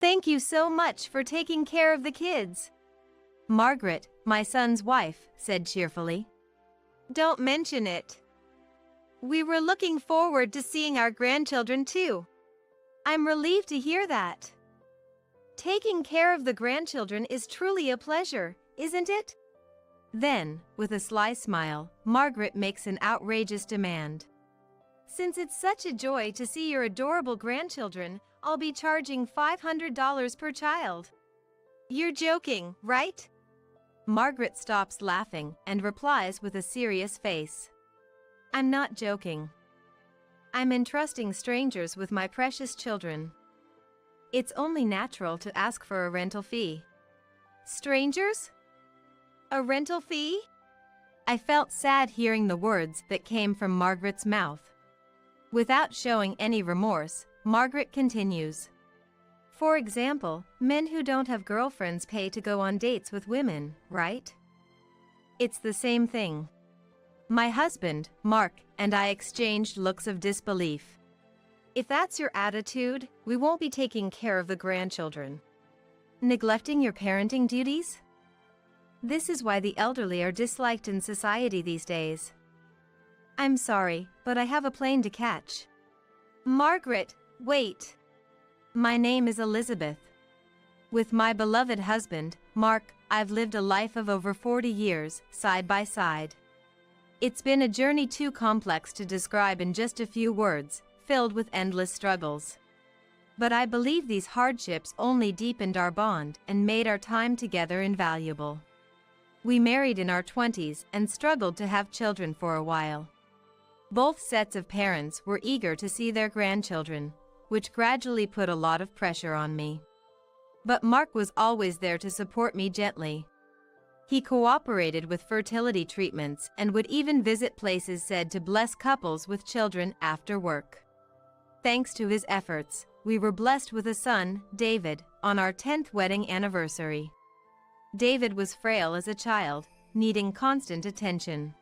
Thank you so much for taking care of the kids. Margaret, my son's wife, said cheerfully. Don't mention it. We were looking forward to seeing our grandchildren too. I'm relieved to hear that. Taking care of the grandchildren is truly a pleasure, isn't it? Then, with a sly smile, Margaret makes an outrageous demand. Since it's such a joy to see your adorable grandchildren, I'll be charging $500 per child. You're joking, right? Margaret stops laughing and replies with a serious face. I'm not joking. I'm entrusting strangers with my precious children. It's only natural to ask for a rental fee. Strangers? A rental fee? I felt sad hearing the words that came from Margaret's mouth. Without showing any remorse, Margaret continues. For example, men who don't have girlfriends pay to go on dates with women, right? It's the same thing. My husband, Mark, and I exchanged looks of disbelief. If that's your attitude, we won't be taking care of the grandchildren. Neglecting your parenting duties? This is why the elderly are disliked in society these days. I'm sorry, but I have a plane to catch. Margaret, wait. My name is Elizabeth. With my beloved husband, Mark, I've lived a life of over 40 years, side by side. It's been a journey too complex to describe in just a few words, filled with endless struggles. But I believe these hardships only deepened our bond and made our time together invaluable. We married in our 20s and struggled to have children for a while. Both sets of parents were eager to see their grandchildren, which gradually put a lot of pressure on me. But Mark was always there to support me gently. He cooperated with fertility treatments and would even visit places said to bless couples with children after work. Thanks to his efforts, we were blessed with a son, David, on our 10th wedding anniversary. David was frail as a child, needing constant attention.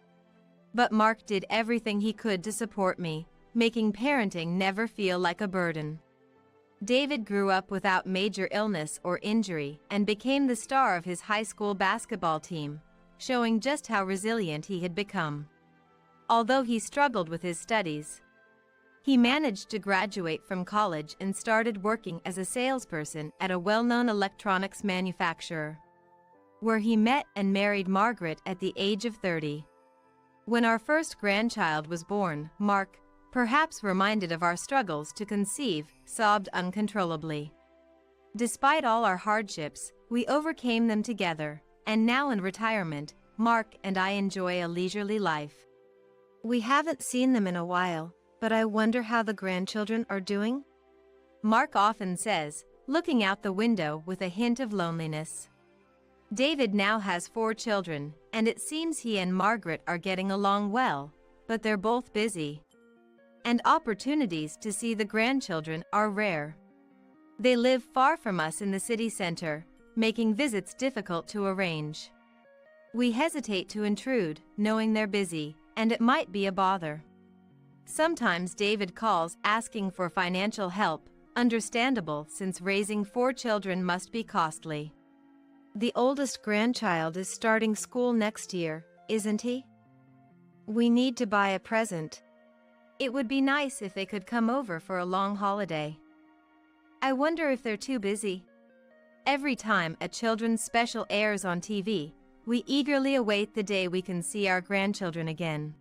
But Mark did everything he could to support me, making parenting never feel like a burden. David grew up without major illness or injury and became the star of his high school basketball team, showing just how resilient he had become. Although he struggled with his studies, he managed to graduate from college and started working as a salesperson at a well-known electronics manufacturer, where he met and married Margaret at the age of 30. When our first grandchild was born, Mark, perhaps reminded of our struggles to conceive, sobbed uncontrollably. Despite all our hardships, we overcame them together, and now in retirement, Mark and I enjoy a leisurely life. We haven't seen them in a while, but I wonder how the grandchildren are doing? Mark often says, looking out the window with a hint of loneliness. David now has 4 children, and it seems he and Margaret are getting along well, but they're both busy. And opportunities to see the grandchildren are rare. They live far from us in the city center, making visits difficult to arrange. We hesitate to intrude, knowing they're busy, and it might be a bother. Sometimes David calls asking for financial help, understandable since raising 4 children must be costly. The oldest grandchild is starting school next year, isn't he? We need to buy a present. It would be nice if they could come over for a long holiday. I wonder if they're too busy. Every time a children's special airs on TV, we eagerly await the day we can see our grandchildren again.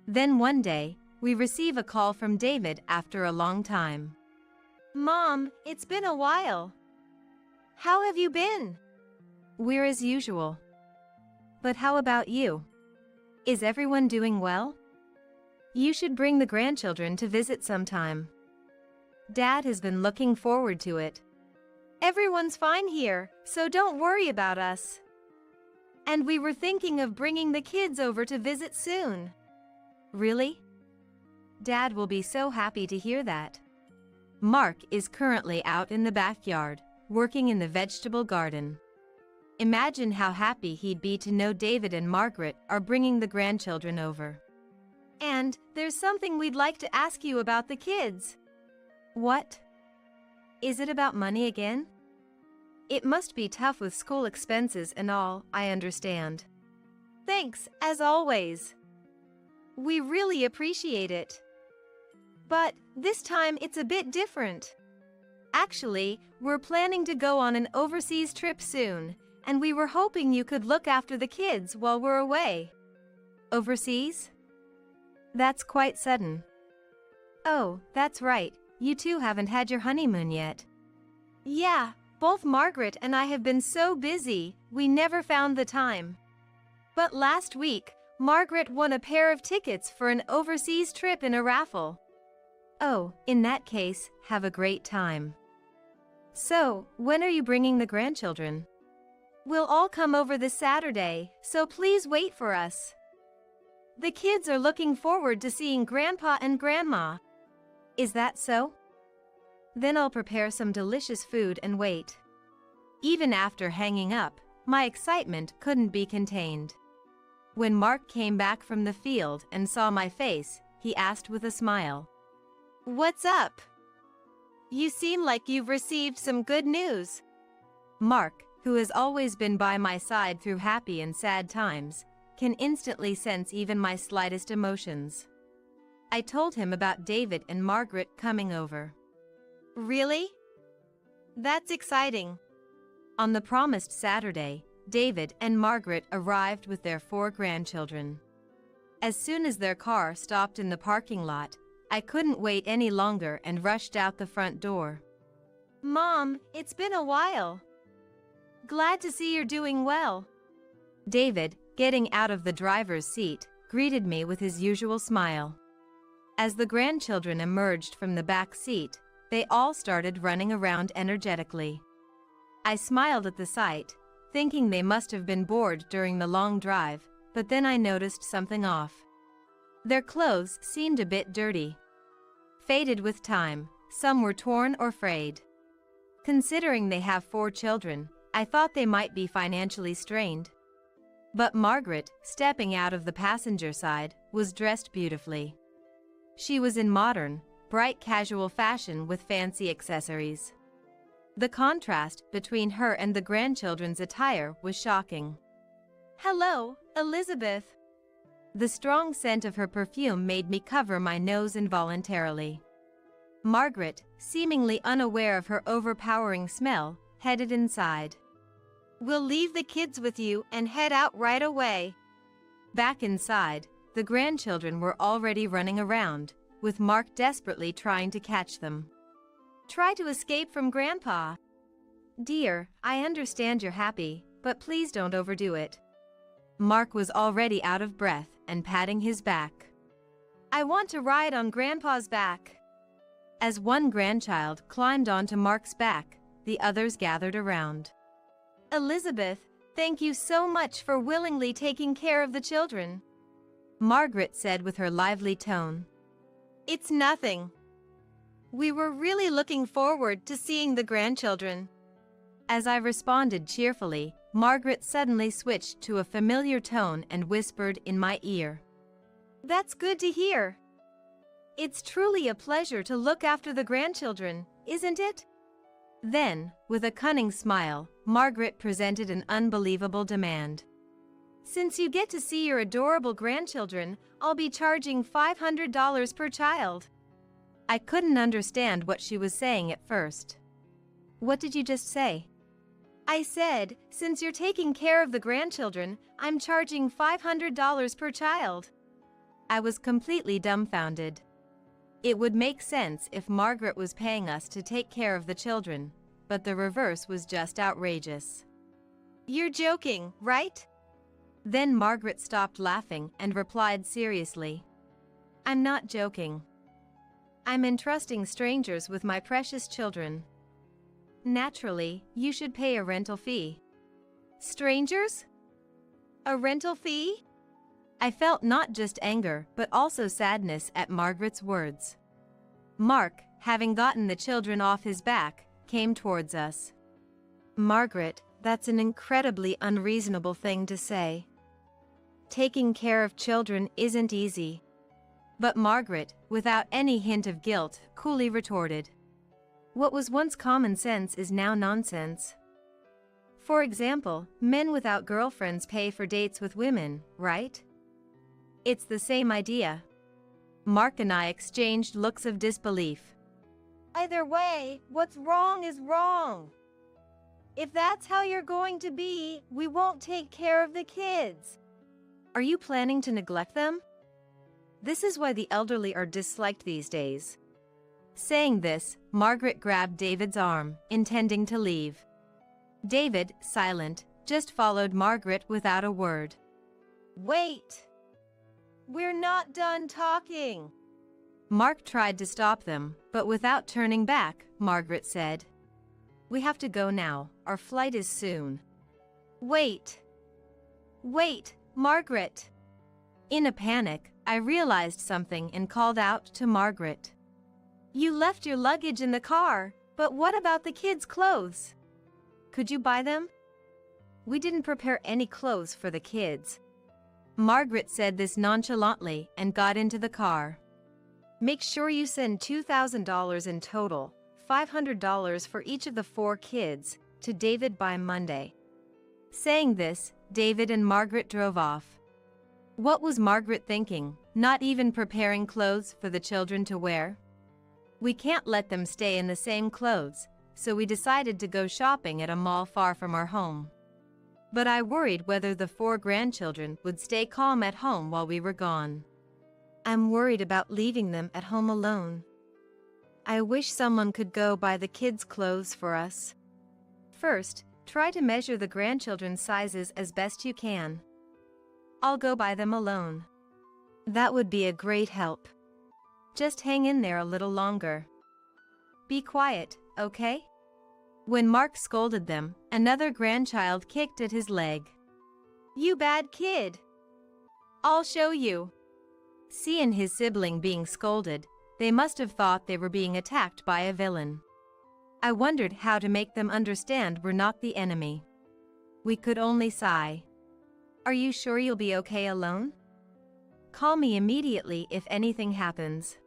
Then one day, we receive a call from David after a long time. Mom, it's been a while. How have you been? We're as usual. But how about you? Is everyone doing well? You should bring the grandchildren to visit sometime. Dad has been looking forward to it. Everyone's fine here, so don't worry about us. And we were thinking of bringing the kids over to visit soon. Really? Dad will be so happy to hear that. Mark is currently out in the backyard, working in the vegetable garden. Imagine how happy he'd be to know David and Margaret are bringing the grandchildren over. And there's something we'd like to ask you about the kids. What? Is it about money again? It must be tough with school expenses and all, I understand. Thanks, as always. We really appreciate it. But this time it's a bit different. Actually, we're planning to go on an overseas trip soon, and we were hoping you could look after the kids while we're away. Overseas? That's quite sudden. Oh, that's right, you two haven't had your honeymoon yet. Yeah, both Margaret and I have been so busy, we never found the time. But last week, Margaret won a pair of tickets for an overseas trip in a raffle. Oh, in that case, have a great time. So, when are you bringing the grandchildren? We'll all come over this Saturday, so please wait for us. The kids are looking forward to seeing Grandpa and Grandma. Is that so? Then I'll prepare some delicious food and wait. Even after hanging up, my excitement couldn't be contained. When Mark came back from the field and saw my face, he asked with a smile, "What's up? You seem like you've received some good news." Mark, who has always been by my side through happy and sad times, can instantly sense even my slightest emotions. I told him about David and Margaret coming over. Really? That's exciting. On the promised Saturday, David and Margaret arrived with their 4 grandchildren. As soon as their car stopped in the parking lot, I couldn't wait any longer and rushed out the front door. Mom, it's been a while. Glad to see you're doing well. David, getting out of the driver's seat, greeted me with his usual smile. As the grandchildren emerged from the back seat, they all started running around energetically. I smiled at the sight, thinking they must have been bored during the long drive, but then I noticed something off. Their clothes seemed a bit dirty. Faded with time, some were torn or frayed. Considering they have 4 children, I thought they might be financially strained. But Margaret, stepping out of the passenger side, was dressed beautifully. She was in modern, bright casual fashion with fancy accessories. The contrast between her and the grandchildren's attire was shocking. "Hello, Elizabeth." The strong scent of her perfume made me cover my nose involuntarily. Margaret, seemingly unaware of her overpowering smell, headed inside. "We'll leave the kids with you and head out right away." Back inside, the grandchildren were already running around, with Mark desperately trying to catch them. "Try to escape from Grandpa." "Dear, I understand you're happy, but please don't overdo it." Mark was already out of breath and patting his back. "I want to ride on Grandpa's back." As one grandchild climbed onto Mark's back, the others gathered around. "Elizabeth, thank you so much for willingly taking care of the children," Margaret said with her lively tone. "It's nothing. We were really looking forward to seeing the grandchildren." As I responded cheerfully, Margaret suddenly switched to a familiar tone and whispered in my ear, "That's good to hear. It's truly a pleasure to look after the grandchildren, isn't it?" Then, with a cunning smile, Margaret presented an unbelievable demand. "Since you get to see your adorable grandchildren, I'll be charging $500 per child." I couldn't understand what she was saying at first. "What did you just say?" "I said, since you're taking care of the grandchildren, I'm charging $500 per child." I was completely dumbfounded. It would make sense if Margaret was paying us to take care of the children, but the reverse was just outrageous. "You're joking, right?" Then Margaret stopped laughing and replied seriously, "I'm not joking. I'm entrusting strangers with my precious children. Naturally, you should pay a rental fee." "Strangers? A rental fee?" I felt not just anger but also sadness at Margaret's words. Mark, having gotten the children off his back, came towards us. "Margaret, that's an incredibly unreasonable thing to say. Taking care of children isn't easy." But Margaret, without any hint of guilt, coolly retorted, What was once common sense is now nonsense. For example, men without girlfriends pay for dates with women, right? It's the same idea. Mark and I exchanged looks of disbelief. Either way, what's wrong is wrong. If that's how you're going to be, we won't take care of the kids. Are you planning to neglect them? This is why the elderly are disliked these days. Saying this, Margaret grabbed David's arm, intending to leave. David, silent, just followed Margaret without a word. Wait! We're not done talking. Mark tried to stop them, but without turning back, Margaret said, "We have to go now, our flight is soon." Wait! Wait, Margaret! In a panic, I realized something and called out to Margaret. You left your luggage in the car, but what about the kids' clothes? Could you buy them? We didn't prepare any clothes for the kids. Margaret said this nonchalantly and got into the car. Make sure you send $2,000 in total, $500 for each of the 4 kids, to David by Monday. Saying this, David and Margaret drove off. What was Margaret thinking, not even preparing clothes for the children to wear? We can't let them stay in the same clothes, so we decided to go shopping at a mall far from our home. But I worried whether the 4 grandchildren would stay calm at home while we were gone. I'm worried about leaving them at home alone. I wish someone could go buy the kids' clothes for us. First, try to measure the grandchildren's sizes as best you can. I'll go buy them alone. That would be a great help. Just hang in there a little longer. Be quiet, okay? When Mark scolded them, another grandchild kicked at his leg. You bad kid! I'll show you. Seeing his sibling being scolded, they must have thought they were being attacked by a villain. I wondered how to make them understand we're not the enemy. We could only sigh. Are you sure you'll be okay alone? Call me immediately if anything happens.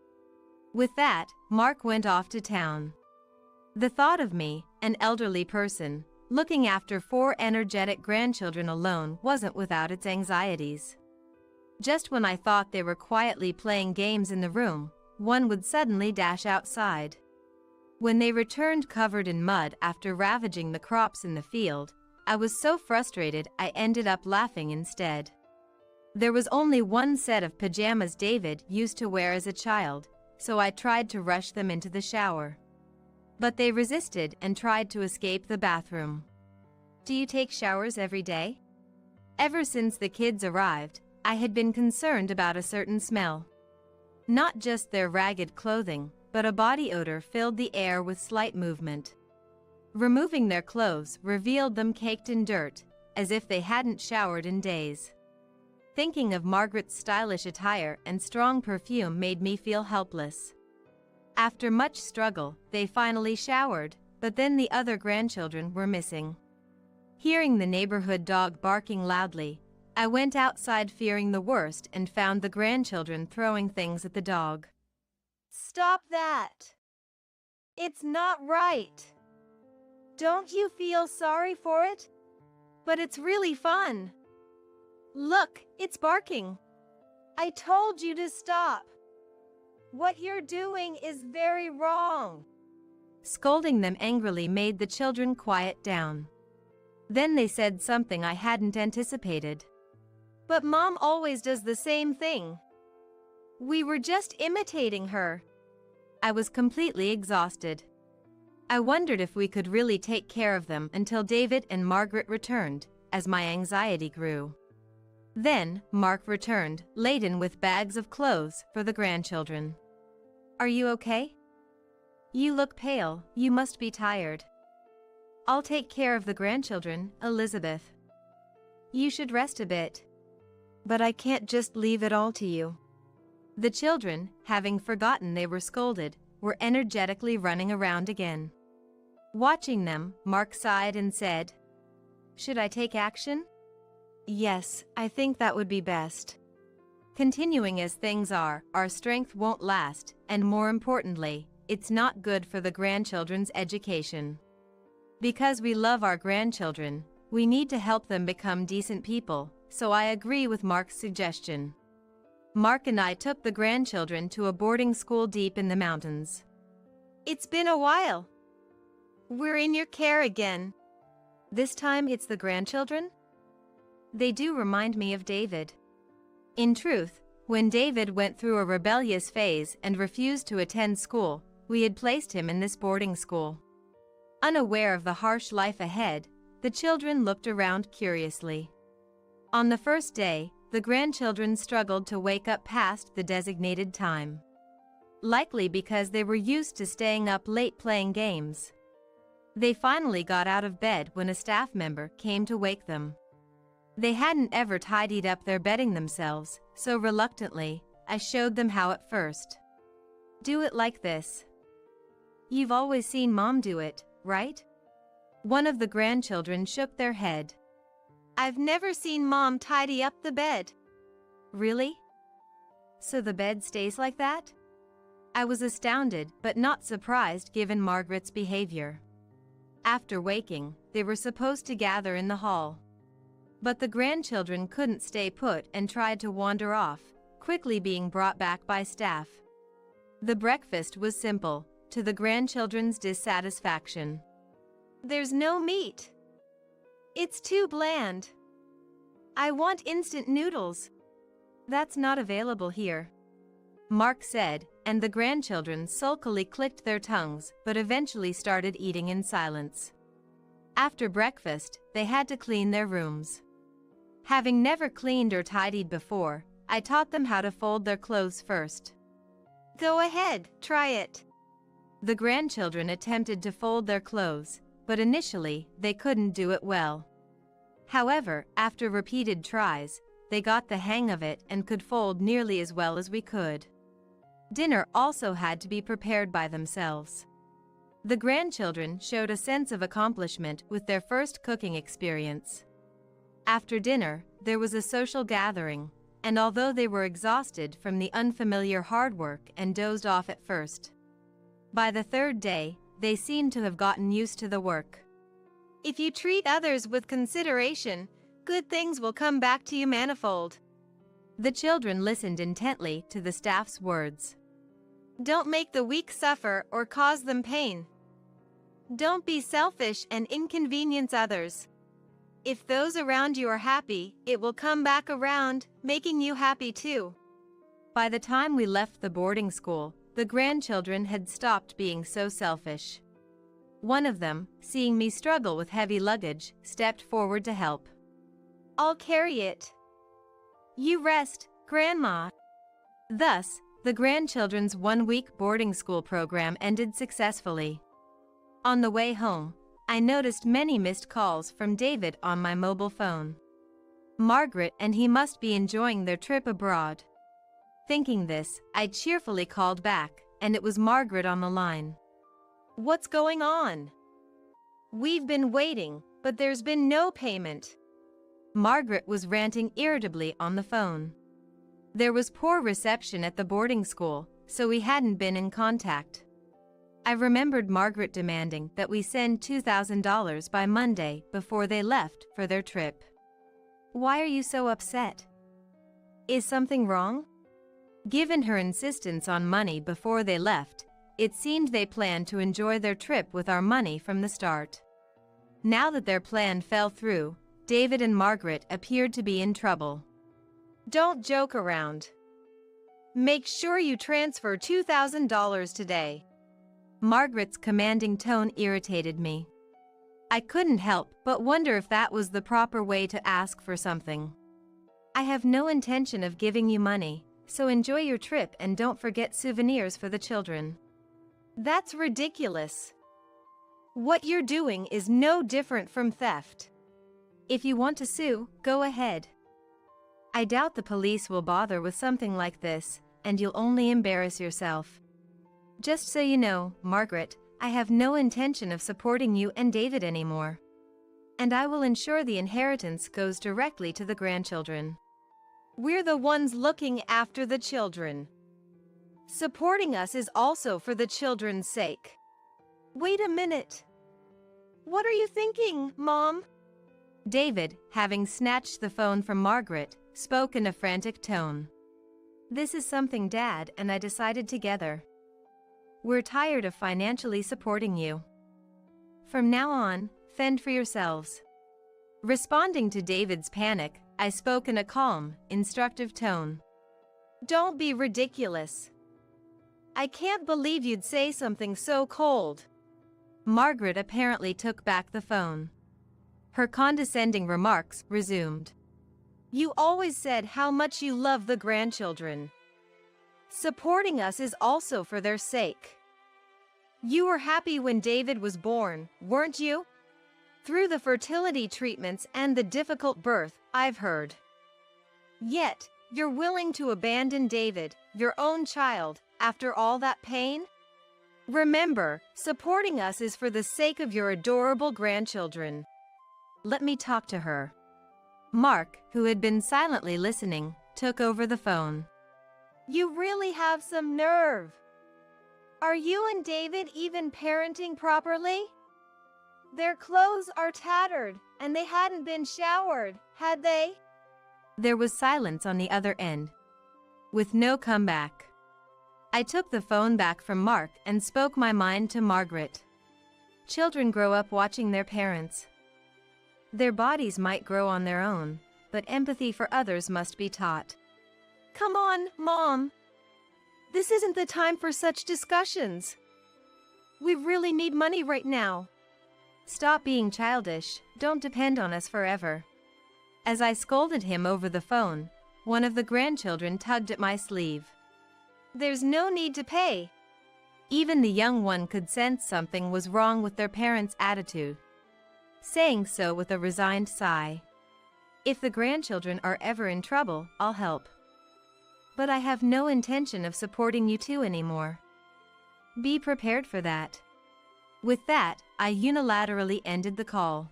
With that, Mark went off to town. The thought of me, an elderly person, looking after 4 energetic grandchildren alone wasn't without its anxieties. Just when I thought they were quietly playing games in the room, one would suddenly dash outside. When they returned covered in mud after ravaging the crops in the field, I was so frustrated I ended up laughing instead. There was only one set of pajamas David used to wear as a child, so I tried to rush them into the shower. But they resisted and tried to escape the bathroom. Do you take showers every day? Ever since the kids arrived, I had been concerned about a certain smell. Not just their ragged clothing, but a body odor filled the air with slight movement. Removing their clothes revealed them caked in dirt, as if they hadn't showered in days. Thinking of Margaret's stylish attire and strong perfume made me feel helpless. After much struggle, they finally showered, but then the other grandchildren were missing. Hearing the neighborhood dog barking loudly, I went outside fearing the worst and found the grandchildren throwing things at the dog. Stop that! It's not right! Don't you feel sorry for it? But it's really fun. Look, it's barking. I told you to stop. What you're doing is very wrong. Scolding them angrily made the children quiet down. Then they said something I hadn't anticipated. But Mom always does the same thing. We were just imitating her. I was completely exhausted. I wondered if we could really take care of them until David and Margaret returned, as my anxiety grew. Then, Mark returned, laden with bags of clothes for the grandchildren. Are you okay? You look pale, you must be tired. I'll take care of the grandchildren, Elizabeth. You should rest a bit. But I can't just leave it all to you. The children, having forgotten they were scolded, were energetically running around again. Watching them, Mark sighed and said, "Should I take action?" "Yes, I think that would be best. Continuing as things are, our strength won't last, and more importantly, it's not good for the grandchildren's education. Because we love our grandchildren, we need to help them become decent people, so I agree with Mark's suggestion. Mark and I took the grandchildren to a boarding school deep in the mountains. It's been a while. We're in your care again. This time it's the grandchildren? They do remind me of David. In truth, when David went through a rebellious phase and refused to attend school, we had placed him in this boarding school. Unaware of the harsh life ahead, the children looked around curiously. On the first day, the grandchildren struggled to wake up past the designated time. Likely because they were used to staying up late playing games. They finally got out of bed when a staff member came to wake them. They hadn't ever tidied up their bedding themselves, so reluctantly, I showed them how at first. Do it like this. You've always seen Mom do it, right? One of the grandchildren shook their head. I've never seen Mom tidy up the bed. Really? So the bed stays like that? I was astounded but not surprised given Margaret's behavior. After waking, they were supposed to gather in the hall. But the grandchildren couldn't stay put and tried to wander off, quickly being brought back by staff. The breakfast was simple, to the grandchildren's dissatisfaction. There's no meat. It's too bland. I want instant noodles. That's not available here, Mark said, and the grandchildren sulkily clicked their tongues but eventually started eating in silence. After breakfast, they had to clean their rooms. Having never cleaned or tidied before, I taught them how to fold their clothes first. Go ahead, try it. The grandchildren attempted to fold their clothes, but initially, they couldn't do it well. However, after repeated tries, they got the hang of it and could fold nearly as well as we could. Dinner also had to be prepared by themselves. The grandchildren showed a sense of accomplishment with their first cooking experience. After dinner, there was a social gathering, and although they were exhausted from the unfamiliar hard work and dozed off at first, by the third day, they seemed to have gotten used to the work. If you treat others with consideration, good things will come back to you manifold. The children listened intently to the staff's words. Don't make the weak suffer or cause them pain. Don't be selfish and inconvenience others. If those around you are happy, it will come back around, making you happy too. By the time we left the boarding school, the grandchildren had stopped being so selfish. One of them, seeing me struggle with heavy luggage, stepped forward to help. I'll carry it. You rest, Grandma. Thus, the grandchildren's one-week boarding school program ended successfully. On the way home, I noticed many missed calls from David on my mobile phone. Margaret and he must be enjoying their trip abroad. Thinking this, I cheerfully called back, and it was Margaret on the line. What's going on? We've been waiting, but there's been no payment. Margaret was ranting irritably on the phone. There was poor reception at the boarding school, so we hadn't been in contact. I remembered Margaret demanding that we send $2,000 by Monday before they left for their trip. Why are you so upset? Is something wrong? Given her insistence on money before they left, it seemed they planned to enjoy their trip with our money from the start. Now that their plan fell through, David and Margaret appeared to be in trouble. Don't joke around. Make sure you transfer $2,000 today. Margaret's commanding tone irritated me. I couldn't help but wonder if that was the proper way to ask for something. I have no intention of giving you money, so enjoy your trip and don't forget souvenirs for the children. That's ridiculous. What you're doing is no different from theft. If you want to sue, go ahead. I doubt the police will bother with something like this, and you'll only embarrass yourself. Just so you know, Margaret, I have no intention of supporting you and David anymore. And I will ensure the inheritance goes directly to the grandchildren. We're the ones looking after the children. Supporting us is also for the children's sake. Wait a minute. What are you thinking, Mom? David, having snatched the phone from Margaret, spoke in a frantic tone. This is something Dad and I decided together. We're tired of financially supporting you. From now on, fend for yourselves. Responding to David's panic, I spoke in a calm, instructive tone. Don't be ridiculous. I can't believe you'd say something so cold. Margaret apparently took back the phone. Her condescending remarks resumed. You always said how much you love the grandchildren. Supporting us is also for their sake. You were happy when David was born, weren't you? Through the fertility treatments and the difficult birth, I've heard. Yet, you're willing to abandon David, your own child, after all that pain? Remember, supporting us is for the sake of your adorable grandchildren. Let me talk to her. Mark, who had been silently listening, took over the phone. You really have some nerve. Are you and David even parenting properly? Their clothes are tattered, and they hadn't been showered, had they? There was silence on the other end, with no comeback. I took the phone back from Mark and spoke my mind to Margaret. Children grow up watching their parents. Their bodies might grow on their own, but empathy for others must be taught. Come on, Mom. This isn't the time for such discussions. We really need money right now. Stop being childish, don't depend on us forever. As I scolded him over the phone, one of the grandchildren tugged at my sleeve. There's no need to pay. Even the young one could sense something was wrong with their parents' attitude, saying so with a resigned sigh. If the grandchildren are ever in trouble, I'll help. But I have no intention of supporting you two anymore. Be prepared for that. With that, I unilaterally ended the call.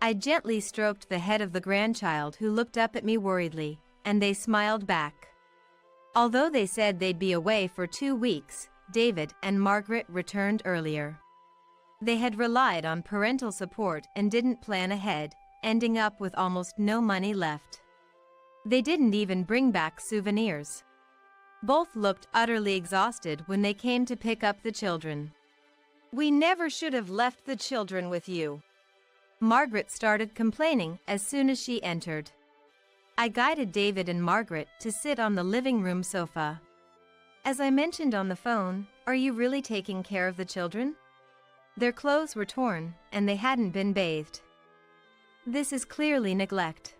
I gently stroked the head of the grandchild who looked up at me worriedly, and they smiled back. Although they said they'd be away for 2 weeks, David and Margaret returned earlier. They had relied on parental support and didn't plan ahead, ending up with almost no money left. They didn't even bring back souvenirs. Both looked utterly exhausted when they came to pick up the children. We never should have left the children with you. Margaret started complaining as soon as she entered. I guided David and Margaret to sit on the living room sofa. As I mentioned on the phone, are you really taking care of the children? Their clothes were torn, and they hadn't been bathed. This is clearly neglect.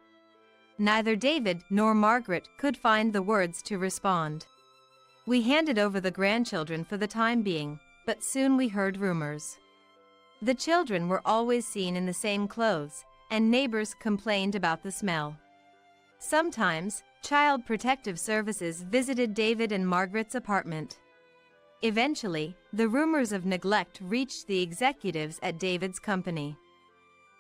Neither David nor Margaret could find the words to respond. We handed over the grandchildren for the time being, but soon we heard rumors. The children were always seen in the same clothes, and neighbors complained about the smell. Sometimes, Child Protective Services visited David and Margaret's apartment. Eventually, the rumors of neglect reached the executives at David's company.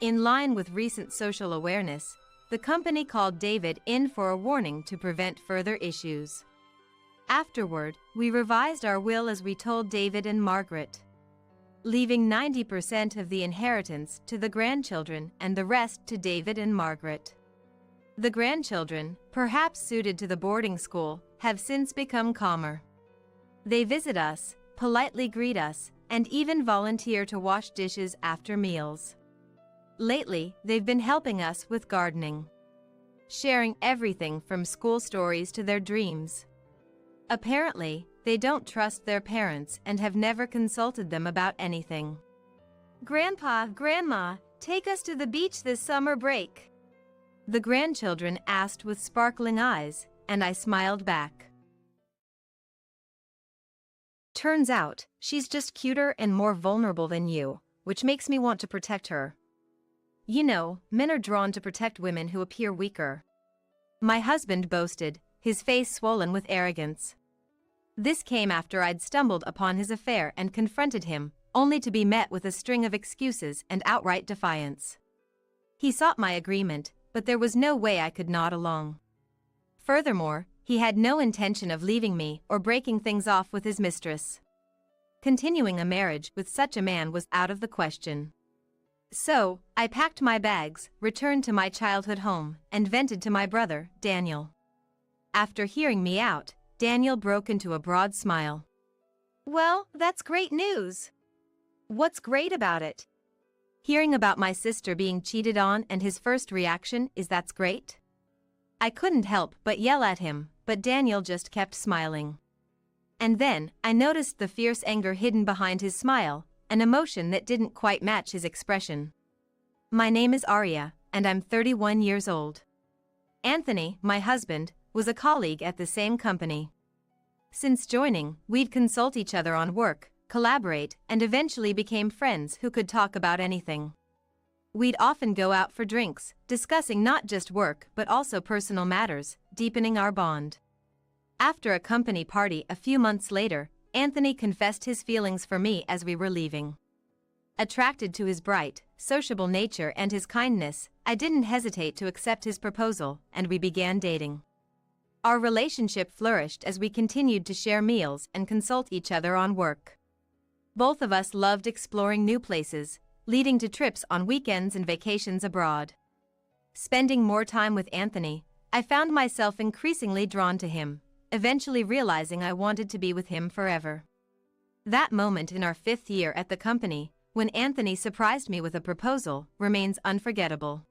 In line with recent social awareness, the company called David in for a warning to prevent further issues. Afterward, we revised our will as we told David and Margaret, leaving 90% of the inheritance to the grandchildren and the rest to David and Margaret. The grandchildren, perhaps suited to the boarding school, have since become calmer. They visit us, politely greet us, and even volunteer to wash dishes after meals. Lately, they've been helping us with gardening, sharing everything from school stories to their dreams. Apparently, they don't trust their parents and have never consulted them about anything. Grandpa, Grandma, take us to the beach this summer break. The grandchildren asked with sparkling eyes, and I smiled back. Turns out, she's just cuter and more vulnerable than you, which makes me want to protect her. You know, men are drawn to protect women who appear weaker. My husband boasted, his face swollen with arrogance. This came after I'd stumbled upon his affair and confronted him, only to be met with a string of excuses and outright defiance. He sought my agreement, but there was no way I could nod along. Furthermore, He had no intention of leaving me or breaking things off with his mistress. Continuing a marriage with such a man was out of the question. So, I packed my bags, returned to my childhood home, and vented to my brother, Daniel. After hearing me out, Daniel broke into a broad smile. "Well, that's great news. What's great about it?" Hearing about my sister being cheated on, and his first reaction is "that's great?" I couldn't help but yell at him, but Daniel just kept smiling. And then, I noticed the fierce anger hidden behind his smile, an emotion that didn't quite match his expression. "My name is Aria, and I'm 31 years old. Anthony, my husband, was a colleague at the same company. Since joining, we'd consult each other on work, collaborate, and eventually became friends who could talk about anything. We'd often go out for drinks, discussing not just work but also personal matters, deepening our bond. After a company party a few months later, Anthony confessed his feelings for me as we were leaving. Attracted to his bright, sociable nature and his kindness, I didn't hesitate to accept his proposal, and we began dating. Our relationship flourished as we continued to share meals and consult each other on work. Both of us loved exploring new places, leading to trips on weekends and vacations abroad. Spending more time with Anthony, I found myself increasingly drawn to him, eventually realizing I wanted to be with him forever. That moment in our 5th year at the company, when Anthony surprised me with a proposal, remains unforgettable.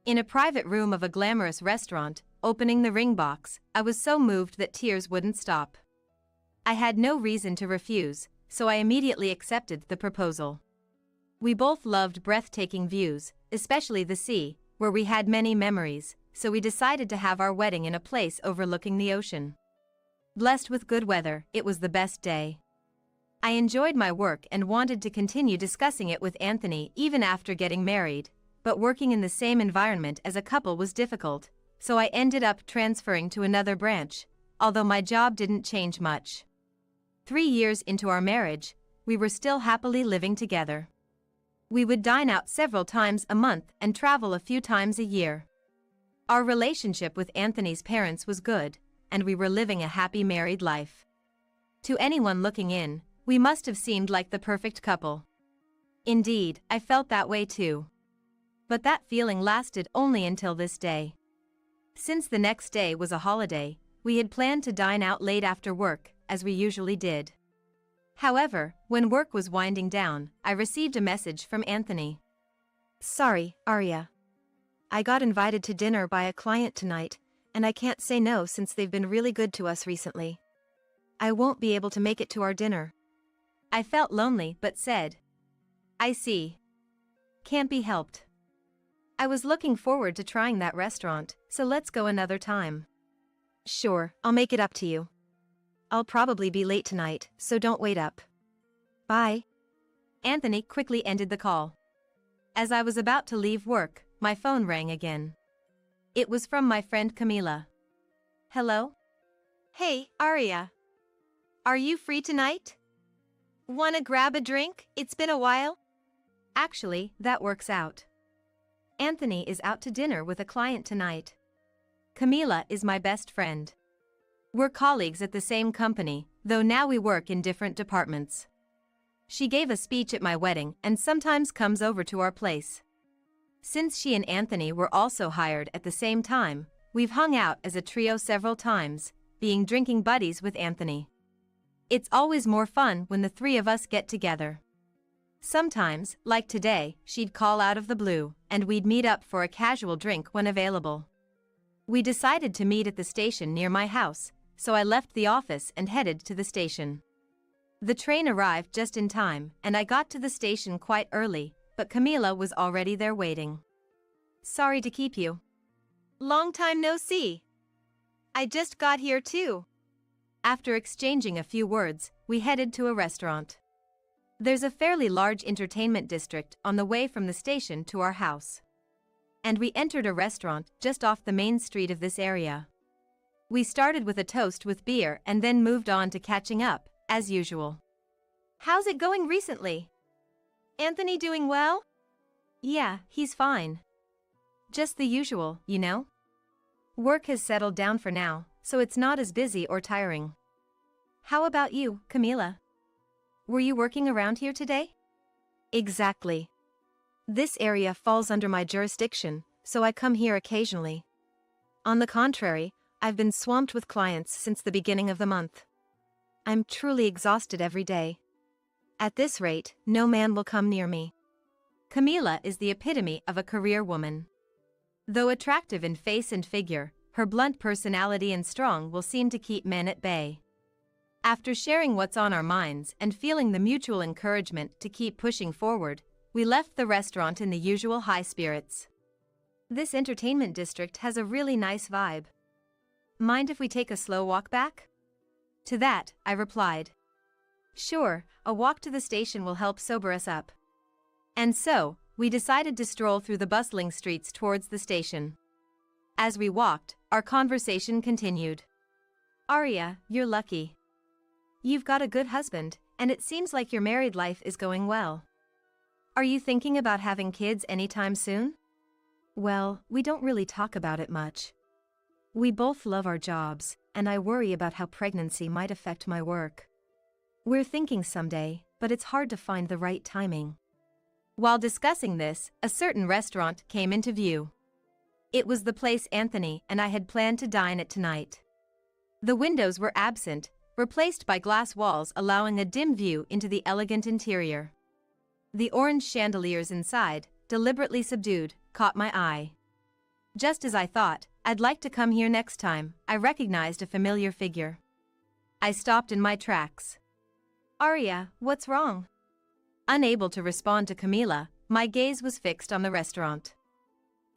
In a private room of a glamorous restaurant, opening the ring box, I was so moved that tears wouldn't stop. I had no reason to refuse, so I immediately accepted the proposal. We both loved breathtaking views, especially the sea, where we had many memories, so we decided to have our wedding in a place overlooking the ocean. Blessed with good weather, it was the best day. I enjoyed my work and wanted to continue discussing it with Anthony even after getting married, but working in the same environment as a couple was difficult, so I ended up transferring to another branch, although my job didn't change much. 3 years into our marriage, we were still happily living together. We would dine out several times a month and travel a few times a year. Our relationship with Anthony's parents was good, and we were living a happy married life. To anyone looking in, we must have seemed like the perfect couple. Indeed, I felt that way too. But that feeling lasted only until this day. Since the next day was a holiday, we had planned to dine out late after work, as we usually did. However, when work was winding down, I received a message from Anthony. "Sorry, Aria. I got invited to dinner by a client tonight, and I can't say no since they've been really good to us recently. I won't be able to make it to our dinner." I felt lonely but said, "I see. Can't be helped. I was looking forward to trying that restaurant, so let's go another time." "Sure, I'll make it up to you. I'll probably be late tonight, so don't wait up. Bye." Anthony quickly ended the call. As I was about to leave work, my phone rang again. It was from my friend Camila. "Hello? Hey, Aria. Are you free tonight? Wanna grab a drink? It's been a while." Actually, that works out. Anthony is out to dinner with a client tonight. Camila is my best friend. We're colleagues at the same company, though now we work in different departments. She gave a speech at my wedding and sometimes comes over to our place. Since she and Anthony were also hired at the same time, we've hung out as a trio several times, being drinking buddies with Anthony. It's always more fun when the 3 of us get together. Sometimes, like today, she'd call out of the blue, and we'd meet up for a casual drink when available. We decided to meet at the station near my house, so I left the office and headed to the station. The train arrived just in time, and I got to the station quite early, but Camila was already there waiting. "Sorry to keep you. Long time no see. I just got here too." After exchanging a few words, we headed to a restaurant. There's a fairly large entertainment district on the way from the station to our house. And we entered a restaurant just off the main street of this area. We started with a toast with beer and then moved on to catching up, as usual. "How's it going recently? Anthony doing well?" "Yeah, he's fine. Just the usual, you know. Work has settled down for now, so it's not as busy or tiring. How about you, Camila? Were you working around here today? Exactly. This area falls under my jurisdiction, so I come here occasionally. On the contrary, I've been swamped with clients since the beginning of the month. I'm truly exhausted every day. At this rate, no man will come near me. Camila is the epitome of a career woman. Though attractive in face and figure, her blunt personality and strong will seem to keep men at bay. After sharing what's on our minds and feeling the mutual encouragement to keep pushing forward, we left the restaurant in the usual high spirits. This entertainment district has a really nice vibe. Mind if we take a slow walk back? To that, I replied. Sure, a walk to the station will help sober us up. And so, we decided to stroll through the bustling streets towards the station. As we walked, our conversation continued. Arya, you're lucky. You've got a good husband, and it seems like your married life is going well. Are you thinking about having kids anytime soon? Well, we don't really talk about it much. We both love our jobs, and I worry about how pregnancy might affect my work. We're thinking someday, but it's hard to find the right timing. While discussing this, a certain restaurant came into view. It was the place Anthony and I had planned to dine at tonight. The windows were absent, replaced by glass walls allowing a dim view into the elegant interior. The orange chandeliers inside, deliberately subdued, caught my eye. Just as I thought, I'd like to come here next time, I recognized a familiar figure. I stopped in my tracks. Arya, what's wrong? Unable to respond to Camila, my gaze was fixed on the restaurant.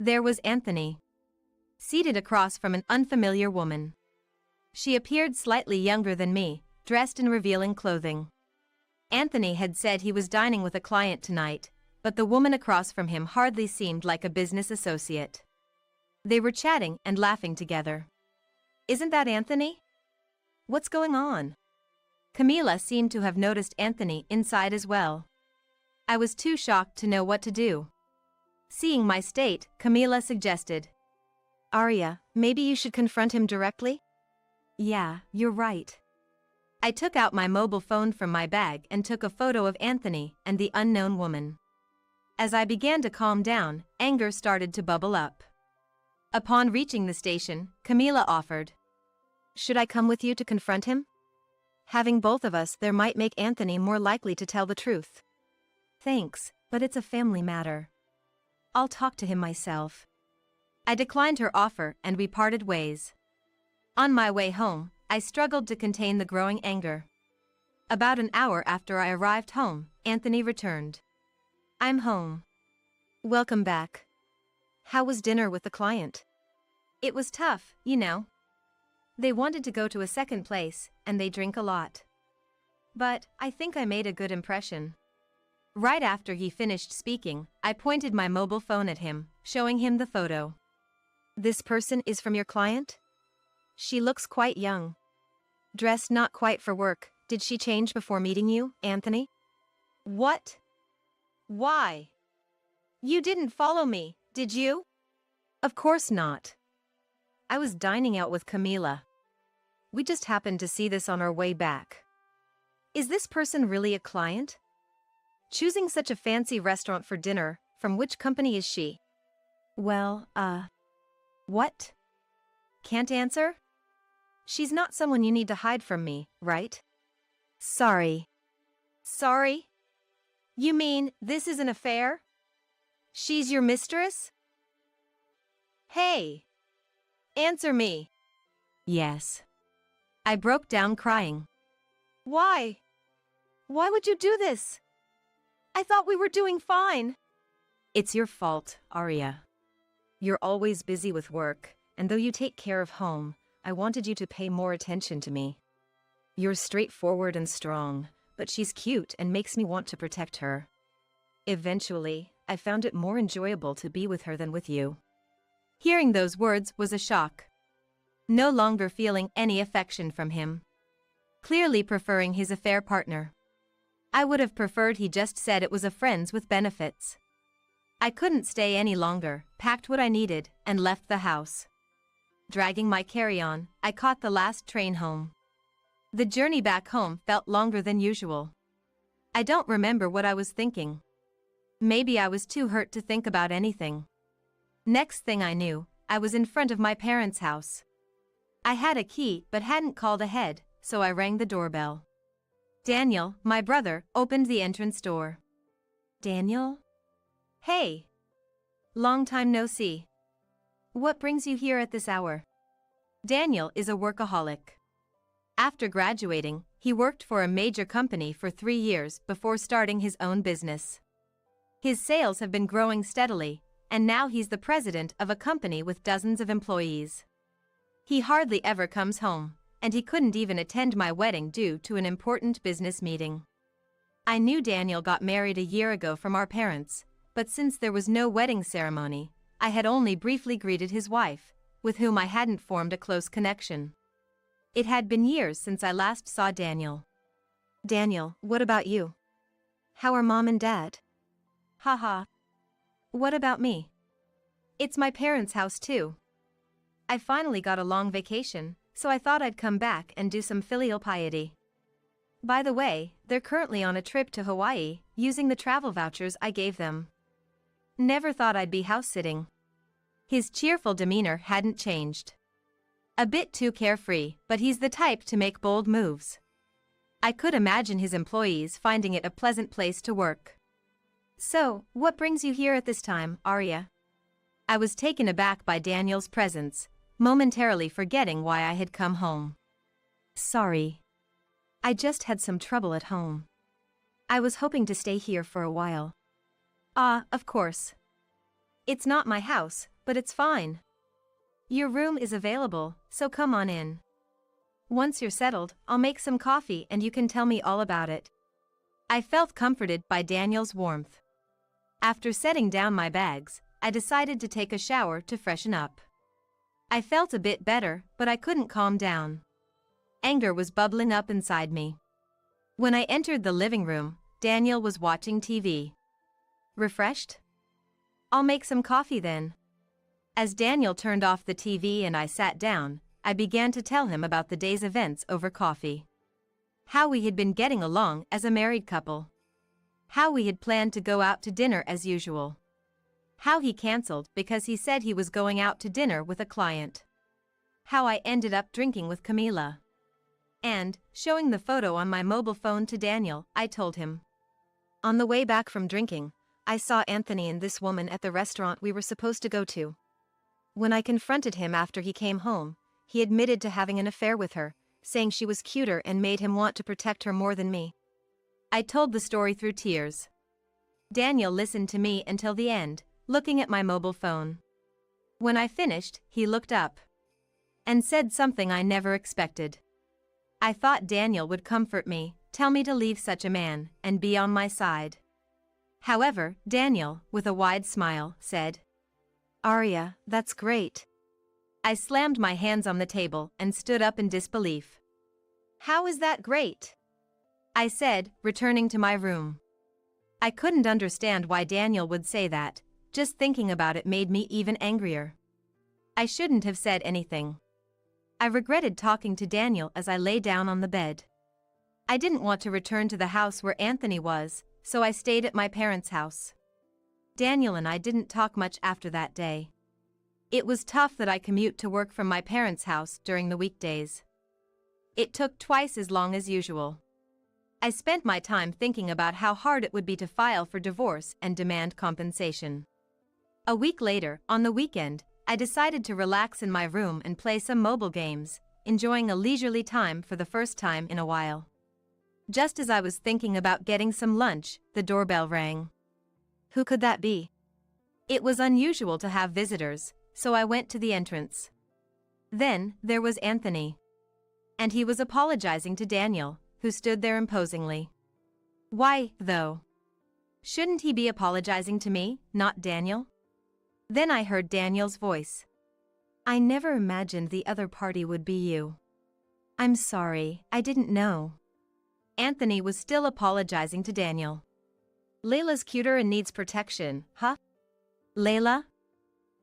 There was Anthony, seated across from an unfamiliar woman. She appeared slightly younger than me, dressed in revealing clothing. Anthony had said he was dining with a client tonight, but the woman across from him hardly seemed like a business associate. They were chatting and laughing together. Isn't that Anthony? What's going on? Camila seemed to have noticed Anthony inside as well. I was too shocked to know what to do. Seeing my state, Camila suggested, Arya, maybe you should confront him directly? Yeah, you're right. I took out my mobile phone from my bag and took a photo of Anthony and the unknown woman. As I began to calm down, anger started to bubble up. Upon reaching the station, Camila offered, should I come with you to confront him? Having both of us there might make Anthony more likely to tell the truth. Thanks, but it's a family matter. I'll talk to him myself. I declined her offer and we parted ways. On my way home, I struggled to contain the growing anger. About an hour after I arrived home, Anthony returned. I'm home. Welcome back. How was dinner with the client? It was tough, you know. They wanted to go to a second place, and they drink a lot. But I think I made a good impression. Right after he finished speaking, I pointed my mobile phone at him, showing him the photo. This person is from your client? She looks quite young. Dressed not quite for work. Did she change before meeting you, Anthony? What? Why? You didn't follow me, did you? Of course not. I was dining out with Camila. We just happened to see this on our way back. Is this person really a client? Choosing such a fancy restaurant for dinner, from which company is she? Well, what? Can't answer? She's not someone you need to hide from me, right? Sorry. Sorry? You mean this is an affair? She's your mistress? Hey! Answer me. Yes. I broke down crying. Why? Why would you do this? I thought we were doing fine. It's your fault, Arya. You're always busy with work, and though you take care of home, I wanted you to pay more attention to me. You're straightforward and strong, but she's cute and makes me want to protect her. Eventually, I found it more enjoyable to be with her than with you. Hearing those words was a shock. No longer feeling any affection from him. Clearly preferring his affair partner. I would have preferred he just said it was a friends with benefits. I couldn't stay any longer, packed what I needed, and left the house. dragging my carry-on, I caught the last train home. The journey back home felt longer than usual. I don't remember what I was thinking. Maybe I was too hurt to think about anything. Next thing I knew, I was in front of my parents' house. I had a key but hadn't called ahead, so I rang the doorbell. Daniel, my brother, opened the entrance door. Daniel? Hey! Long time no see. What brings you here at this hour? Daniel is a workaholic. After graduating, he worked for a major company for 3 years before starting his own business. His sales have been growing steadily, and now he's the president of a company with dozens of employees. He hardly ever comes home, and he couldn't even attend my wedding due to an important business meeting. I knew Daniel got married a year ago from our parents, but since there was no wedding ceremony, I had only briefly greeted his wife, with whom I hadn't formed a close connection. It had been years since I last saw Daniel. Daniel, what about you? How are mom and dad? Haha. What about me? It's my parents' house too. I finally got a long vacation, so I thought I'd come back and do some filial piety. By the way, they're currently on a trip to Hawaii, using the travel vouchers I gave them. Never thought I'd be house-sitting. His cheerful demeanor hadn't changed. A bit too carefree, but he's the type to make bold moves. I could imagine his employees finding it a pleasant place to work. So, what brings you here at this time, Arya? I was taken aback by Daniel's presence, momentarily forgetting why I had come home. Sorry. I just had some trouble at home. I was hoping to stay here for a while. Ah, of course. It's not my house, but it's fine. Your room is available, so come on in. Once you're settled, I'll make some coffee and you can tell me all about it. I felt comforted by Daniel's warmth. After setting down my bags, I decided to take a shower to freshen up. I felt a bit better, but I couldn't calm down. Anger was bubbling up inside me. When I entered the living room, Daniel was watching TV. Refreshed? I'll make some coffee then. As Daniel turned off the TV and I sat down, I began to tell him about the day's events over coffee. How we had been getting along as a married couple. How we had planned to go out to dinner as usual. How he canceled because he said he was going out to dinner with a client. How I ended up drinking with Camila. And, showing the photo on my mobile phone to Daniel, I told him. On the way back from drinking, I saw Anthony and this woman at the restaurant we were supposed to go to. When I confronted him after he came home, he admitted to having an affair with her, saying she was cuter and made him want to protect her more than me. I told the story through tears. Daniel listened to me until the end, looking at my mobile phone. When I finished, he looked up and said something I never expected. I thought Daniel would comfort me, tell me to leave such a man, and be on my side. However, Daniel, with a wide smile, said, Arya, that's great. I slammed my hands on the table and stood up in disbelief. How is that great? I said, returning to my room. I couldn't understand why Daniel would say that, just thinking about it made me even angrier. I shouldn't have said anything. I regretted talking to Daniel as I lay down on the bed. I didn't want to return to the house where Anthony was, so I stayed at my parents' house. Daniel and I didn't talk much after that day. It was tough that I commute to work from my parents' house during the weekdays. It took twice as long as usual. I spent my time thinking about how hard it would be to file for divorce and demand compensation. A week later, on the weekend, I decided to relax in my room and play some mobile games, enjoying a leisurely time for the first time in a while. Just as I was thinking about getting some lunch, the doorbell rang. Who could that be? It was unusual to have visitors, so I went to the entrance. Then, there was Anthony. And he was apologizing to Daniel, who stood there imposingly. Why, though? Shouldn't he be apologizing to me, not Daniel? Then I heard Daniel's voice. I never imagined the other party would be you. I'm sorry, I didn't know. Anthony was still apologizing to Daniel. Layla's cuter and needs protection, huh? Layla?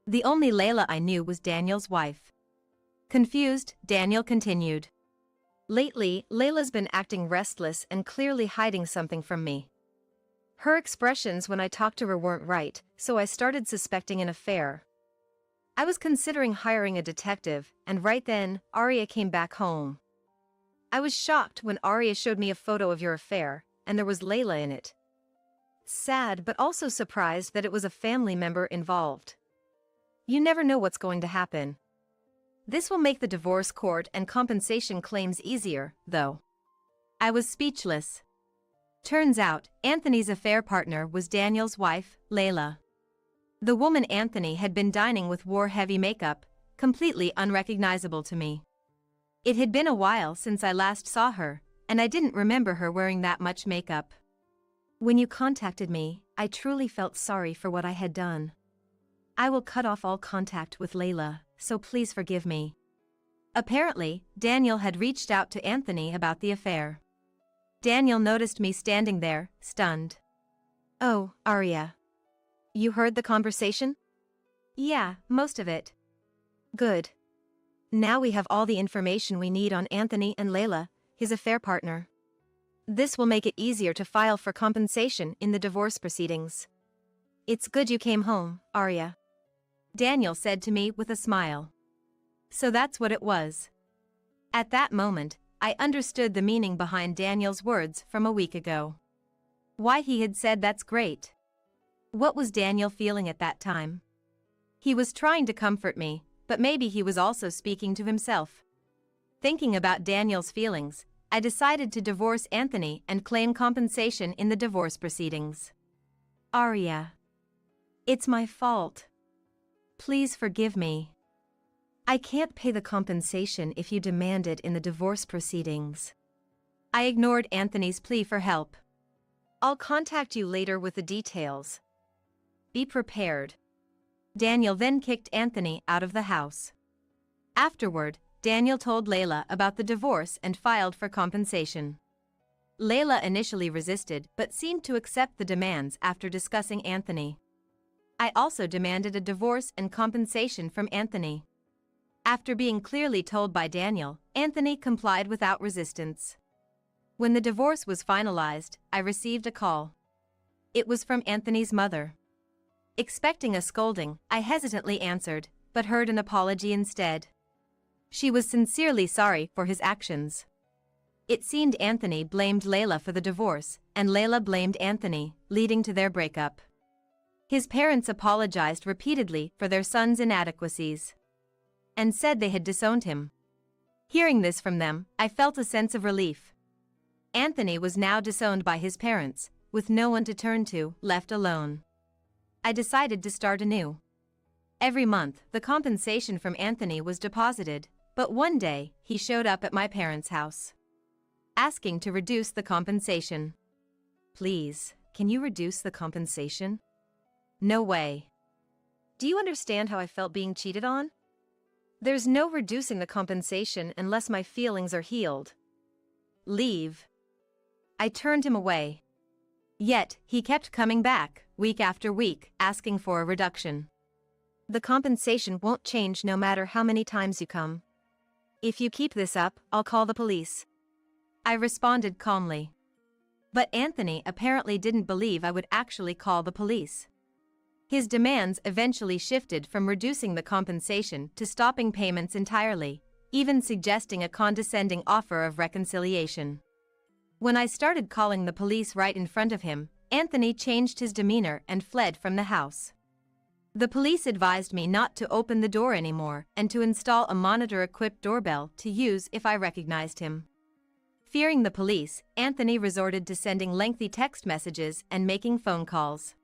The only Layla I knew was Daniel's wife. Confused, Daniel continued. Lately, Layla's been acting restless and clearly hiding something from me. Her expressions when I talked to her weren't right, so I started suspecting an affair. I was considering hiring a detective, and right then, Arya came back home. I was shocked when Arya showed me a photo of your affair, and there was Layla in it. Sad but also surprised that it was a family member involved. You never know what's going to happen. This will make the divorce court and compensation claims easier, though. I was speechless. Turns out, Anthony's affair partner was Daniel's wife, Layla. The woman Anthony had been dining with wore heavy makeup, completely unrecognizable to me. It had been a while since I last saw her, and I didn't remember her wearing that much makeup. When you contacted me, I truly felt sorry for what I had done. I will cut off all contact with Layla, so please forgive me. Apparently, Daniel had reached out to Anthony about the affair. Daniel noticed me standing there, stunned. Oh, Arya. You heard the conversation? Yeah, most of it. Good. Now we have all the information we need on Anthony and Layla, his affair partner. This will make it easier to file for compensation in the divorce proceedings. It's good you came home, Arya. Daniel said to me with a smile. So that's what it was. At that moment, I understood the meaning behind Daniel's words from a week ago. Why he had said that's great. What was Daniel feeling at that time? He was trying to comfort me, but maybe he was also speaking to himself. Thinking about Daniel's feelings, I decided to divorce Anthony and claim compensation in the divorce proceedings. Arya. It's my fault. Please forgive me. I can't pay the compensation if you demand it in the divorce proceedings. I ignored Anthony's plea for help. I'll contact you later with the details. Be prepared. Daniel then kicked Anthony out of the house. Afterward, Daniel told Layla about the divorce and filed for compensation. Layla initially resisted but seemed to accept the demands after discussing Anthony. I also demanded a divorce and compensation from Anthony. After being clearly told by Daniel, Anthony complied without resistance. When the divorce was finalized, I received a call. It was from Anthony's mother. Expecting a scolding, I hesitantly answered, but heard an apology instead. She was sincerely sorry for his actions. It seemed Anthony blamed Layla for the divorce, and Layla blamed Anthony, leading to their breakup. His parents apologized repeatedly for their son's inadequacies and said they had disowned him. Hearing this from them, I felt a sense of relief. Anthony was now disowned by his parents, with no one to turn to, left alone. I decided to start anew. Every month, the compensation from Anthony was deposited, but one day, he showed up at my parents' house, asking to reduce the compensation. Please, can you reduce the compensation? No way. Do you understand how I felt being cheated on? There's no reducing the compensation unless my feelings are healed. Leave. I turned him away. Yet, he kept coming back, week after week, asking for a reduction. The compensation won't change no matter how many times you come. If you keep this up, I'll call the police. I responded calmly. But Anthony apparently didn't believe I would actually call the police. His demands eventually shifted from reducing the compensation to stopping payments entirely, even suggesting a condescending offer of reconciliation. When I started calling the police right in front of him, Anthony changed his demeanor and fled from the house. The police advised me not to open the door anymore and to install a monitor-equipped doorbell to use if I recognized him. Fearing the police, Anthony resorted to sending lengthy text messages and making phone calls.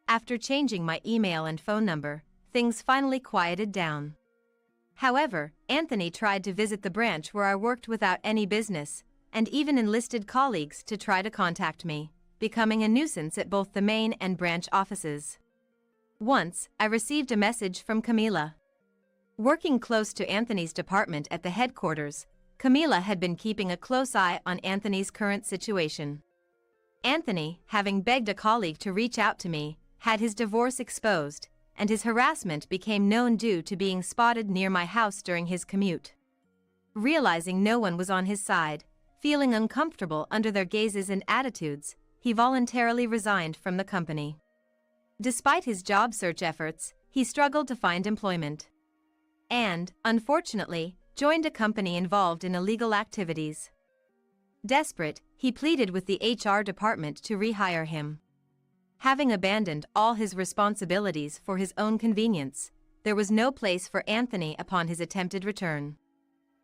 After changing my email and phone number, things finally quieted down. However, Anthony tried to visit the branch where I worked without any business, and even enlisted colleagues to try to contact me, becoming a nuisance at both the main and branch offices. Once, I received a message from Camila. Working close to Anthony's department at the headquarters, Camila had been keeping a close eye on Anthony's current situation. Anthony, having begged a colleague to reach out to me, had his divorce exposed, and his harassment became known due to being spotted near my house during his commute. Realizing no one was on his side, feeling uncomfortable under their gazes and attitudes, he voluntarily resigned from the company. Despite his job search efforts, he struggled to find employment. And, unfortunately, joined a company involved in illegal activities. Desperate, he pleaded with the HR department to rehire him. Having abandoned all his responsibilities for his own convenience, there was no place for Anthony upon his attempted return.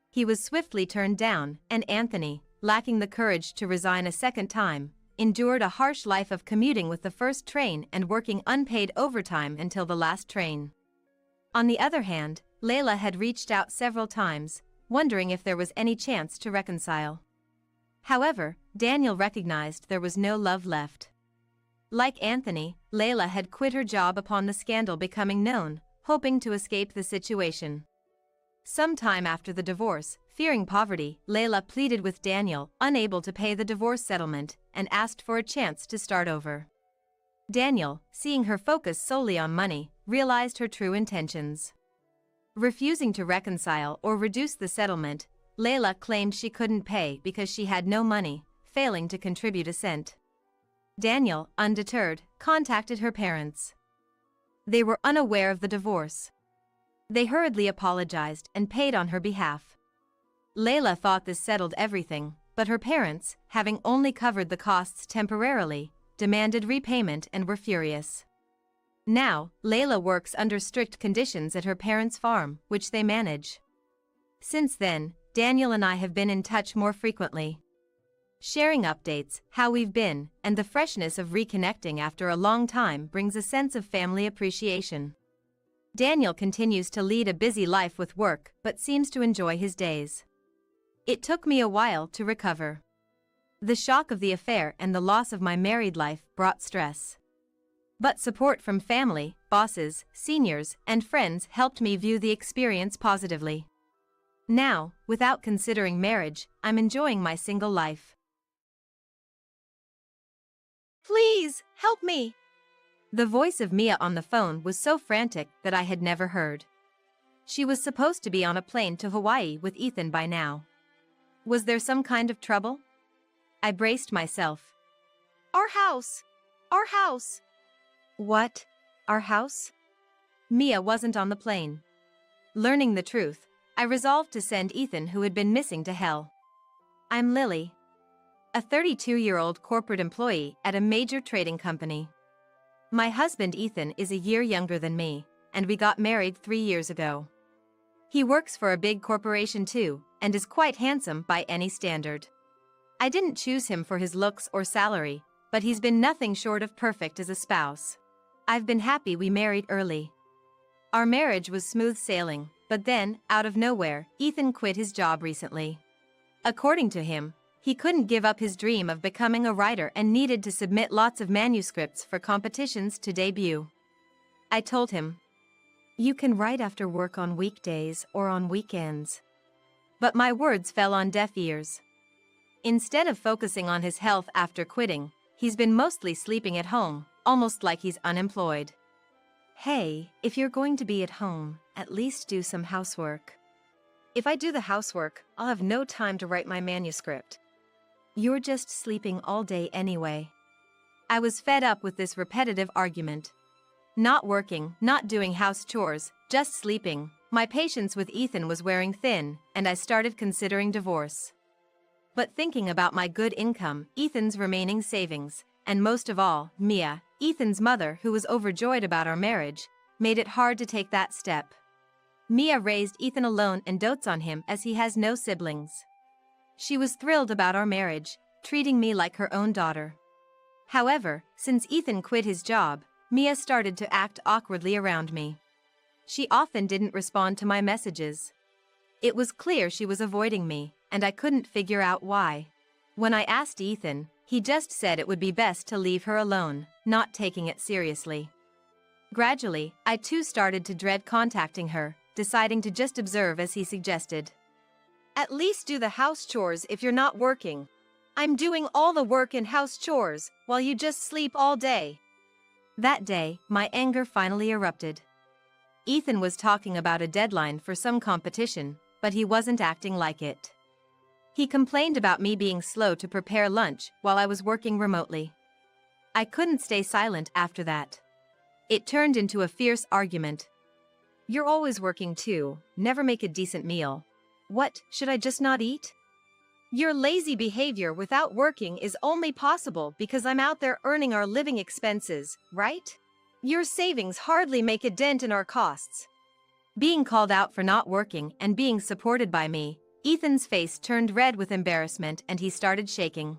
He was swiftly turned down, and Anthony, lacking the courage to resign a second time, endured a harsh life of commuting with the first train and working unpaid overtime until the last train. On the other hand, Layla had reached out several times, wondering if there was any chance to reconcile. However, Daniel recognized there was no love left. Like Anthony, Layla had quit her job upon the scandal becoming known, hoping to escape the situation. Sometime after the divorce, fearing poverty, Layla pleaded with Daniel, unable to pay the divorce settlement, and asked for a chance to start over. Daniel, seeing her focus solely on money, realized her true intentions. Refusing to reconcile or reduce the settlement, Layla claimed she couldn't pay because she had no money, failing to contribute a cent. Daniel, undeterred, contacted her parents. They were unaware of the divorce. They hurriedly apologized and paid on her behalf. Layla thought this settled everything, but her parents, having only covered the costs temporarily, demanded repayment and were furious. Now, Layla works under strict conditions at her parents' farm, which they manage. Since then, Daniel and I have been in touch more frequently. Sharing updates, how we've been, and the freshness of reconnecting after a long time brings a sense of family appreciation. Daniel continues to lead a busy life with work but seems to enjoy his days. It took me a while to recover. The shock of the affair and the loss of my married life brought stress. But support from family, bosses, seniors, and friends helped me view the experience positively. Now, without considering marriage, I'm enjoying my single life. Please, help me! The voice of Mia on the phone was so frantic that I had never heard. She was supposed to be on a plane to Hawaii with Ethan by now. Was there some kind of trouble? I braced myself. Our house! Our house! What? Our house? Mia wasn't on the plane. Learning the truth, I resolved to send Ethan, who had been missing, to hell. I'm Lily, a 32-year-old corporate employee at a major trading company. My husband Ethan is a year younger than me, and we got married 3 years ago. He works for a big corporation too, and is quite handsome by any standard. I didn't choose him for his looks or salary, but he's been nothing short of perfect as a spouse. I've been happy we married early. Our marriage was smooth sailing, but then, out of nowhere, Ethan quit his job recently. According to him, he couldn't give up his dream of becoming a writer and needed to submit lots of manuscripts for competitions to debut. I told him, "You can write after work on weekdays or on weekends." But my words fell on deaf ears. Instead of focusing on his health after quitting, he's been mostly sleeping at home, almost like he's unemployed. Hey, if you're going to be at home, at least do some housework. If I do the housework, I'll have no time to write my manuscript. You're just sleeping all day anyway. I was fed up with this repetitive argument. Not working, not doing house chores, just sleeping. My patience with Ethan was wearing thin, and I started considering divorce. But thinking about my good income, Ethan's remaining savings, and most of all, Mia, Ethan's mother, who was overjoyed about our marriage, made it hard to take that step. Mia raised Ethan alone and dotes on him as he has no siblings. She was thrilled about our marriage, treating me like her own daughter. However, since Ethan quit his job, Mia started to act awkwardly around me. She often didn't respond to my messages. It was clear she was avoiding me, and I couldn't figure out why. When I asked Ethan, he just said it would be best to leave her alone, not taking it seriously. Gradually, I too started to dread contacting her, deciding to just observe as he suggested. At least do the house chores if you're not working. I'm doing all the work and house chores, while you just sleep all day. That day, my anger finally erupted. Ethan was talking about a deadline for some competition, but he wasn't acting like it. He complained about me being slow to prepare lunch while I was working remotely. I couldn't stay silent after that. It turned into a fierce argument. "You're always working too, never make a decent meal. What, should I just not eat? Your lazy behavior without working is only possible because I'm out there earning our living expenses, right? Your savings hardly make a dent in our costs." Being called out for not working and being supported by me, Ethan's face turned red with embarrassment and he started shaking.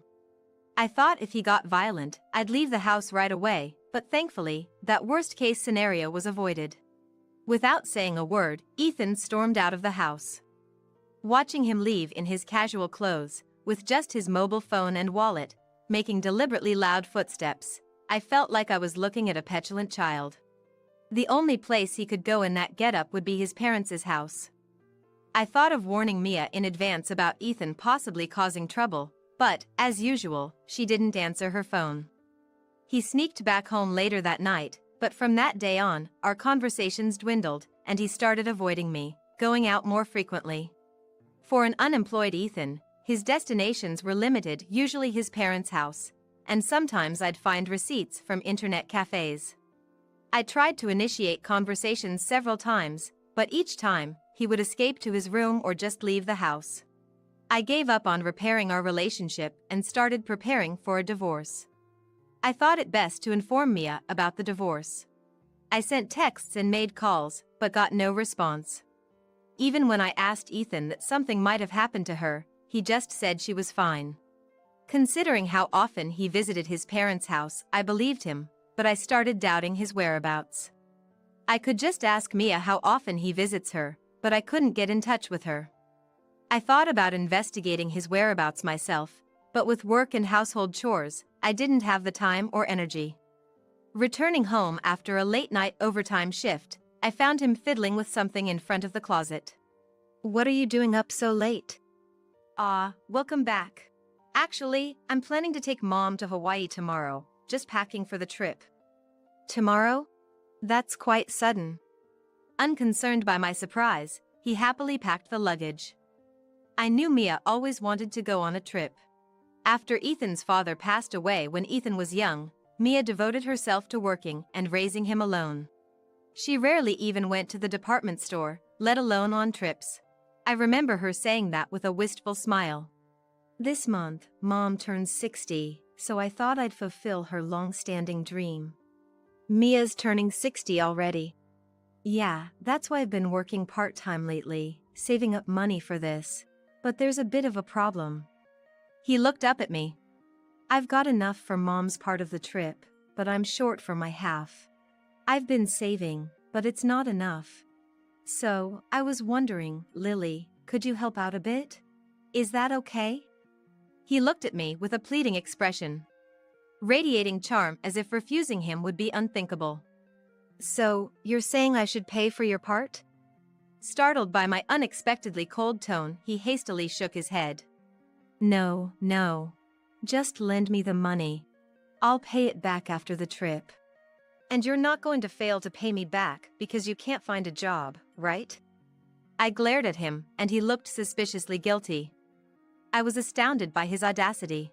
I thought if he got violent, I'd leave the house right away, but thankfully, that worst-case scenario was avoided. Without saying a word, Ethan stormed out of the house. Watching him leave in his casual clothes, with just his mobile phone and wallet, making deliberately loud footsteps, I felt like I was looking at a petulant child. The only place he could go in that getup would be his parents' house. I thought of warning Mia in advance about Ethan possibly causing trouble, but, as usual, she didn't answer her phone. He sneaked back home later that night, but from that day on, our conversations dwindled, and he started avoiding me, going out more frequently. For an unemployed Ethan, his destinations were limited, usually his parents' house, and sometimes I'd find receipts from internet cafes. I tried to initiate conversations several times, but each time, he would escape to his room or just leave the house. I gave up on repairing our relationship and started preparing for a divorce. I thought it best to inform Mia about the divorce. I sent texts and made calls, but got no response. Even when I asked Ethan that something might have happened to her, he just said she was fine. Considering how often he visited his parents' house, I believed him, but I started doubting his whereabouts. I could just ask Mia how often he visits her, but I couldn't get in touch with her. I thought about investigating his whereabouts myself, but with work and household chores, I didn't have the time or energy. Returning home after a late-night overtime shift, I found him fiddling with something in front of the closet. "What are you doing up so late?" Welcome back. Actually, I'm planning to take Mom to Hawaii tomorrow, just packing for the trip." "Tomorrow? That's quite sudden." Unconcerned by my surprise, he happily packed the luggage. I knew Mia always wanted to go on a trip. After Ethan's father passed away when Ethan was young, Mia devoted herself to working and raising him alone. She rarely even went to the department store, let alone on trips. I remember her saying that with a wistful smile. "This month, Mom turns 60, so I thought I'd fulfill her long-standing dream." "Mia's turning 60 already." "Yeah, that's why I've been working part-time lately, saving up money for this. But there's a bit of a problem." He looked up at me. "I've got enough for Mom's part of the trip, but I'm short for my half. I've been saving, but it's not enough. So, I was wondering, Lily, could you help out a bit? Is that okay?" He looked at me with a pleading expression, radiating charm as if refusing him would be unthinkable. "So, you're saying I should pay for your part?" Startled by my unexpectedly cold tone, he hastily shook his head. No. Just lend me the money. I'll pay it back after the trip." "And you're not going to fail to pay me back because you can't find a job, right?" I glared at him, and he looked suspiciously guilty. I was astounded by his audacity.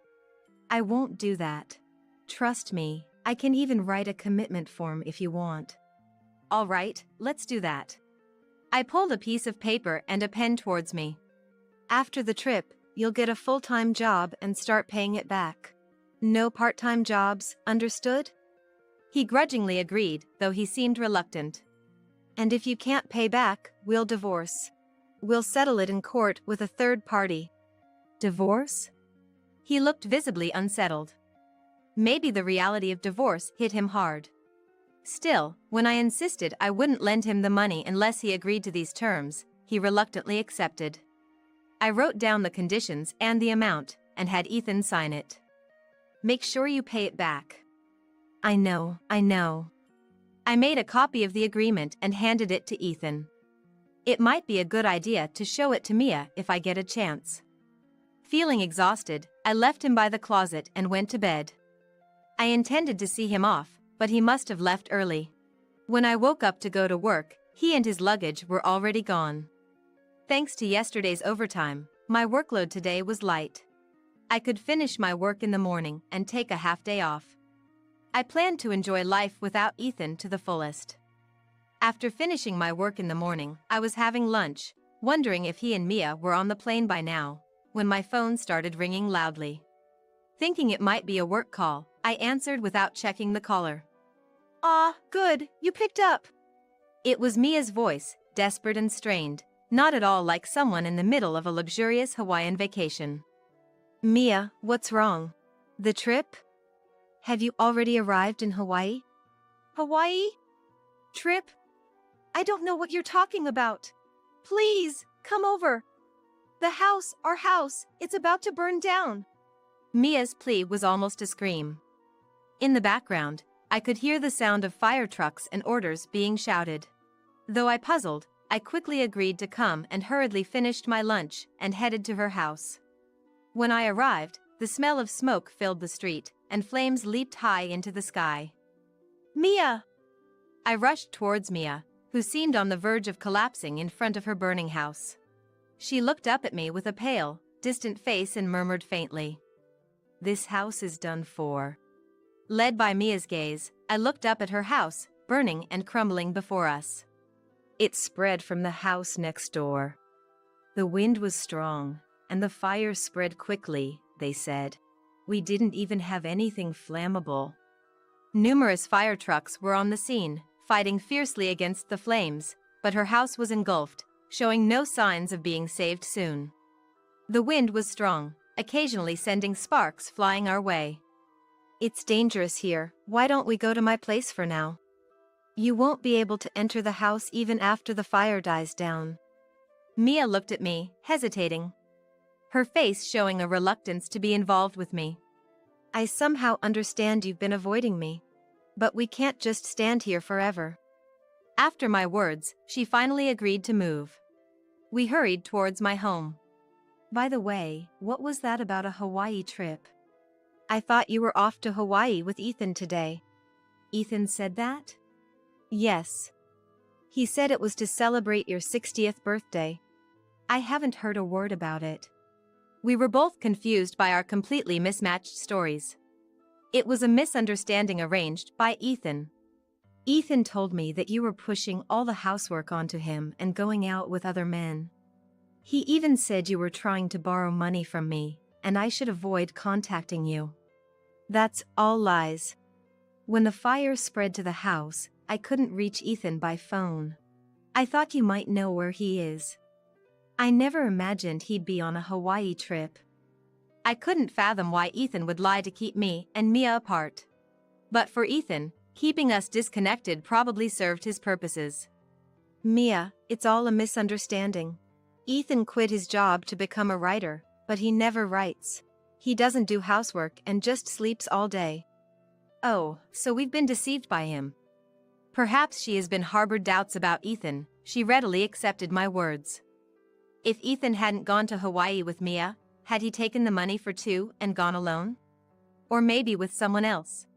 "I won't do that. Trust me, I can even write a commitment form if you want." "All right, let's do that." I pulled a piece of paper and a pen towards me. "After the trip, you'll get a full-time job and start paying it back. No part-time jobs, understood?" He grudgingly agreed, though he seemed reluctant. "And if you can't pay back, we'll divorce. We'll settle it in court with a third party." "Divorce?" He looked visibly unsettled. Maybe the reality of divorce hit him hard. Still, when I insisted I wouldn't lend him the money unless he agreed to these terms, he reluctantly accepted. I wrote down the conditions and the amount, and had Ethan sign it. "Make sure you pay it back." I know. I made a copy of the agreement and handed it to Ethan. It might be a good idea to show it to Mia if I get a chance. Feeling exhausted, I left him by the closet and went to bed. I intended to see him off, but he must have left early. When I woke up to go to work, he and his luggage were already gone. Thanks to yesterday's overtime, my workload today was light. I could finish my work in the morning and take a half day off. I planned to enjoy life without Ethan to the fullest. After finishing my work in the morning, I was having lunch, wondering if he and Mia were on the plane by now, when my phone started ringing loudly. Thinking it might be a work call, I answered without checking the caller. "Ah, good, you picked up." It was Mia's voice, desperate and strained, not at all like someone in the middle of a luxurious Hawaiian vacation. "Mia, what's wrong? The trip? Have you already arrived in Hawaii?" "Hawaii? Trip? I don't know what you're talking about. Please, come over. The house, our house, it's about to burn down." Mia's plea was almost a scream. In the background, I could hear the sound of fire trucks and orders being shouted. Though I puzzled, I quickly agreed to come and hurriedly finished my lunch and headed to her house. When I arrived, the smell of smoke filled the street, and flames leaped high into the sky. "Mia!" I rushed towards Mia, who seemed on the verge of collapsing in front of her burning house. She looked up at me with a pale, distant face and murmured faintly, "This house is done for." Led by Mia's gaze, I looked up at her house, burning and crumbling before us. It spread from the house next door. The wind was strong, and the fire spread quickly, they said. We didn't even have anything flammable. Numerous fire trucks were on the scene, fighting fiercely against the flames, but her house was engulfed, showing no signs of being saved soon. The wind was strong, occasionally sending sparks flying our way. "It's dangerous here, why don't we go to my place for now? You won't be able to enter the house even after the fire dies down." Mia looked at me, hesitating, her face showing a reluctance to be involved with me. "I somehow understand you've been avoiding me. But we can't just stand here forever." After my words, she finally agreed to move. We hurried towards my home. "By the way, what was that about a Hawaii trip? I thought you were off to Hawaii with Ethan today." "Ethan said that?" "Yes. He said it was to celebrate your 60th birthday. I haven't heard a word about it." We were both confused by our completely mismatched stories. It was a misunderstanding arranged by Ethan. "Ethan told me that you were pushing all the housework onto him and going out with other men. He even said you were trying to borrow money from me, and I should avoid contacting you." "That's all lies. When the fire spread to the house, I couldn't reach Ethan by phone. I thought you might know where he is. I never imagined he'd be on a Hawaii trip." I couldn't fathom why Ethan would lie to keep me and Mia apart. But for Ethan, keeping us disconnected probably served his purposes. "Mia, it's all a misunderstanding. Ethan quit his job to become a writer, but he never writes. He doesn't do housework and just sleeps all day." "Oh, so we've been deceived by him." Perhaps she has been harbored doubts about Ethan. She readily accepted my words. If Ethan hadn't gone to Hawaii with Mia, had he taken the money for two and gone alone? Or maybe with someone else?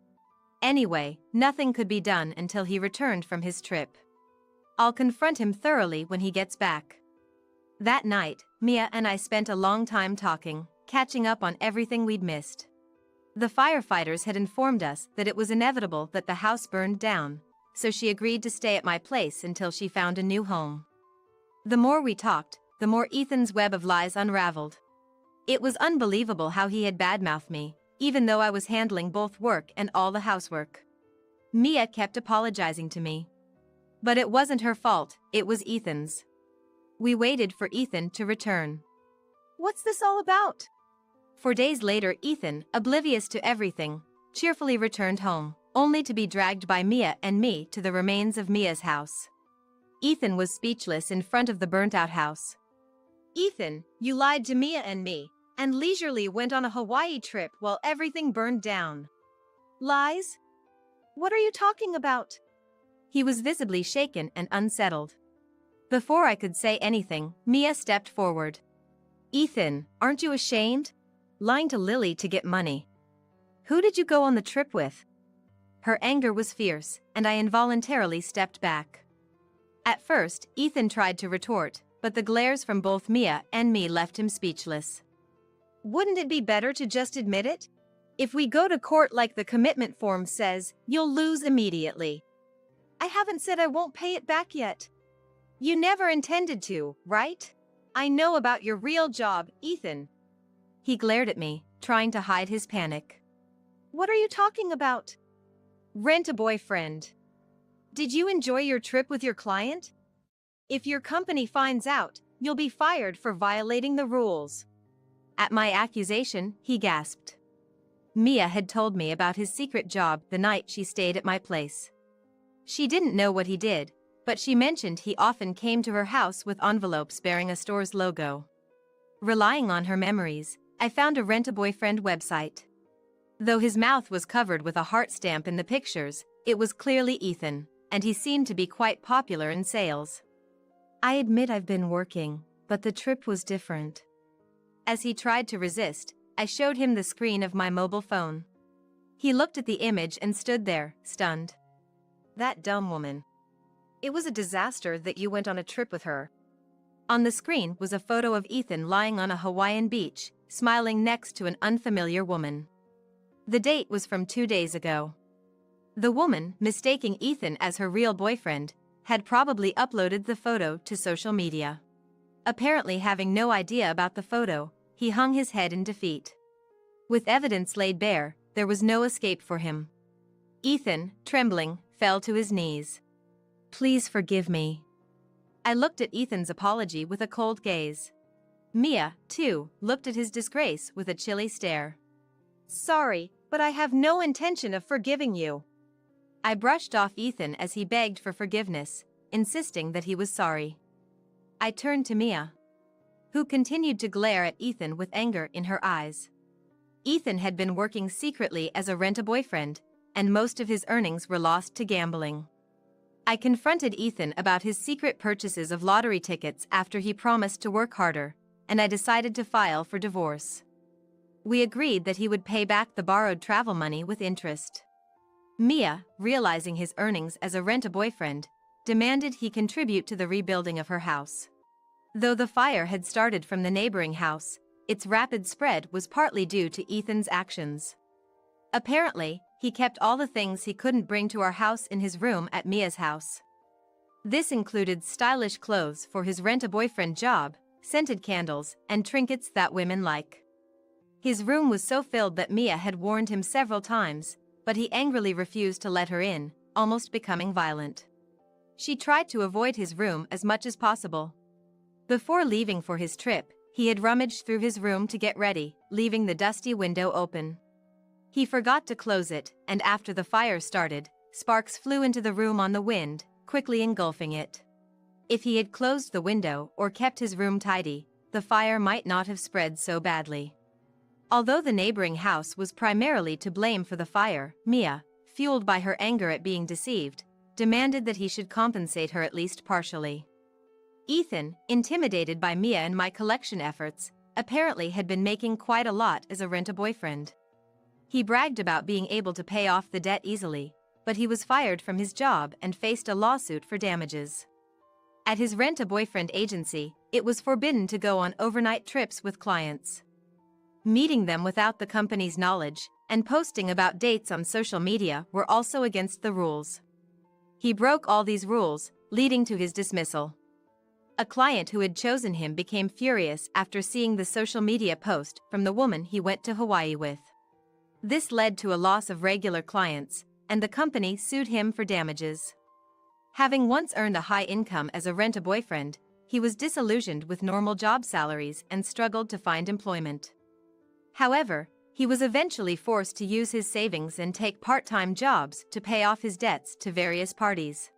Anyway, nothing could be done until he returned from his trip. I'll confront him thoroughly when he gets back. That night, Mia and I spent a long time talking, catching up on everything we'd missed. The firefighters had informed us that it was inevitable that the house burned down, so she agreed to stay at my place until she found a new home. The more we talked, the more Ethan's web of lies unraveled. It was unbelievable how he had badmouthed me, even though I was handling both work and all the housework. Mia kept apologizing to me. But it wasn't her fault, it was Ethan's. We waited for Ethan to return. "What's this all about?" For days later, Ethan, oblivious to everything, cheerfully returned home, only to be dragged by Mia and me to the remains of Mia's house. Ethan was speechless in front of the burnt-out house. "Ethan, you lied to Mia and me, and leisurely went on a Hawaii trip while everything burned down." "Lies? What are you talking about?" He was visibly shaken and unsettled. Before I could say anything, Mia stepped forward. "Ethan, aren't you ashamed? Lying to Lily to get money. Who did you go on the trip with?" Her anger was fierce, and I involuntarily stepped back. At first, Ethan tried to retort, but the glares from both Mia and me left him speechless. Wouldn't it be better to just admit it? If we go to court like the commitment form says, you'll lose immediately. I haven't said I won't pay it back yet. You never intended to, right? I know about your real job, Ethan. He glared at me, trying to hide his panic. What are you talking about? Rent a boyfriend. Did you enjoy your trip with your client? If your company finds out, you'll be fired for violating the rules. At my accusation, he gasped. Mia had told me about his secret job the night she stayed at my place. She didn't know what he did, but she mentioned he often came to her house with envelopes bearing a store's logo. Relying on her memories, I found a Rent-A-Boyfriend website. Though his mouth was covered with a heart stamp in the pictures, it was clearly Ethan, and he seemed to be quite popular in sales. I admit I've been working, but the trip was different. As he tried to resist, I showed him the screen of my mobile phone. He looked at the image and stood there, stunned. That dumb woman. It was a disaster that you went on a trip with her. On the screen was a photo of Ethan lying on a Hawaiian beach, smiling next to an unfamiliar woman. The date was from 2 days ago. The woman, mistaking Ethan as her real boyfriend, had probably uploaded the photo to social media. Apparently having no idea about the photo, he hung his head in defeat. With evidence laid bare, there was no escape for him. Ethan, trembling, fell to his knees. Please forgive me. I looked at Ethan's apology with a cold gaze. Mia, too, looked at his disgrace with a chilly stare. Sorry, but I have no intention of forgiving you. I brushed off Ethan as he begged for forgiveness, insisting that he was sorry. I turned to Mia, who continued to glare at Ethan with anger in her eyes. Ethan had been working secretly as a rent-a-boyfriend, and most of his earnings were lost to gambling. I confronted Ethan about his secret purchases of lottery tickets after he promised to work harder, and I decided to file for divorce. We agreed that he would pay back the borrowed travel money with interest. Mia, realizing his earnings as a rent-a-boyfriend, demanded he contribute to the rebuilding of her house. Though the fire had started from the neighboring house, its rapid spread was partly due to Ethan's actions. Apparently, he kept all the things he couldn't bring to our house in his room at Mia's house. This included stylish clothes for his rent-a-boyfriend job, scented candles, and trinkets that women like. His room was so filled that Mia had warned him several times, but he angrily refused to let her in, almost becoming violent. She tried to avoid his room as much as possible. Before leaving for his trip, he had rummaged through his room to get ready, leaving the dusty window open. He forgot to close it, and after the fire started, sparks flew into the room on the wind, quickly engulfing it. If he had closed the window or kept his room tidy, the fire might not have spread so badly. Although the neighboring house was primarily to blame for the fire, Mia, fueled by her anger at being deceived, demanded that he should compensate her at least partially. Ethan, intimidated by Mia and my collection efforts, apparently had been making quite a lot as a rent-a-boyfriend. He bragged about being able to pay off the debt easily, but he was fired from his job and faced a lawsuit for damages. At his rent-a-boyfriend agency, it was forbidden to go on overnight trips with clients. Meeting them without the company's knowledge and posting about dates on social media were also against the rules. He broke all these rules, leading to his dismissal. A client who had chosen him became furious after seeing the social media post from the woman he went to Hawaii with. This led to a loss of regular clients, and the company sued him for damages. Having once earned a high income as a rent-a-boyfriend, he was disillusioned with normal job salaries and struggled to find employment. However, he was eventually forced to use his savings and take part-time jobs to pay off his debts to various parties.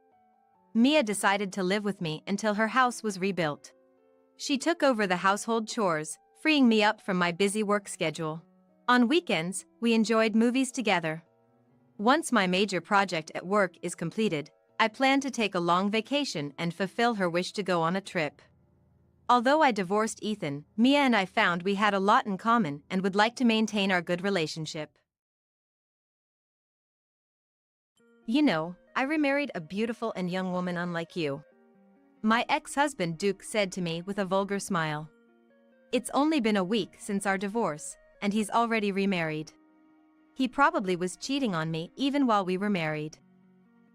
Mia decided to live with me until her house was rebuilt. She took over the household chores, freeing me up from my busy work schedule. On weekends, we enjoyed movies together. Once my major project at work is completed, I plan to take a long vacation and fulfill her wish to go on a trip. Although I divorced Ethan, Mia and I found we had a lot in common and would like to maintain our good relationship. You know, I remarried a beautiful and young woman unlike you. My ex-husband Duke said to me with a vulgar smile. It's only been a week since our divorce, and he's already remarried. He probably was cheating on me even while we were married.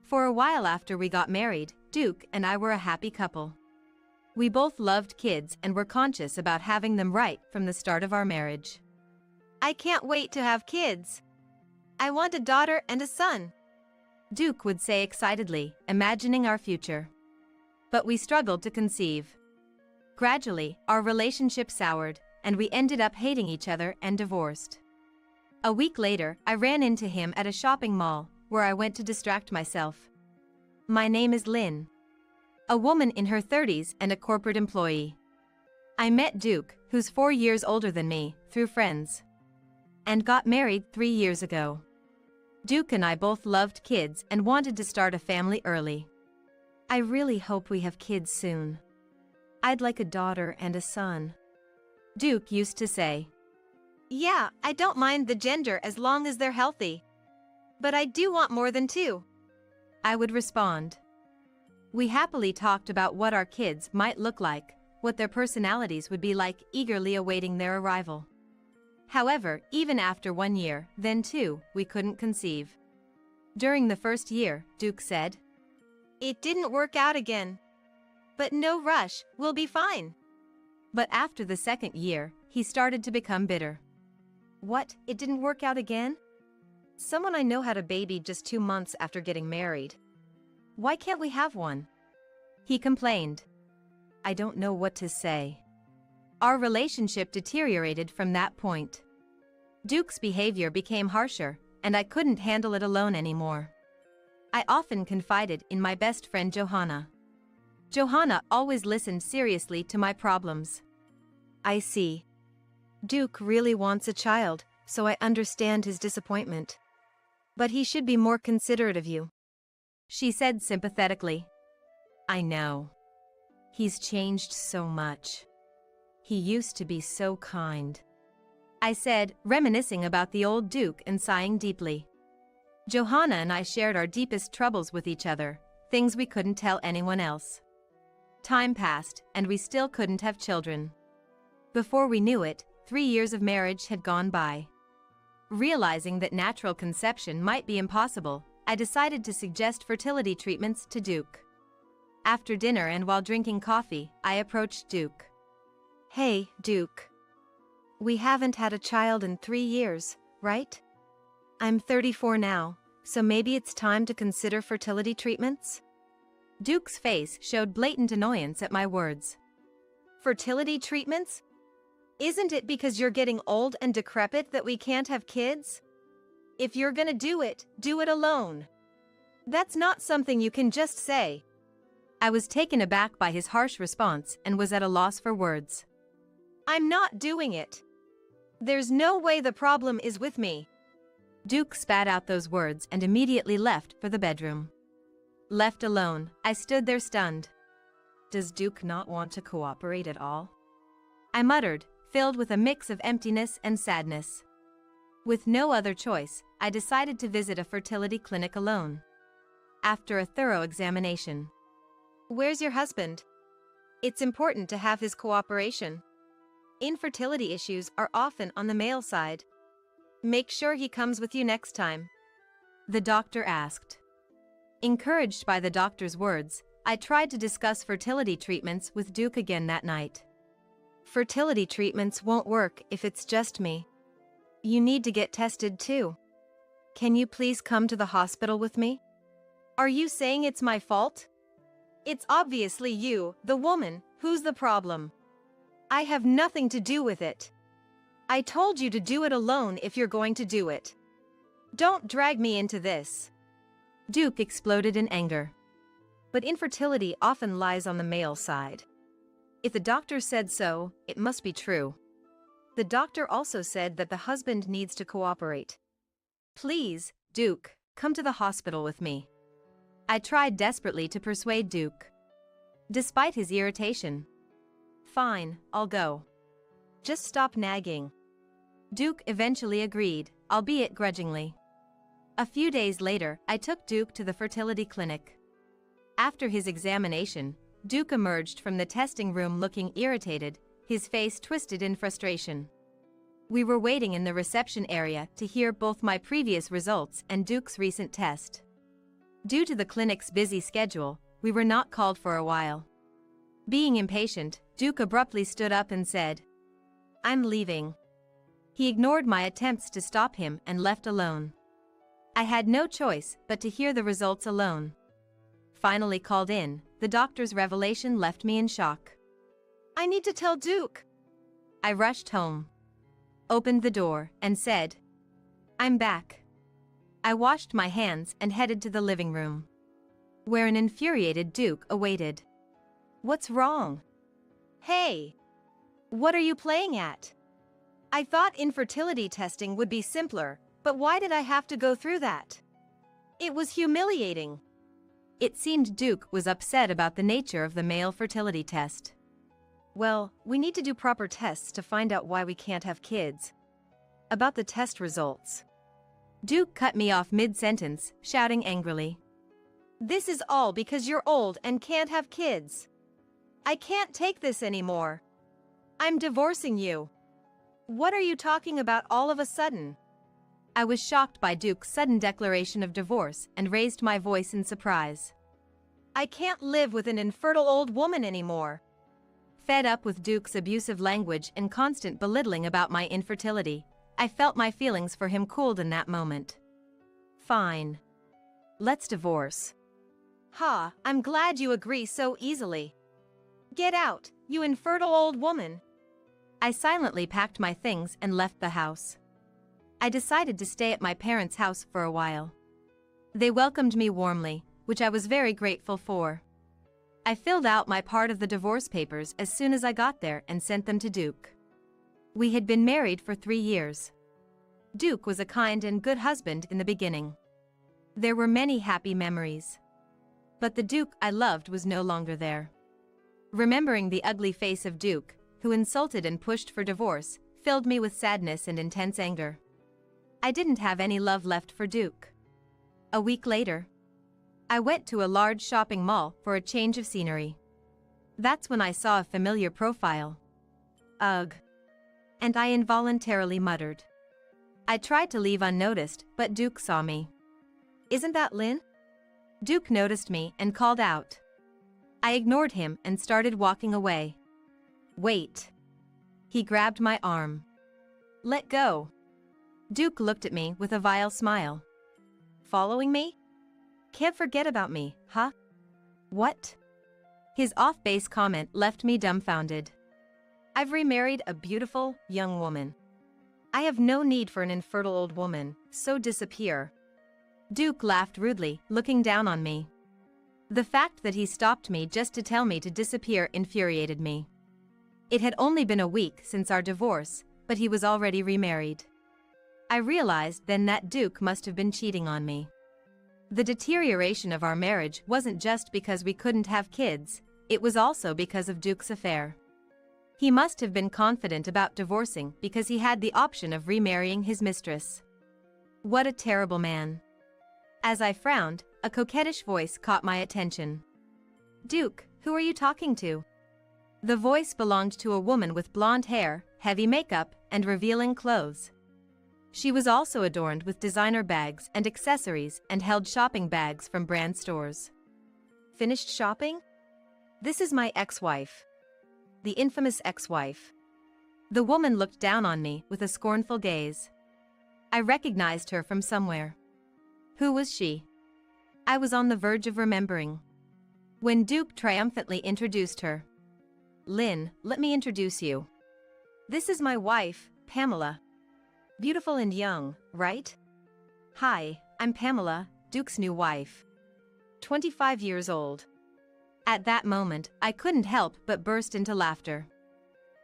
For a while after we got married, Duke and I were a happy couple. We both loved kids and were conscious about having them right from the start of our marriage. I can't wait to have kids. I want a daughter and a son, Duke would say excitedly, imagining our future. But we struggled to conceive. Gradually, our relationship soured, and we ended up hating each other and divorced. A week later, I ran into him at a shopping mall, where I went to distract myself. My name is Lynn. A woman in her 30s and a corporate employee. I met Duke, who's 4 years older than me, through friends. And got married 3 years ago. Duke and I both loved kids and wanted to start a family early. I really hope we have kids soon. I'd like a daughter and a son, Duke used to say. Yeah, I don't mind the gender as long as they're healthy. But I do want more than 2, I would respond. We happily talked about what our kids might look like, what their personalities would be like, eagerly awaiting their arrival. However, even after 1 year, then 2, we couldn't conceive. During the first year, Duke said, "It didn't work out again. But no rush, we'll be fine." But after the second year, he started to become bitter. What, it didn't work out again? Someone I know had a baby just 2 months after getting married. Why can't we have one? He complained. I don't know what to say. Our relationship deteriorated from that point. Duke's behavior became harsher, and I couldn't handle it alone anymore. I often confided in my best friend Johanna. Johanna always listened seriously to my problems. I see. Duke really wants a child, so I understand his disappointment. But he should be more considerate of you, she said sympathetically. I know. He's changed so much. He used to be so kind, I said, reminiscing about the old Duke and sighing deeply. Johanna and I shared our deepest troubles with each other, things we couldn't tell anyone else. Time passed, and we still couldn't have children. Before we knew it, 3 years of marriage had gone by. Realizing that natural conception might be impossible, I decided to suggest fertility treatments to Duke. After dinner and while drinking coffee, I approached Duke. Hey, Duke. We haven't had a child in 3 years, right? I'm 34 now, so maybe it's time to consider fertility treatments? Duke's face showed blatant annoyance at my words. Fertility treatments? Isn't it because you're getting old and decrepit that we can't have kids? If you're gonna do it alone. That's not something you can just say. I was taken aback by his harsh response and was at a loss for words. I'm not doing it. There's no way the problem is with me. Duke spat out those words and immediately left for the bedroom. Left alone, I stood there stunned. Does Duke not want to cooperate at all? I muttered, filled with a mix of emptiness and sadness. With no other choice, I decided to visit a fertility clinic alone. After a thorough examination. Where's your husband? It's important to have his cooperation. Infertility issues are often on the male side. Make sure he comes with you next time, the doctor asked. Encouraged by the doctor's words, I tried to discuss fertility treatments with Duke again that night. Fertility treatments won't work if it's just me. You need to get tested too. Can you please come to the hospital with me? Are you saying it's my fault? It's obviously you, the woman, who's the problem. I have nothing to do with it. I told you to do it alone if you're going to do it. Don't drag me into this. Duke exploded in anger. But infertility often lies on the male side. If the doctor said so, it must be true. The doctor also said that the husband needs to cooperate. Please, Duke, come to the hospital with me. I tried desperately to persuade Duke. Despite his irritation. Fine, I'll go. Just stop nagging. Duke eventually agreed, albeit grudgingly. A few days later, I took Duke to the fertility clinic. After his examination, Duke emerged from the testing room looking irritated, his face twisted in frustration. We were waiting in the reception area to hear both my previous results and Duke's recent test. Due to the clinic's busy schedule, we were not called for a while. Being impatient, Duke abruptly stood up and said, "I'm leaving." He ignored my attempts to stop him and left alone. I had no choice but to hear the results alone. Finally called in, the doctor's revelation left me in shock. "I need to tell Duke." I rushed home, opened the door, and said, "I'm back." I washed my hands and headed to the living room, where an infuriated Duke awaited. "What's wrong?" "Hey! What are you playing at? I thought infertility testing would be simpler, but why did I have to go through that? It was humiliating." It seemed Duke was upset about the nature of the male fertility test. "Well, we need to do proper tests to find out why we can't have kids. About the test results." Duke cut me off mid-sentence, shouting angrily, "This is all because you're old and can't have kids. I can't take this anymore. I'm divorcing you." "What are you talking about all of a sudden?" I was shocked by Duke's sudden declaration of divorce and raised my voice in surprise. "I can't live with an infertile old woman anymore." Fed up with Duke's abusive language and constant belittling about my infertility, I felt my feelings for him cooled in that moment. "Fine. Let's divorce." "Ha, I'm glad you agree so easily. Get out, you infertile old woman." I silently packed my things and left the house. I decided to stay at my parents' house for a while. They welcomed me warmly, which I was very grateful for. I filled out my part of the divorce papers as soon as I got there and sent them to Duke. We had been married for 3 years. Duke was a kind and good husband in the beginning. There were many happy memories. But the Duke I loved was no longer there. Remembering the ugly face of Duke, who insulted and pushed for divorce, filled me with sadness and intense anger. I didn't have any love left for Duke. A week later, I went to a large shopping mall for a change of scenery. That's when I saw a familiar profile. Ugh. And I involuntarily muttered. I tried to leave unnoticed, but Duke saw me. "Isn't that Lynn?" Duke noticed me and called out. I ignored him and started walking away. "Wait." He grabbed my arm. "Let go." Duke looked at me with a vile smile. "Following me? Can't forget about me, huh?" "What?" His off-base comment left me dumbfounded. I've remarried a beautiful, young woman. I have no need for an infertile old woman, so disappear. Duke laughed rudely, looking down on me. The fact that he stopped me just to tell me to disappear infuriated me. It had only been a week since our divorce, but he was already remarried. I realized then that Duke must have been cheating on me. The deterioration of our marriage wasn't just because we couldn't have kids, it was also because of Duke's affair. He must have been confident about divorcing because he had the option of remarrying his mistress. What a terrible man. As I frowned, a coquettish voice caught my attention. "Duke, who are you talking to?" The voice belonged to a woman with blonde hair, heavy makeup, and revealing clothes. She was also adorned with designer bags and accessories and held shopping bags from brand stores. "Finished shopping? This is my ex-wife. The infamous ex-wife." The woman looked down on me with a scornful gaze. I recognized her from somewhere. Who was she? I was on the verge of remembering, when Duke triumphantly introduced her. "Lynn, let me introduce you. This is my wife, Pamela. Beautiful and young, right? Hi, I'm Pamela, Duke's new wife. 25 years old." At that moment, I couldn't help but burst into laughter.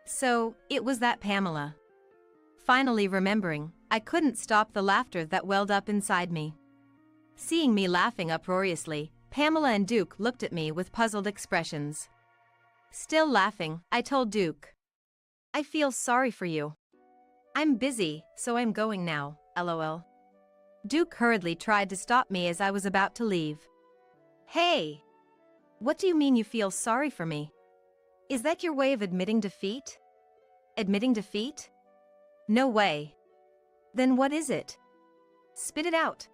So, it was that Pamela. Finally remembering, I couldn't stop the laughter that welled up inside me. Seeing me laughing uproariously, Pamela and Duke looked at me with puzzled expressions. Still laughing, I told Duke, "I feel sorry for you. I'm busy, so I'm going now, lol." Duke hurriedly tried to stop me as I was about to leave. Hey! What do you mean you feel sorry for me? Is that your way of admitting defeat? Admitting defeat? No way. Then what is it? Spit it out.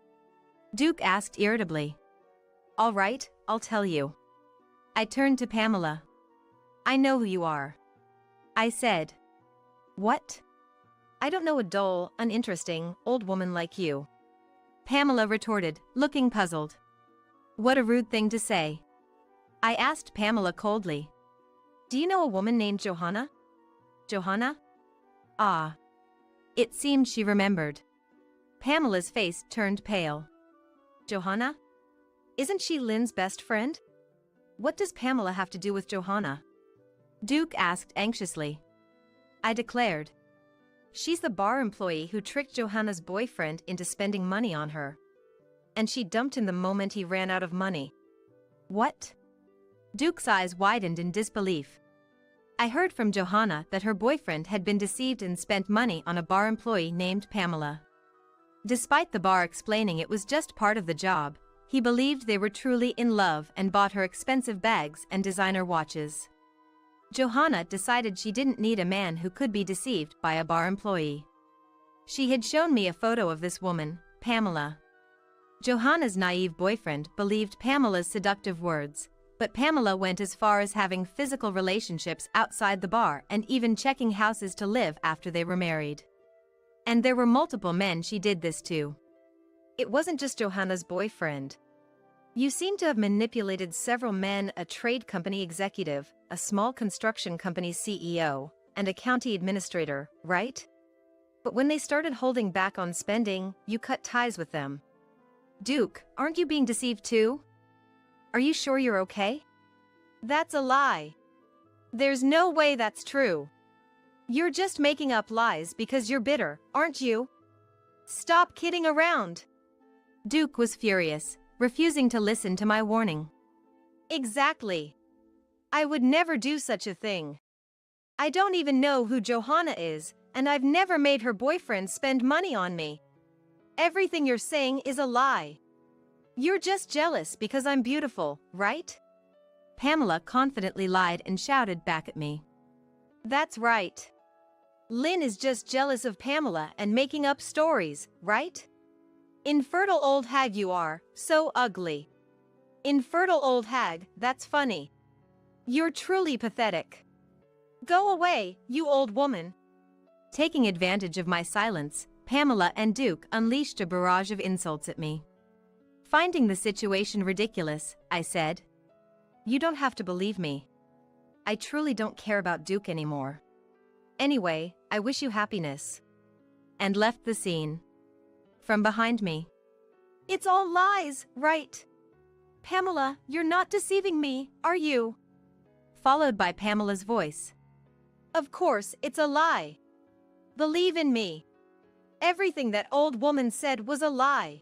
Duke asked irritably. All right, I'll tell you. I turned to Pamela. I know who you are. I said. What? I don't know a dull, uninteresting, old woman like you. Pamela retorted, looking puzzled. What a rude thing to say. I asked Pamela coldly. Do you know a woman named Johanna? Johanna? Ah. It seemed she remembered. Pamela's face turned pale. Johanna? Isn't she Lynn's best friend? What does Pamela have to do with Johanna? Duke asked anxiously. I declared. She's the bar employee who tricked Johanna's boyfriend into spending money on her. And she dumped him the moment he ran out of money. What? Duke's eyes widened in disbelief. I heard from Johanna that her boyfriend had been deceived and spent money on a bar employee named Pamela. Despite the bar explaining it was just part of the job, he believed they were truly in love and bought her expensive bags and designer watches. Johanna decided she didn't need a man who could be deceived by a bar employee. She had shown me a photo of this woman, Pamela. Johanna's naive boyfriend believed Pamela's seductive words, but Pamela went as far as having physical relationships outside the bar and even checking houses to live after they were married. And there were multiple men she did this to. It wasn't just Johanna's boyfriend. You seem to have manipulated several men, a trade company executive, a small construction company's CEO, and a county administrator, right? But when they started holding back on spending, you cut ties with them. Duke, aren't you being deceived too? Are you sure you're okay? That's a lie. There's no way that's true. You're just making up lies because you're bitter, aren't you? Stop kidding around. Duke was furious, refusing to listen to my warning. Exactly. I would never do such a thing. I don't even know who Johanna is, and I've never made her boyfriend spend money on me. Everything you're saying is a lie. You're just jealous because I'm beautiful, right? Pamela confidently lied and shouted back at me. That's right. Lynn is just jealous of Pamela and making up stories, right? Infertile old hag you are, so ugly. Infertile old hag, that's funny. You're truly pathetic. Go away, you old woman. Taking advantage of my silence, Pamela and Duke unleashed a barrage of insults at me. Finding the situation ridiculous, I said, You don't have to believe me. I truly don't care about Duke anymore. Anyway, I wish you happiness. And left the scene. From behind me. It's all lies, right? Pamela, you're not deceiving me, are you? Followed by Pamela's voice. Of course, it's a lie. Believe in me. Everything that old woman said was a lie.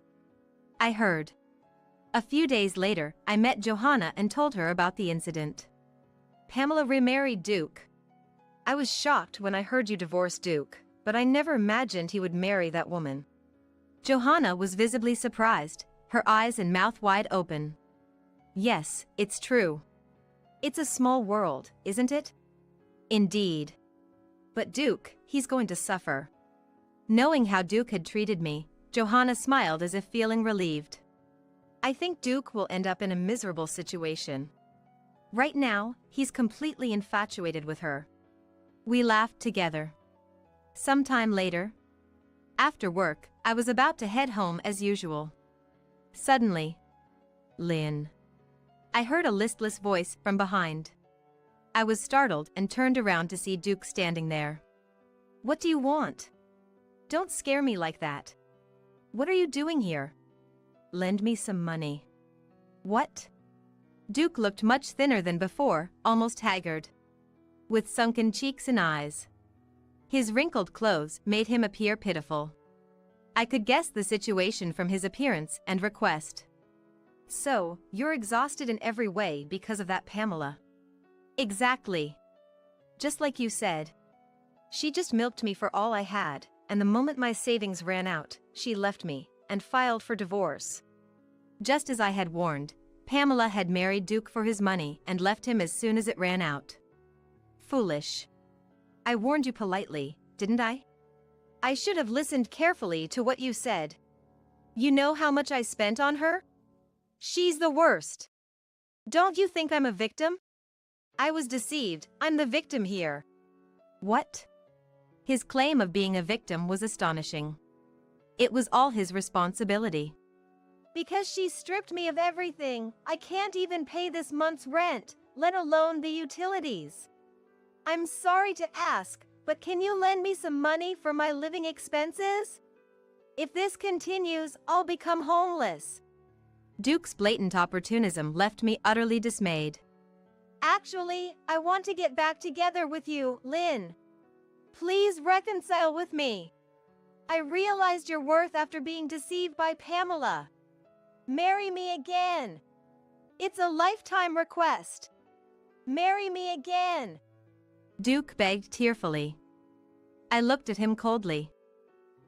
I heard. A few days later, I met Johanna and told her about the incident. Pamela remarried Duke. I was shocked when I heard you divorced Duke, but I never imagined he would marry that woman. Johanna was visibly surprised, her eyes and mouth wide open. Yes, it's true. It's a small world, isn't it? Indeed. But Duke, he's going to suffer. Knowing how Duke had treated me, Johanna smiled as if feeling relieved. I think Duke will end up in a miserable situation. Right now, he's completely infatuated with her. We laughed together. Sometime later, after work, I was about to head home as usual. Suddenly, Lynn. I heard a listless voice from behind. I was startled and turned around to see Duke standing there. What do you want? Don't scare me like that. What are you doing here? Lend me some money. What? Duke looked much thinner than before, almost haggard, with sunken cheeks and eyes. His wrinkled clothes made him appear pitiful. I could guess the situation from his appearance and request. So, you're exhausted in every way because of that Pamela. Exactly. Just like you said. She just milked me for all I had, and the moment my savings ran out, she left me, and filed for divorce. Just as I had warned, Pamela had married Duke for his money and left him as soon as it ran out. Foolish. I warned you politely, didn't I? I should have listened carefully to what you said. You know how much I spent on her? She's the worst. Don't you think I'm a victim? I was deceived. I'm the victim here. What? His claim of being a victim was astonishing. It was all his responsibility. Because she stripped me of everything, I can't even pay this month's rent, let alone the utilities. I'm sorry to ask, but can you lend me some money for my living expenses? If this continues, I'll become homeless. Duke's blatant opportunism left me utterly dismayed. Actually, I want to get back together with you, Lynn. Please reconcile with me. I realized your worth after being deceived by Pamela. Marry me again. It's a lifetime request. Marry me again. Duke begged tearfully. I looked at him coldly.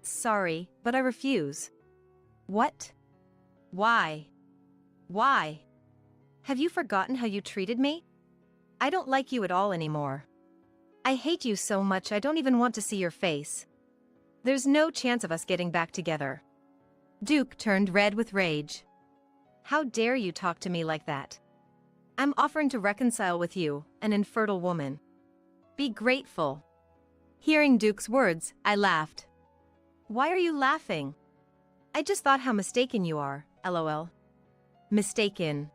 Sorry, but I refuse. What? Why? Why? Have you forgotten how you treated me? I don't like you at all anymore. I hate you so much I don't even want to see your face. There's no chance of us getting back together. Duke turned red with rage. How dare you talk to me like that? I'm offering to reconcile with you, an infertile woman. Be grateful. Hearing Duke's words, I laughed. Why are you laughing? I just thought how mistaken you are, LOL. Mistaken?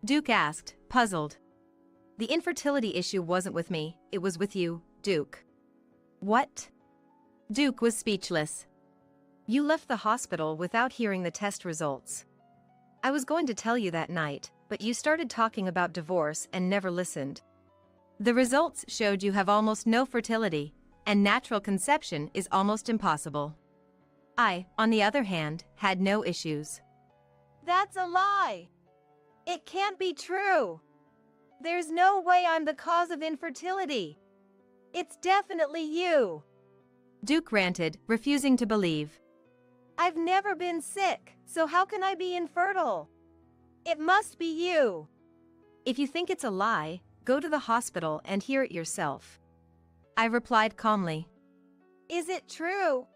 Duke asked, puzzled. The infertility issue wasn't with me, it was with you, Duke. What? Duke was speechless. You left the hospital without hearing the test results. I was going to tell you that night, but you started talking about divorce and never listened. The results showed you have almost no fertility, and natural conception is almost impossible. I, on the other hand, had no issues. That's a lie! It can't be true! There's no way I'm the cause of infertility! It's definitely you! Duke ranted, refusing to believe. I've never been sick, so how can I be infertile? It must be you! If you think it's a lie, go to the hospital and hear it yourself. I replied calmly. Is it true?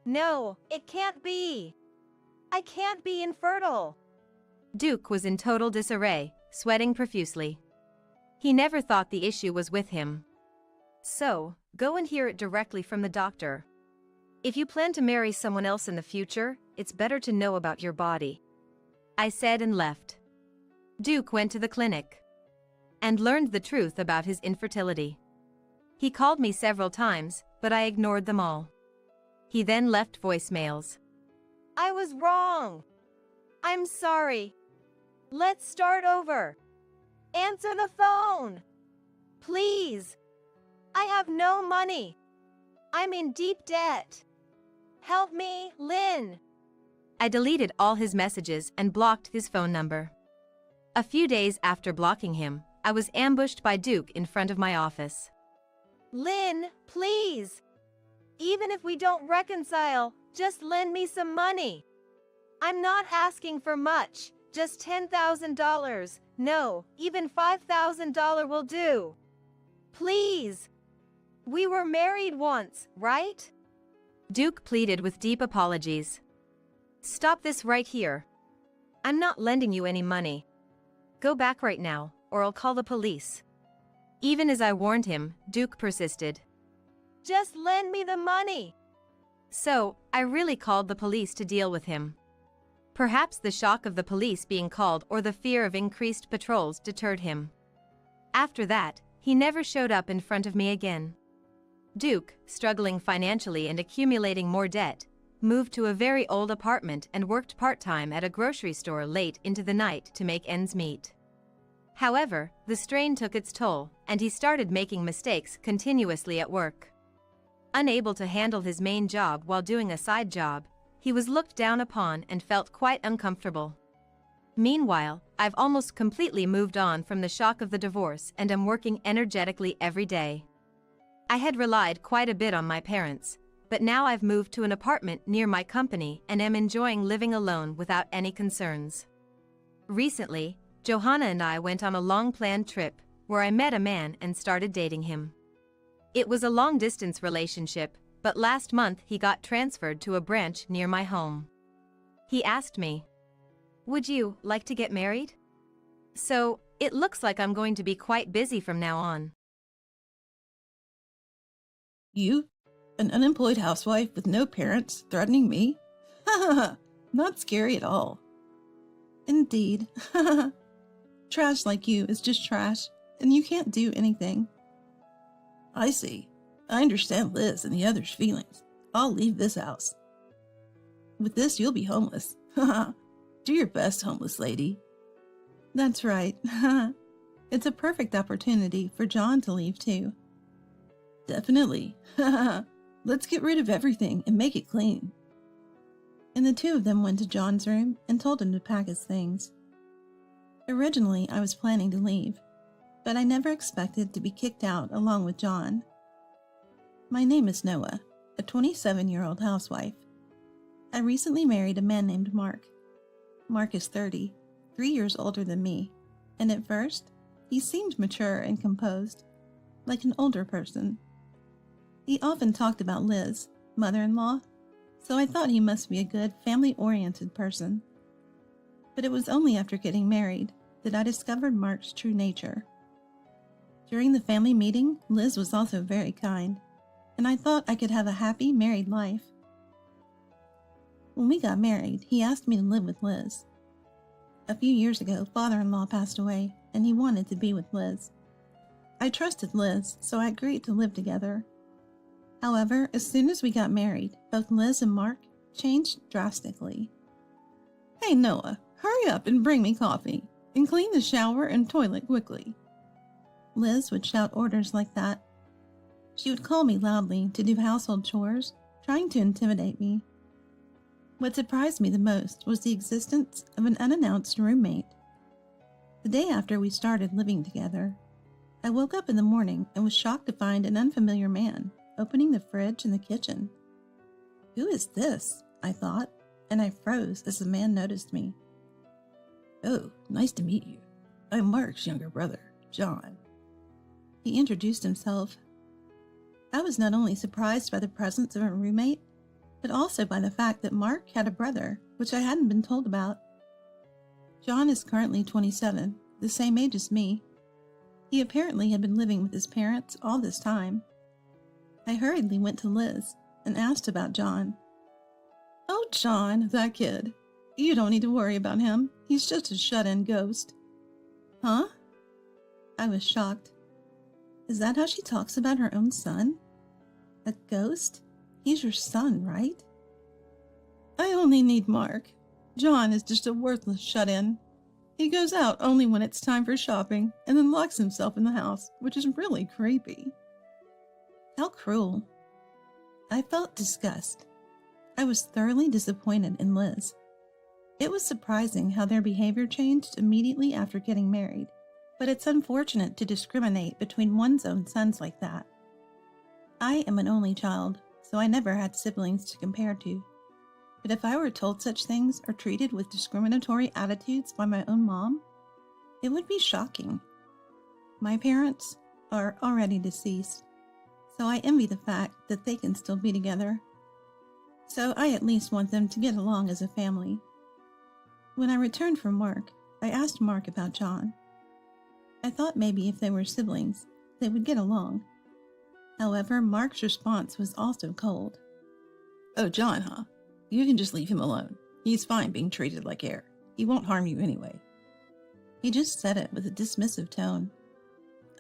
No, it can't be. I can't be infertile. Duke was in total disarray, sweating profusely. He never thought the issue was with him. So, go and hear it directly from the doctor. If you plan to marry someone else in the future, it's better to know about your body. I said and left. Duke went to the clinic and learned the truth about his infertility. He called me several times, but I ignored them all. He then left voicemails. I was wrong. I'm sorry. Let's start over. Answer the phone. Please. I have no money. I'm in deep debt. Help me, Lynn. I deleted all his messages and blocked his phone number. A few days after blocking him, I was ambushed by Duke in front of my office. Lynn, please. Even if we don't reconcile, just lend me some money. I'm not asking for much, just $10,000. No, even $5,000 will do. Please. We were married once, right? Duke pleaded with deep apologies. Stop this right here. I'm not lending you any money. Go back right now, or I'll call the police. Even as I warned him, Duke persisted. Just lend me the money. So, I really called the police to deal with him. Perhaps the shock of the police being called or the fear of increased patrols deterred him. After that, he never showed up in front of me again. Duke, struggling financially and accumulating more debt, moved to a very old apartment and worked part-time at a grocery store late into the night to make ends meet. However, the strain took its toll, and he started making mistakes continuously at work. Unable to handle his main job while doing a side job, he was looked down upon and felt quite uncomfortable. Meanwhile, I've almost completely moved on from the shock of the divorce and am working energetically every day. I had relied quite a bit on my parents, but now I've moved to an apartment near my company and am enjoying living alone without any concerns. Recently, Johanna and I went on a long-planned trip where I met a man and started dating him. It was a long-distance relationship, but last month he got transferred to a branch near my home. He asked me, "Would you like to get married?" So, it looks like I'm going to be quite busy from now on. You? An unemployed housewife with no parents threatening me? Ha ha ha! Not scary at all. Indeed. Trash like you is just trash, and you can't do anything. I see. I understand Liz and the others' feelings. I'll leave this house. With this, you'll be homeless. Haha. Do your best, homeless lady. That's right. It's a perfect opportunity for John to leave too. Definitely. Let's get rid of everything and make it clean. And the two of them went to John's room and told him to pack his things. Originally, I was planning to leave, but I never expected to be kicked out along with John. My name is Noah, a 27-year-old housewife. I recently married a man named Mark. Mark is 30, 3 years older than me, and at first, he seemed mature and composed, like an older person. He often talked about Liz, mother-in-law, so I thought he must be a good, family-oriented person. But it was only after getting married that I discovered Mark's true nature. During the family meeting, Liz was also very kind, and I thought I could have a happy married life. When we got married, he asked me to live with Liz. A few years ago, father-in-law passed away, and he wanted to be with Liz. I trusted Liz, so I agreed to live together. However, as soon as we got married, both Liz and Mark changed drastically. Hey Noah, hurry up and bring me coffee, and clean the shower and toilet quickly. Liz would shout orders like that. She would call me loudly to do household chores, trying to intimidate me. What surprised me the most was the existence of an unannounced roommate. The day after we started living together, I woke up in the morning and was shocked to find an unfamiliar man opening the fridge in the kitchen. Who is this? I thought, and I froze as the man noticed me. Oh, nice to meet you. I'm Mark's younger brother, John. He introduced himself. I was not only surprised by the presence of a roommate, but also by the fact that Mark had a brother, which I hadn't been told about. John is currently 27, the same age as me. He apparently had been living with his parents all this time. I hurriedly went to Liz and asked about John. Oh, John, that kid. You don't need to worry about him. He's just a shut-in ghost. Huh? I was shocked. Is that how she talks about her own son? A ghost? He's your son, right? I only need Mark. John is just a worthless shut-in. He goes out only when it's time for shopping and then locks himself in the house, which is really creepy. How cruel. I felt disgust. I was thoroughly disappointed in Liz. It was surprising how their behavior changed immediately after getting married, but it's unfortunate to discriminate between one's own sons like that. I am an only child, so I never had siblings to compare to. But if I were told such things or treated with discriminatory attitudes by my own mom, it would be shocking. My parents are already deceased, so I envy the fact that they can still be together. So I at least want them to get along as a family. When I returned from work, I asked Mark about John. I thought maybe if they were siblings, they would get along. However, Mark's response was also cold. Oh, John, huh? You can just leave him alone. He's fine being treated like air. He won't harm you anyway. He just said it with a dismissive tone.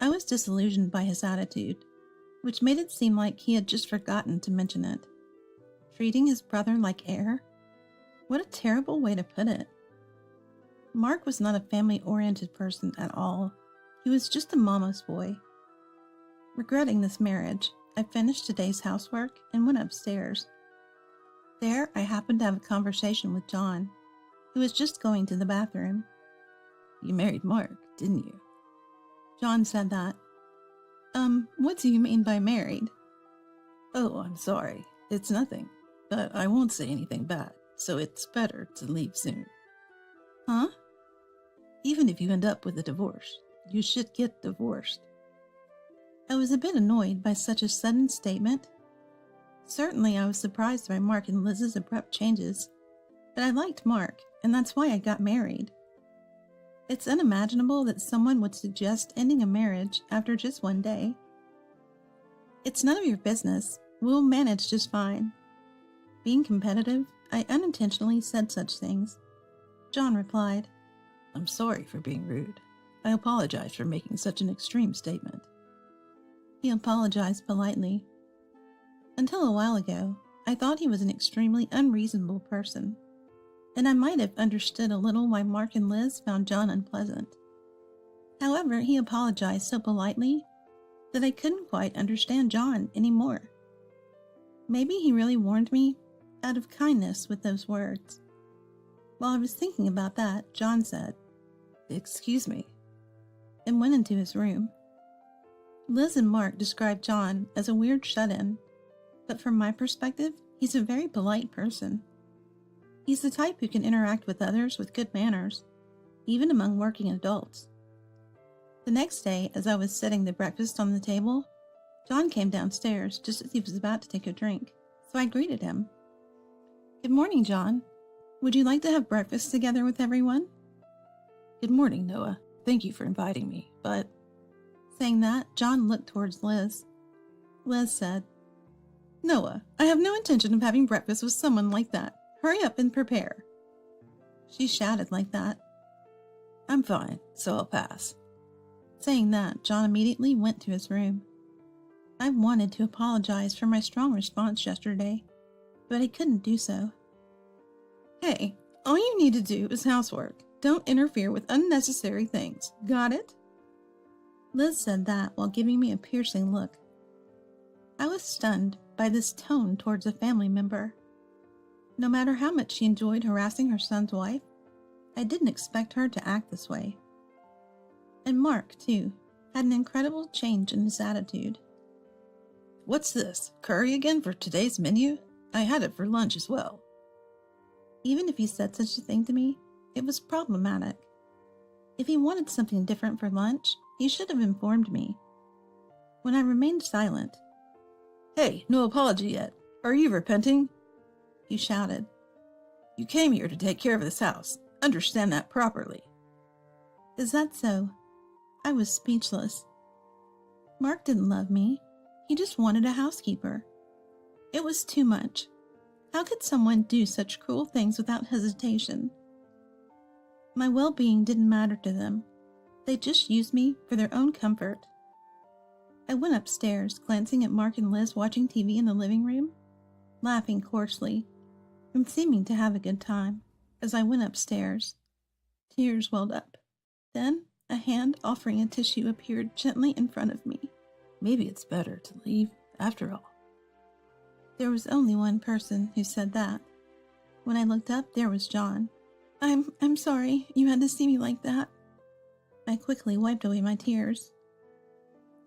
I was disillusioned by his attitude, which made it seem like he had just forgotten to mention it. Treating his brother like air? What a terrible way to put it. Mark was not a family-oriented person at all. He was just a mama's boy. Regretting this marriage, I finished today's housework and went upstairs. There, I happened to have a conversation with John, who was just going to the bathroom. You married Mark, didn't you? John said that. What do you mean by married? Oh, I'm sorry. It's nothing, but I won't say anything bad, so it's better to leave soon. Huh? Even if you end up with a divorce, you should get divorced. I was a bit annoyed by such a sudden statement. Certainly I was surprised by Mark and Liz's abrupt changes, but I liked Mark, and that's why I got married. It's unimaginable that someone would suggest ending a marriage after just one day. It's none of your business. We'll manage just fine. Being competitive, I unintentionally said such things. John replied, I'm sorry for being rude. I apologize for making such an extreme statement. He apologized politely. Until a while ago, I thought he was an extremely unreasonable person, and I might have understood a little why Mark and Liz found John unpleasant. However, he apologized so politely that I couldn't quite understand John anymore. Maybe he really warned me out of kindness with those words. While I was thinking about that, John said, Excuse me, and went into his room. Liz and Mark described John as a weird shut-in, but from my perspective, he's a very polite person. He's the type who can interact with others with good manners, even among working adults. The next day, as I was setting the breakfast on the table, John came downstairs just as he was about to take a drink, so I greeted him. Good morning, John. Would you like to have breakfast together with everyone? Good morning, Noah. Thank you for inviting me, but... Saying that, John looked towards Liz. Liz said, Noah, I have no intention of having breakfast with someone like that. Hurry up and prepare. She shouted like that. I'm fine, so I'll pass. Saying that, John immediately went to his room. I wanted to apologize for my strong response yesterday, but I couldn't do so. Hey, all you need to do is housework. Don't interfere with unnecessary things. Got it? Liz said that while giving me a piercing look. I was stunned by this tone towards a family member. No matter how much she enjoyed harassing her son's wife, I didn't expect her to act this way. And Mark, too, had an incredible change in his attitude. What's this? Curry again for today's menu? I had it for lunch as well. Even if he said such a thing to me, it was problematic. If he wanted something different for lunch, he should have informed me. When I remained silent, Hey, no apology yet. Are you repenting? He shouted. You came here to take care of this house. Understand that properly. Is that so? I was speechless. Mark didn't love me. He just wanted a housekeeper. It was too much. How could someone do such cruel things without hesitation? My well-being didn't matter to them. They just used me for their own comfort. I went upstairs, glancing at Mark and Liz watching TV in the living room, laughing coarsely, and seeming to have a good time. As I went upstairs, tears welled up. Then, a hand offering a tissue appeared gently in front of me. Maybe it's better to leave, after all. There was only one person who said that. When I looked up, there was John. I'm sorry you had to see me like that. I quickly wiped away my tears.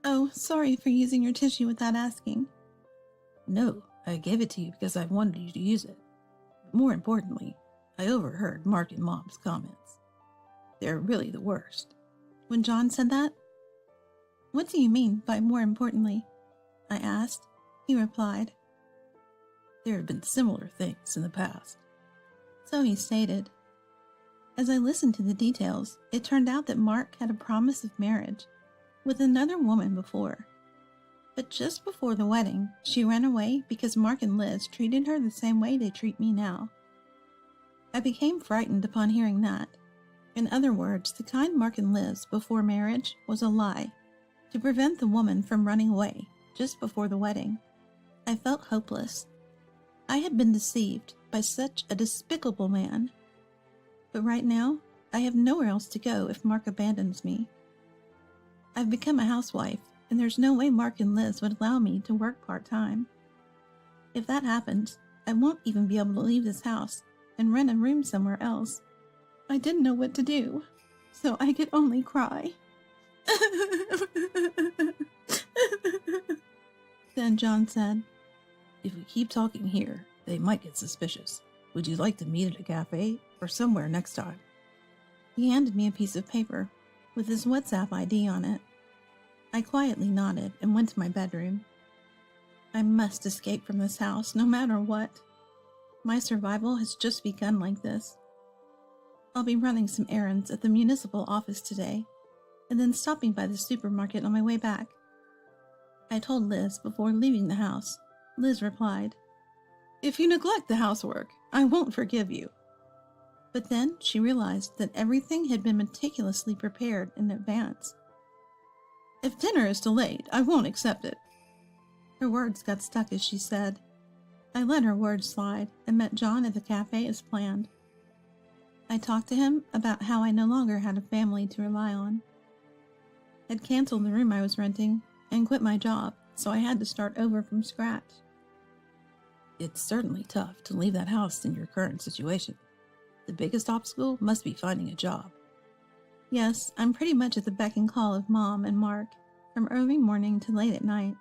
Oh, sorry for using your tissue without asking. No, I gave it to you because I wanted you to use it. More importantly, I overheard Mark and Mom's comments. They're really the worst. When John said that, what do you mean by more importantly? I asked. He replied, There have been similar things in the past. So he stated. As I listened to the details, it turned out that Mark had a promise of marriage with another woman before. But just before the wedding, she ran away because Mark and Liz treated her the same way they treat me now. I became frightened upon hearing that. In other words, the kind Mark and Liz before marriage was a lie, to prevent the woman from running away just before the wedding. I felt hopeless. I had been deceived by such a despicable man. But right now, I have nowhere else to go if Mark abandons me. I've become a housewife, and there's no way Mark and Liz would allow me to work part-time. If that happens, I won't even be able to leave this house and rent a room somewhere else. I didn't know what to do, so I could only cry. Then John said, If we keep talking here, they might get suspicious. Would you like to meet at a cafe or somewhere next time? He handed me a piece of paper with his WhatsApp ID on it. I quietly nodded and went to my bedroom. I must escape from this house, no matter what. My survival has just begun like this. I'll be running some errands at the municipal office today, and then stopping by the supermarket on my way back. I told Liz before leaving the house. Liz replied, "If you neglect the housework, I won't forgive you." But then she realized that everything had been meticulously prepared in advance. "If dinner is delayed, I won't accept it." Her words got stuck as she said. I let her words slide and met John at the cafe as planned. I talked to him about how I no longer had a family to rely on. I'd canceled the room I was renting and quit my job, so I had to start over from scratch. It's certainly tough to leave that house in your current situation. The biggest obstacle must be finding a job. Yes, I'm pretty much at the beck and call of Mom and Mark, from early morning to late at night.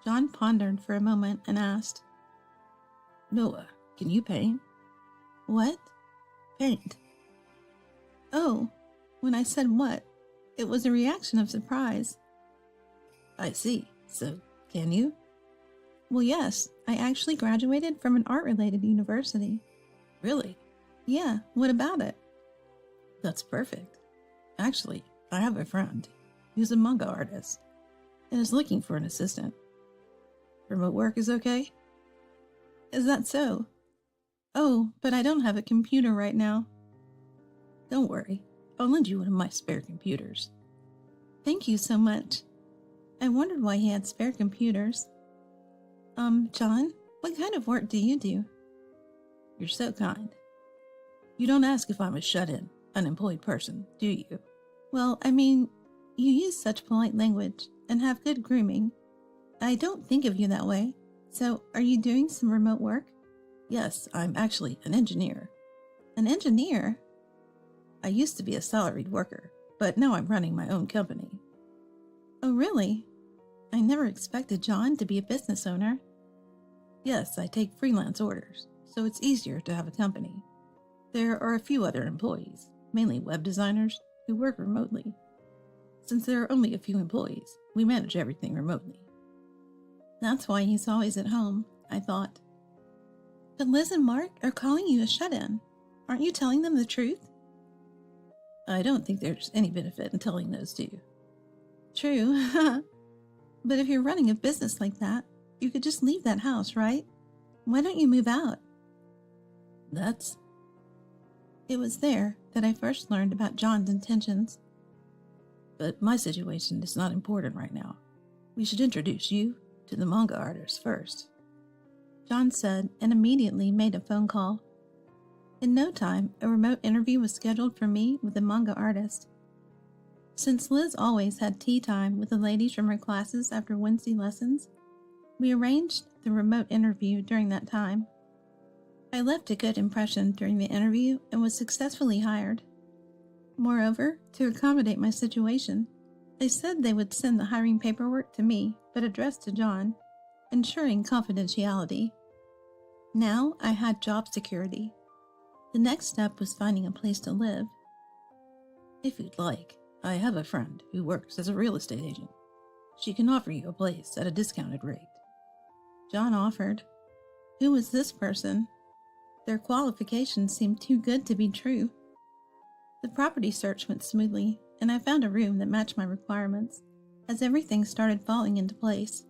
John pondered for a moment and asked, "Noah, can you paint?" "What?" "Paint." Oh, when I said what, it was a reaction of surprise. "I see. So, can you?" "Well, yes. I actually graduated from an art-related university." "Really?" "Yeah. What about it?" "That's perfect. Actually, I have a friend who's a manga artist and is looking for an assistant. Remote work is okay?" "Is that so?" "Oh, but I don't have a computer right now." "Don't worry. I'll lend you one of my spare computers." "Thank you so much." I wondered why he had spare computers. John, what kind of work do you do?" "You're so kind. You don't ask if I'm a shut-in, unemployed person, do you?" "Well, I mean, you use such polite language and have good grooming. I don't think of you that way. So, are you doing some remote work?" "Yes, I'm actually an engineer." "An engineer?" "I used to be a salaried worker, but now I'm running my own company." "Oh, really? I never expected John to be a business owner." "Yes, I take freelance orders, so it's easier to have a company. There are a few other employees, mainly web designers, who work remotely. Since there are only a few employees, we manage everything remotely." That's why he's always at home, I thought. But Liz and Mark are calling you a shut-in. Aren't you telling them the truth? "I don't think there's any benefit in telling those two." "True. But if you're running a business like that, you could just leave that house, right? Why don't you move out?" It was there that I first learned about John's intentions. "But my situation is not important right now. We should introduce you to the manga artist first," John said, and immediately made a phone call. In no time, a remote interview was scheduled for me with the manga artist. Since Liz always had tea time with the ladies from her classes after Wednesday lessons, we arranged the remote interview during that time. I left a good impression during the interview and was successfully hired. Moreover, to accommodate my situation, they said they would send the hiring paperwork to me, but addressed to John, ensuring confidentiality. Now I had job security. The next step was finding a place to live. "If you'd like, I have a friend who works as a real estate agent. She can offer you a place at a discounted rate." John offered. Who was this person? Their qualifications seemed too good to be true. The property search went smoothly, and I found a room that matched my requirements, as everything started falling into place.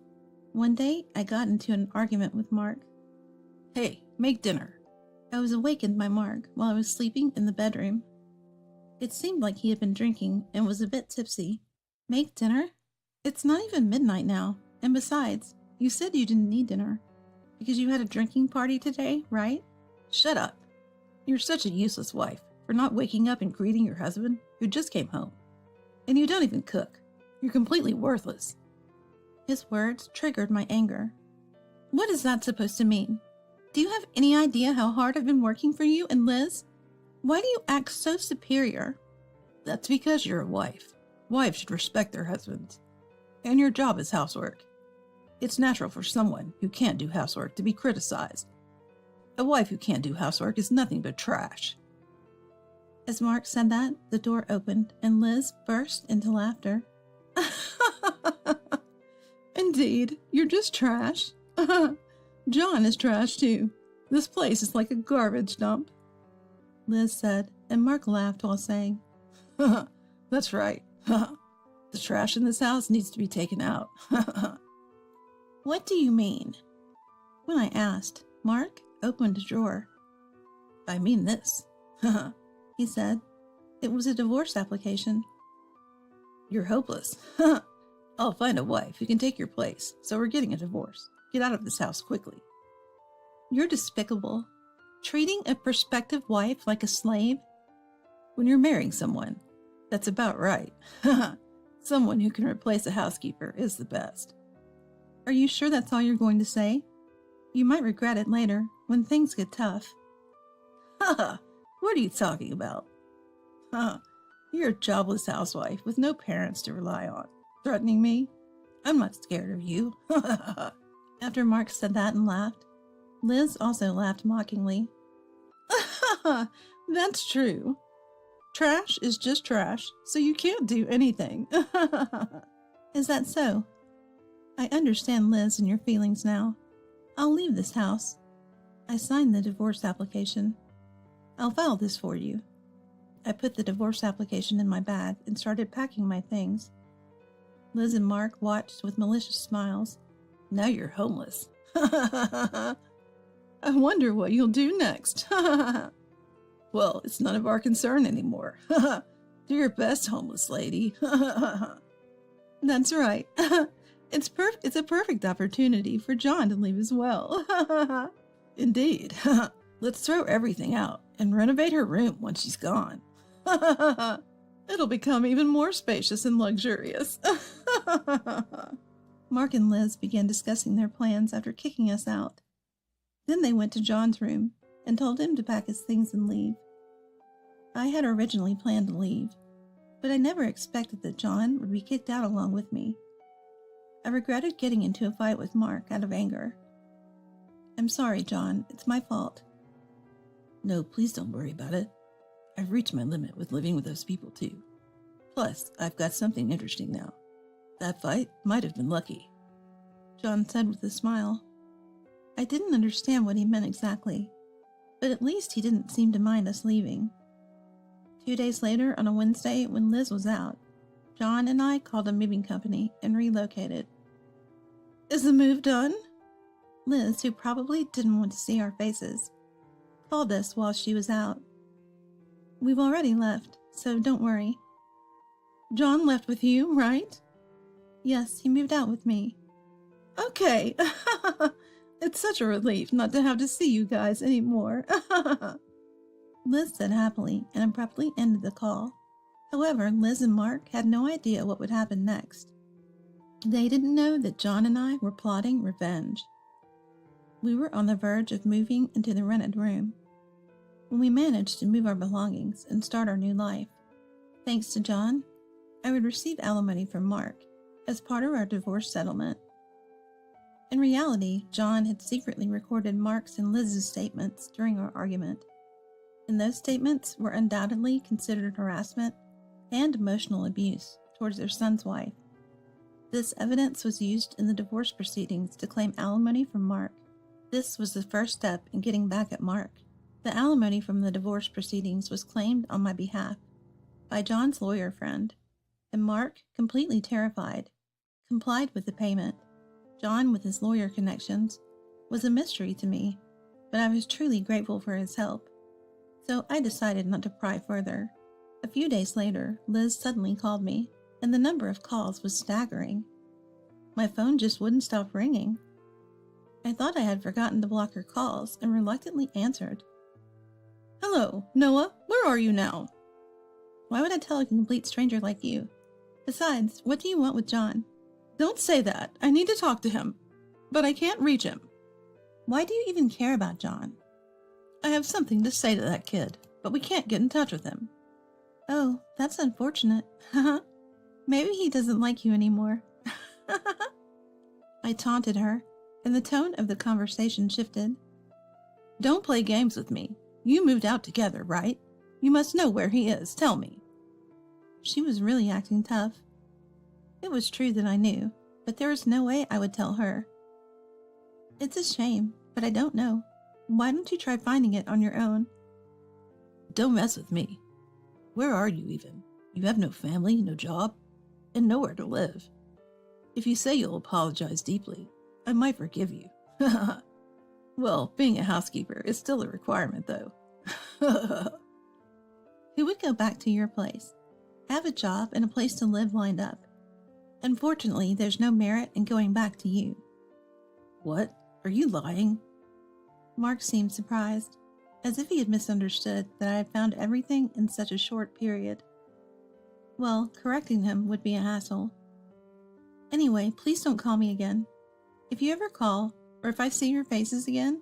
One day, I got into an argument with Mark. "Hey, make dinner." I was awakened by Mark while I was sleeping in the bedroom. It seemed like he had been drinking and was a bit tipsy. "Make dinner? It's not even midnight now, and besides, you said you didn't need dinner, because you had a drinking party today, right?" "Shut up. You're such a useless wife for not waking up and greeting your husband who just came home. And you don't even cook. You're completely worthless." His words triggered my anger. "What is that supposed to mean? Do you have any idea how hard I've been working for you and Liz? Why do you act so superior?" "That's because you're a wife. Wives should respect their husbands. And your job is housework." It's natural for someone who can't do housework to be criticized. A wife who can't do housework is nothing but trash. As Mark said that, the door opened and Liz burst into laughter. Indeed, you're just trash. John is trash too. This place is like a garbage dump. Liz said, and Mark laughed while saying, That's right. The trash in this house needs to be taken out. What do you mean? When I asked, Mark opened a drawer. I mean this, he said. It was a divorce application. You're hopeless. I'll find a wife who can take your place, so we're getting a divorce. Get out of this house quickly. You're despicable. Treating a prospective wife like a slave? When you're marrying someone, that's about right. Someone who can replace a housekeeper is the best. Are you sure that's all you're going to say? You might regret it later, when things get tough. What are you talking about? You're a jobless housewife with no parents to rely on. Threatening me? I'm not scared of you. After Mark said that and laughed, Liz also laughed mockingly. That's true. Trash is just trash, so you can't do anything. Is that so? I understand Liz and your feelings now. I'll leave this house. I signed the divorce application. I'll file this for you. I put the divorce application in my bag and started packing my things. Liz and Mark watched with malicious smiles. Now you're homeless. I wonder what you'll do next. Well, it's none of our concern anymore. Do your best, homeless lady. That's right. It's a perfect opportunity for John to leave as well. Indeed. Let's throw everything out and renovate her room once she's gone. It'll become even more spacious and luxurious. Mark and Liz began discussing their plans after kicking us out. Then they went to John's room and told him to pack his things and leave. I had originally planned to leave, but I never expected that John would be kicked out along with me. I regretted getting into a fight with Mark out of anger. I'm sorry, John. It's my fault. No, please don't worry about it. I've reached my limit with living with those people too. Plus, I've got something interesting now. That fight might have been lucky, John said with a smile. I didn't understand what he meant exactly, but at least he didn't seem to mind us leaving. 2 days later, on a Wednesday when Liz was out, John and I called a moving company and relocated. Is the move done? Liz, who probably didn't want to see our faces, called us while she was out. We've already left, so don't worry. John left with you, right? Yes, he moved out with me. Okay. It's such a relief not to have to see you guys anymore. Liz said happily and abruptly ended the call. However, Liz and Mark had no idea what would happen next. They didn't know that John and I were plotting revenge. We were on the verge of moving into the rented room when we managed to move our belongings and start our new life. Thanks to John, I would receive alimony from Mark as part of our divorce settlement. In reality, John had secretly recorded Mark's and Liz's statements during our argument, and those statements were undoubtedly considered harassment and emotional abuse towards their son's wife. This evidence was used in the divorce proceedings to claim alimony from Mark. This was the first step in getting back at Mark. The alimony from the divorce proceedings was claimed on my behalf by John's lawyer friend, and Mark, completely terrified, complied with the payment. John, with his lawyer connections, was a mystery to me, but I was truly grateful for his help, so I decided not to pry further. A few days later, Liz suddenly called me, and the number of calls was staggering. My phone just wouldn't stop ringing. I thought I had forgotten to block her calls and reluctantly answered. Hello, Noah, where are you now? Why would I tell a complete stranger like you? Besides, what do you want with John? Don't say that. I need to talk to him, but I can't reach him. Why do you even care about John? I have something to say to that kid, but we can't get in touch with him. Oh, that's unfortunate. Maybe he doesn't like you anymore. I taunted her, and the tone of the conversation shifted. Don't play games with me. You moved out together, right? You must know where he is. Tell me. She was really acting tough. It was true that I knew, but there was no way I would tell her. It's a shame, but I don't know. Why don't you try finding it on your own? Don't mess with me. Where are you even? You have no family, no job, and nowhere to live. If you say you'll apologize deeply, I might forgive you. Well, being a housekeeper is still a requirement, though. Who would go back to your place? I have a job and a place to live lined up. Unfortunately, there's no merit in going back to you. What? Are you lying? Mark seemed surprised, as if he had misunderstood that I had found everything in such a short period. Well, correcting him would be a hassle. Anyway, please don't call me again. If you ever call, or if I see your faces again,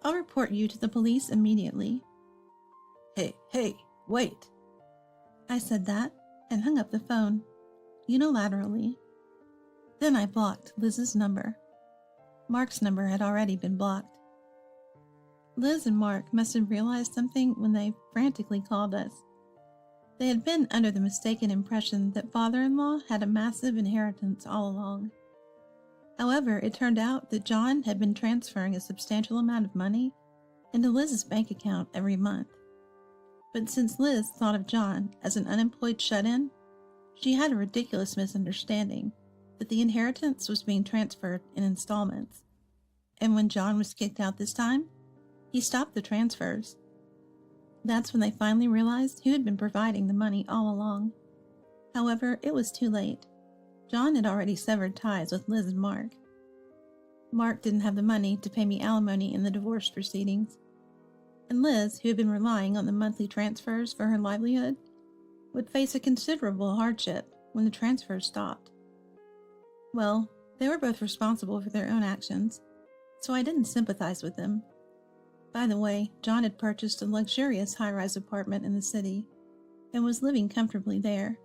I'll report you to the police immediately. Hey, wait. I said that and hung up the phone, unilaterally. Then I blocked Liz's number. Mark's number had already been blocked. Liz and Mark must have realized something when they frantically called us. They had been under the mistaken impression that father-in-law had a massive inheritance all along. However, it turned out that John had been transferring a substantial amount of money into Liz's bank account every month. But since Liz thought of John as an unemployed shut-in, she had a ridiculous misunderstanding that the inheritance was being transferred in installments. And when John was kicked out this time, he stopped the transfers. That's when they finally realized who had been providing the money all along. However, it was too late. John had already severed ties with Liz and Mark. Mark didn't have the money to pay me alimony in the divorce proceedings. And Liz, who had been relying on the monthly transfers for her livelihood, would face a considerable hardship when the transfers stopped. Well, they were both responsible for their own actions, so I didn't sympathize with them. By the way, John had purchased a luxurious high-rise apartment in the city and was living comfortably there.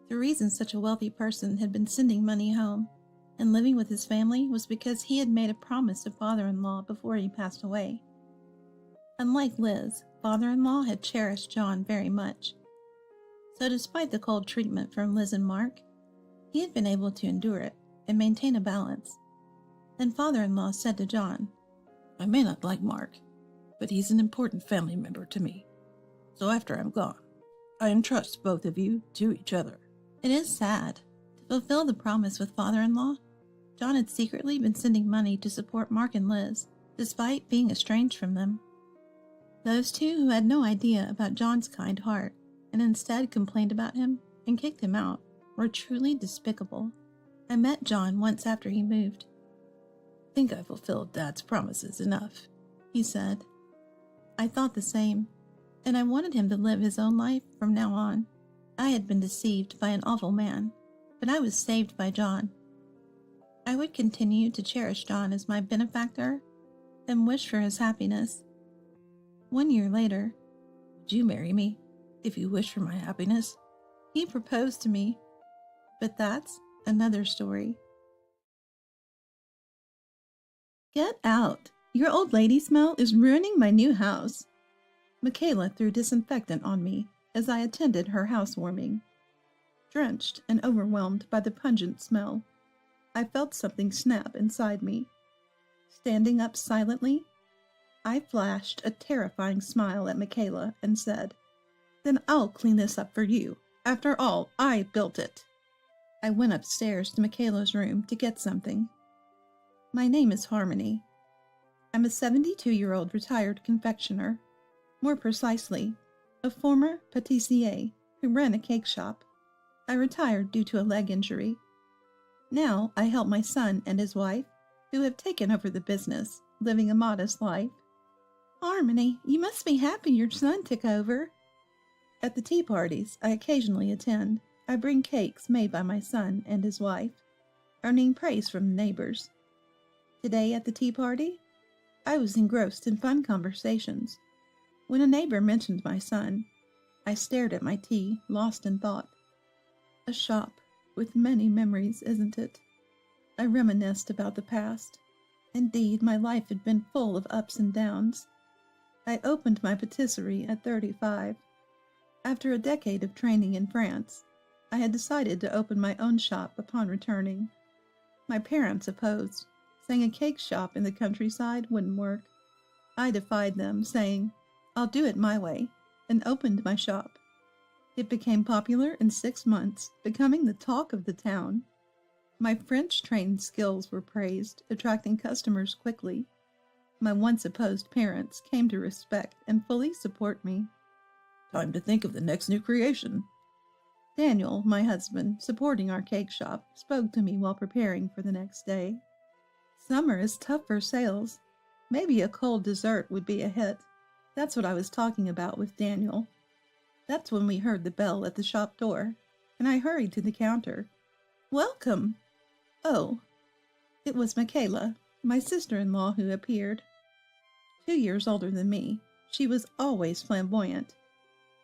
The reason such a wealthy person had been sending money home and living with his family was because he had made a promise to father-in-law before he passed away. Unlike Liz, father-in-law had cherished John very much. So despite the cold treatment from Liz and Mark, he had been able to endure it and maintain a balance. Then father-in-law said to John, I may not like Mark, but he's an important family member to me. So after I'm gone, I entrust both of you to each other. It is sad. To fulfill the promise with father-in-law, John had secretly been sending money to support Mark and Liz, despite being estranged from them. Those two who had no idea about John's kind heart and instead complained about him and kicked him out were truly despicable. I met John once after he moved. Think I fulfilled Dad's promises enough, he said. I thought the same, and I wanted him to live his own life from now on. I had been deceived by an awful man, but I was saved by John. I would continue to cherish John as my benefactor and wish for his happiness. 1 year later, would you marry me if you wish for my happiness? He proposed to me, but that's another story. Get out! Your old lady smell is ruining my new house. Michaela threw disinfectant on me as I attended her housewarming. Drenched and overwhelmed by the pungent smell, I felt something snap inside me. Standing up silently, I flashed a terrifying smile at Michaela and said, Then I'll clean this up for you. After all, I built it. I went upstairs to Michaela's room to get something. My name is Harmony. I'm a 72-year-old retired confectioner. More precisely, a former pâtissier who ran a cake shop. I retired due to a leg injury. Now I help my son and his wife, who have taken over the business, living a modest life. Harmony, you must be happy your son took over. At the tea parties I occasionally attend, I bring cakes made by my son and his wife, earning praise from the neighbors. Today at the tea party, I was engrossed in fun conversations. When a neighbor mentioned my son, I stared at my tea, lost in thought. A shop with many memories, isn't it? I reminisced about the past. Indeed, my life had been full of ups and downs. I opened my patisserie at 35. After a decade of training in France, I had decided to open my own shop upon returning. My parents opposed, saying a cake shop in the countryside wouldn't work. I defied them, saying, "I'll do it my way," and opened my shop. It became popular in 6 months, becoming the talk of the town. My French-trained skills were praised, attracting customers quickly. My once opposed parents came to respect and fully support me. Time to think of the next new creation. Daniel, my husband, supporting our cake shop, spoke to me while preparing for the next day. Summer is tough for sales. Maybe a cold dessert would be a hit. That's what I was talking about with Daniel. That's when we heard the bell at the shop door, and I hurried to the counter. "Welcome!" Oh, it was Michaela, my sister-in-law, who appeared. 2 years older than me, she was always flamboyant.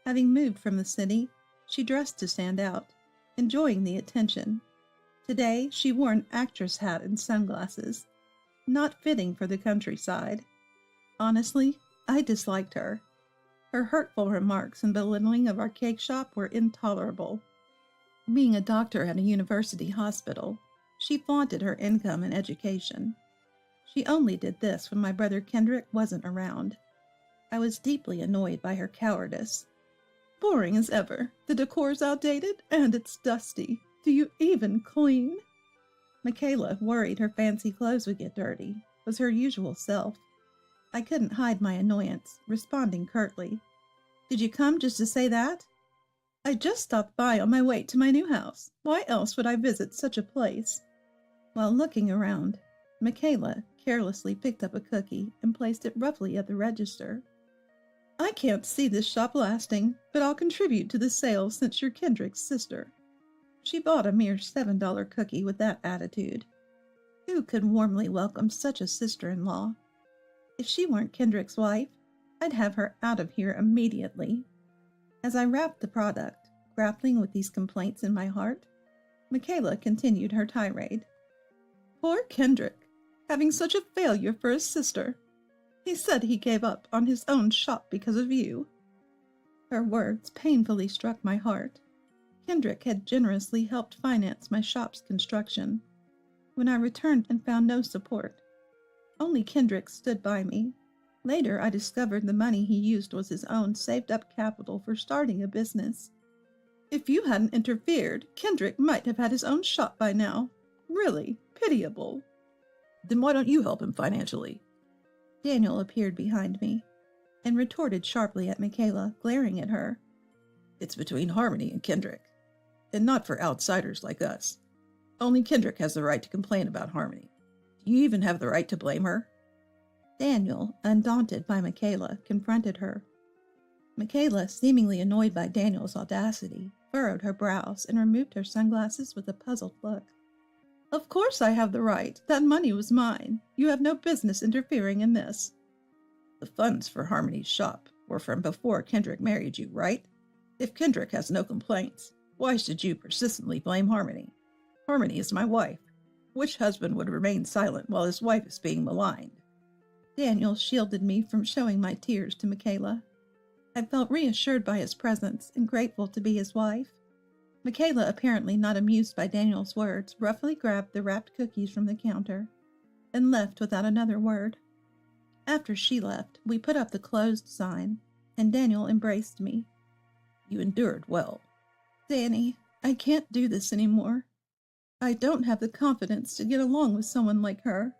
Having moved from the city, she dressed to stand out, enjoying the attention. Today, she wore an actress hat and sunglasses, not fitting for the countryside. Honestly, I disliked her. Her hurtful remarks and belittling of our cake shop were intolerable. Being a doctor at a university hospital, she flaunted her income and education. She only did this when my brother Kendrick wasn't around. I was deeply annoyed by her cowardice. "Boring as ever. The decor's outdated and it's dusty. Do you even clean?" Michaela, worried her fancy clothes would get dirty, was her usual self. I couldn't hide my annoyance, responding curtly. "Did you come just to say that?" "I just stopped by on my way to my new house. Why else would I visit such a place?" While looking around, Michaela carelessly picked up a cookie and placed it roughly at the register. "I can't see this shop lasting, but I'll contribute to the sale since you're Kendrick's sister." She bought a mere $7 cookie with that attitude. Who could warmly welcome such a sister-in-law? If she weren't Kendrick's wife, I'd have her out of here immediately. As I wrapped the product, grappling with these complaints in my heart, Michaela continued her tirade. "Poor Kendrick, having such a failure for his sister. He said he gave up on his own shop because of you." Her words painfully struck my heart. Kendrick had generously helped finance my shop's construction. When I returned and found no support, only Kendrick stood by me. Later, I discovered the money he used was his own saved-up capital for starting a business. "If you hadn't interfered, Kendrick might have had his own shop by now. Really pitiable." Then why don't you help him financially? Daniel appeared behind me and retorted sharply at Michaela, glaring at her. "It's between Harmony and Kendrick, and not for outsiders like us. Only Kendrick has the right to complain about Harmony. Do you even have the right to blame her?" Daniel, undaunted by Michaela, confronted her. Michaela, seemingly annoyed by Daniel's audacity, furrowed her brows and removed her sunglasses with a puzzled look. "Of course I have the right. That money was mine. You have no business interfering in this." The funds for Harmony's shop were from before Kendrick married you, right? If Kendrick has no complaints, why should you persistently blame Harmony? Harmony is my wife. Which husband would remain silent while his wife is being maligned? Daniel shielded me from showing my tears to Michaela. I felt reassured by his presence and grateful to be his wife. Michaela, apparently not amused by Daniel's words, roughly grabbed the wrapped cookies from the counter and left without another word. After she left, we put up the closed sign, and Daniel embraced me. You endured well. "Danny, I can't do this anymore. I don't have the confidence to get along with someone like her.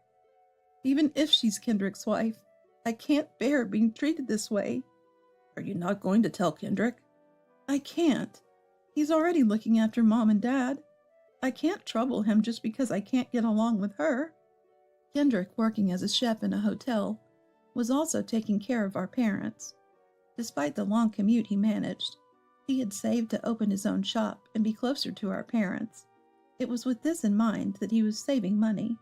Even if she's Kendrick's wife, I can't bear being treated this way." Are you not going to tell Kendrick? "I can't. He's already looking after Mom and Dad. I can't trouble him just because I can't get along with her." Kendrick, working as a chef in a hotel, was also taking care of our parents. Despite the long commute he managed, he had saved to open his own shop and be closer to our parents. It was with this in mind that he was saving money.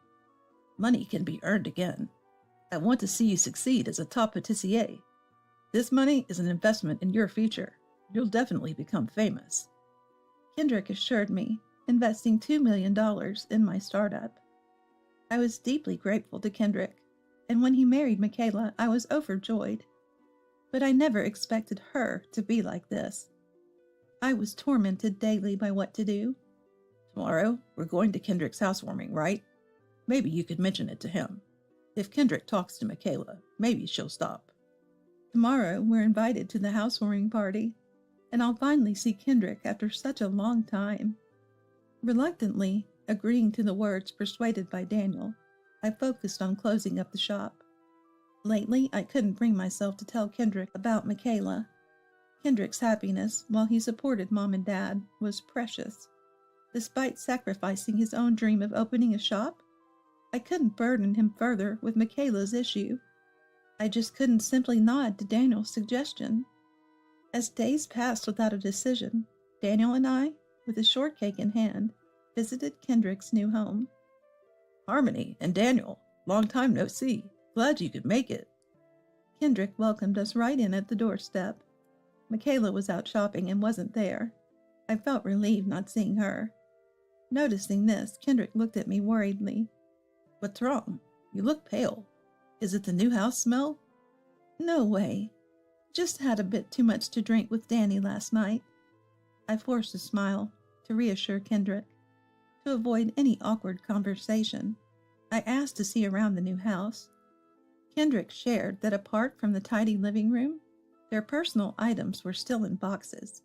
Money can be earned again. I want to see you succeed as a top patissier. This money is an investment in your future. You'll definitely become famous. Kendrick assured me, investing $2 million in my startup. I was deeply grateful to Kendrick, and when he married Michaela, I was overjoyed. But I never expected her to be like this. I was tormented daily by what to do. Tomorrow, we're going to Kendrick's housewarming, right? Maybe you could mention it to him. If Kendrick talks to Michaela, maybe she'll stop. Tomorrow, we're invited to the housewarming party, and I'll finally see Kendrick after such a long time. Reluctantly, agreeing to the words persuaded by Daniel, I focused on closing up the shop. Lately, I couldn't bring myself to tell Kendrick about Michaela. Kendrick's happiness, while he supported Mom and Dad, was precious. Despite sacrificing his own dream of opening a shop, I couldn't burden him further with Michaela's issue. I just couldn't simply nod to Daniel's suggestion. As days passed without a decision, Daniel and I, with a shortcake in hand, visited Kendrick's new home. Harmony and Daniel, long time no see. Glad you could make it. Kendrick welcomed us right in at the doorstep. Michaela was out shopping and wasn't there. I felt relieved not seeing her. Noticing this, Kendrick looked at me worriedly. What's wrong? You look pale. Is it the new house smell? No way. Just had a bit too much to drink with Danny last night. I forced a smile to reassure Kendrick. To avoid any awkward conversation, I asked to see around the new house. Kendrick shared that apart from the tidy living room, their personal items were still in boxes.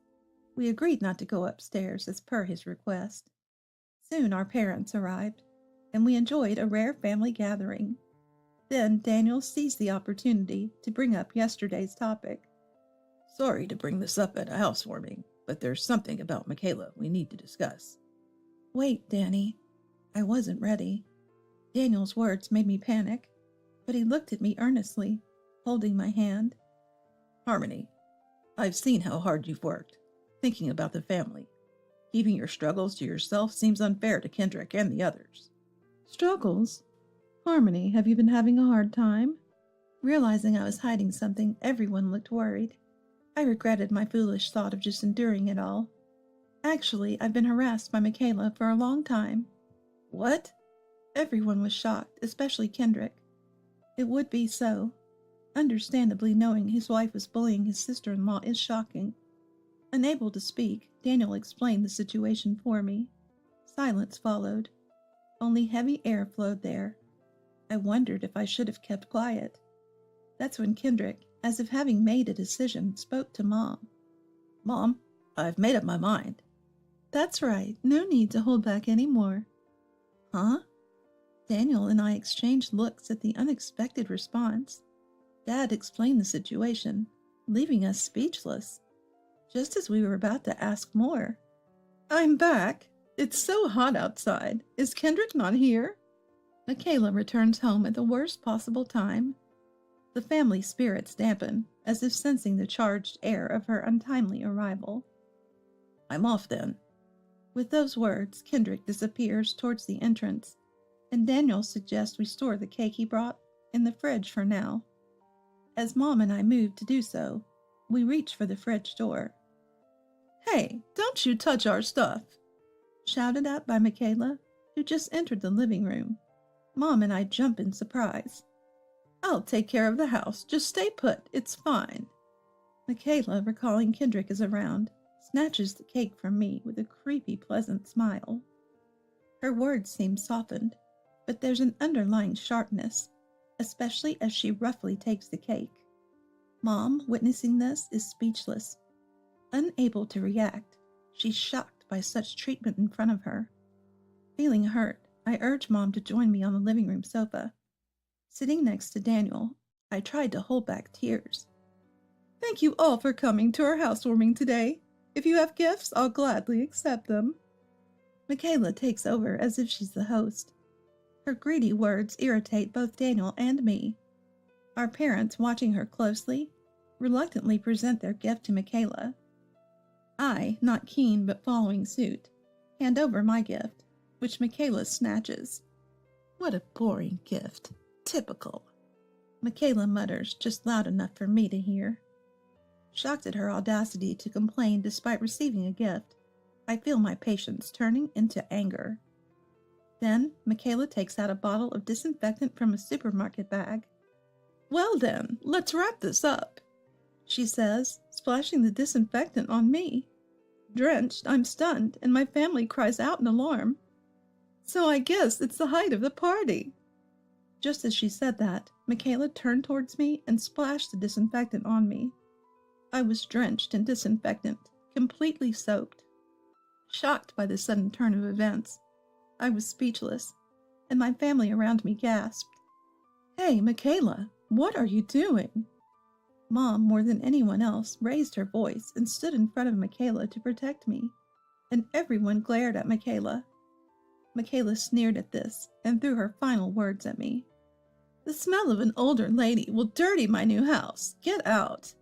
We agreed not to go upstairs as per his request. Soon our parents arrived, and we enjoyed a rare family gathering. Then Daniel seized the opportunity to bring up yesterday's topic. Sorry to bring this up at a housewarming, but there's something about Michaela we need to discuss. Wait, Danny. I wasn't ready. Daniel's words made me panic, but he looked at me earnestly, holding my hand. Harmony, I've seen how hard you've worked, thinking about the family. Keeping your struggles to yourself seems unfair to Kendrick and the others. Struggles? Harmony, have you been having a hard time? Realizing I was hiding something, everyone looked worried. I regretted my foolish thought of just enduring it all. Actually, I've been harassed by Michaela for a long time. What? Everyone was shocked, especially Kendrick. It would be so. Understandably, knowing his wife was bullying his sister-in-law is shocking. Unable to speak, Daniel explained the situation for me. Silence followed. Only heavy air flowed there. I wondered if I should have kept quiet. That's when Kendrick, as if having made a decision, spoke to Mom. Mom, I've made up my mind. That's right. No need to hold back any more. Huh? Daniel and I exchanged looks at the unexpected response. Dad explained the situation, leaving us speechless. Just as we were about to ask more. I'm back. It's so hot outside. Is Kendrick not here? Michaela returns home at the worst possible time. The family spirits dampen, as if sensing the charged air of her untimely arrival. I'm off then. With those words, Kendrick disappears towards the entrance, and Daniel suggests we store the cake he brought in the fridge for now. As Mom and I move to do so, we reach for the fridge door. Hey, don't you touch our stuff! Shouted at by Michaela, who just entered the living room. Mom and I jump in surprise. I'll take care of the house. Just stay put. It's fine. Michaela, recalling Kendrick is around, snatches the cake from me with a creepy, pleasant smile. Her words seem softened, but there's an underlying sharpness, especially as she roughly takes the cake. Mom, witnessing this, is speechless. Unable to react, she's shocked by such treatment in front of her. Feeling hurt, I urge Mom to join me on the living room sofa. Sitting next to Daniel, I tried to hold back tears. Thank you all for coming to our housewarming today. If you have gifts, I'll gladly accept them. Michaela takes over as if she's the host. Her greedy words irritate both Daniel and me. Our parents, watching her closely, reluctantly present their gift to Michaela. I, not keen but following suit, hand over my gift, which Michaela snatches. What a boring gift. Typical. Michaela mutters just loud enough for me to hear. Shocked at her audacity to complain despite receiving a gift, I feel my patience turning into anger. Then Michaela takes out a bottle of disinfectant from a supermarket bag. Well then, let's wrap this up, she says, splashing the disinfectant on me. Drenched, I'm stunned, and my family cries out in alarm. So I guess it's the height of the party. Just as she said that, Michaela turned towards me and splashed the disinfectant on me. I was drenched in disinfectant, completely soaked. Shocked by the sudden turn of events, I was speechless, and my family around me gasped. Hey, Michaela, what are you doing? Mom, more than anyone else, raised her voice and stood in front of Michaela to protect me, and everyone glared at Michaela. Michaela sneered at this and threw her final words at me. The smell of an older lady will dirty my new house. Get out.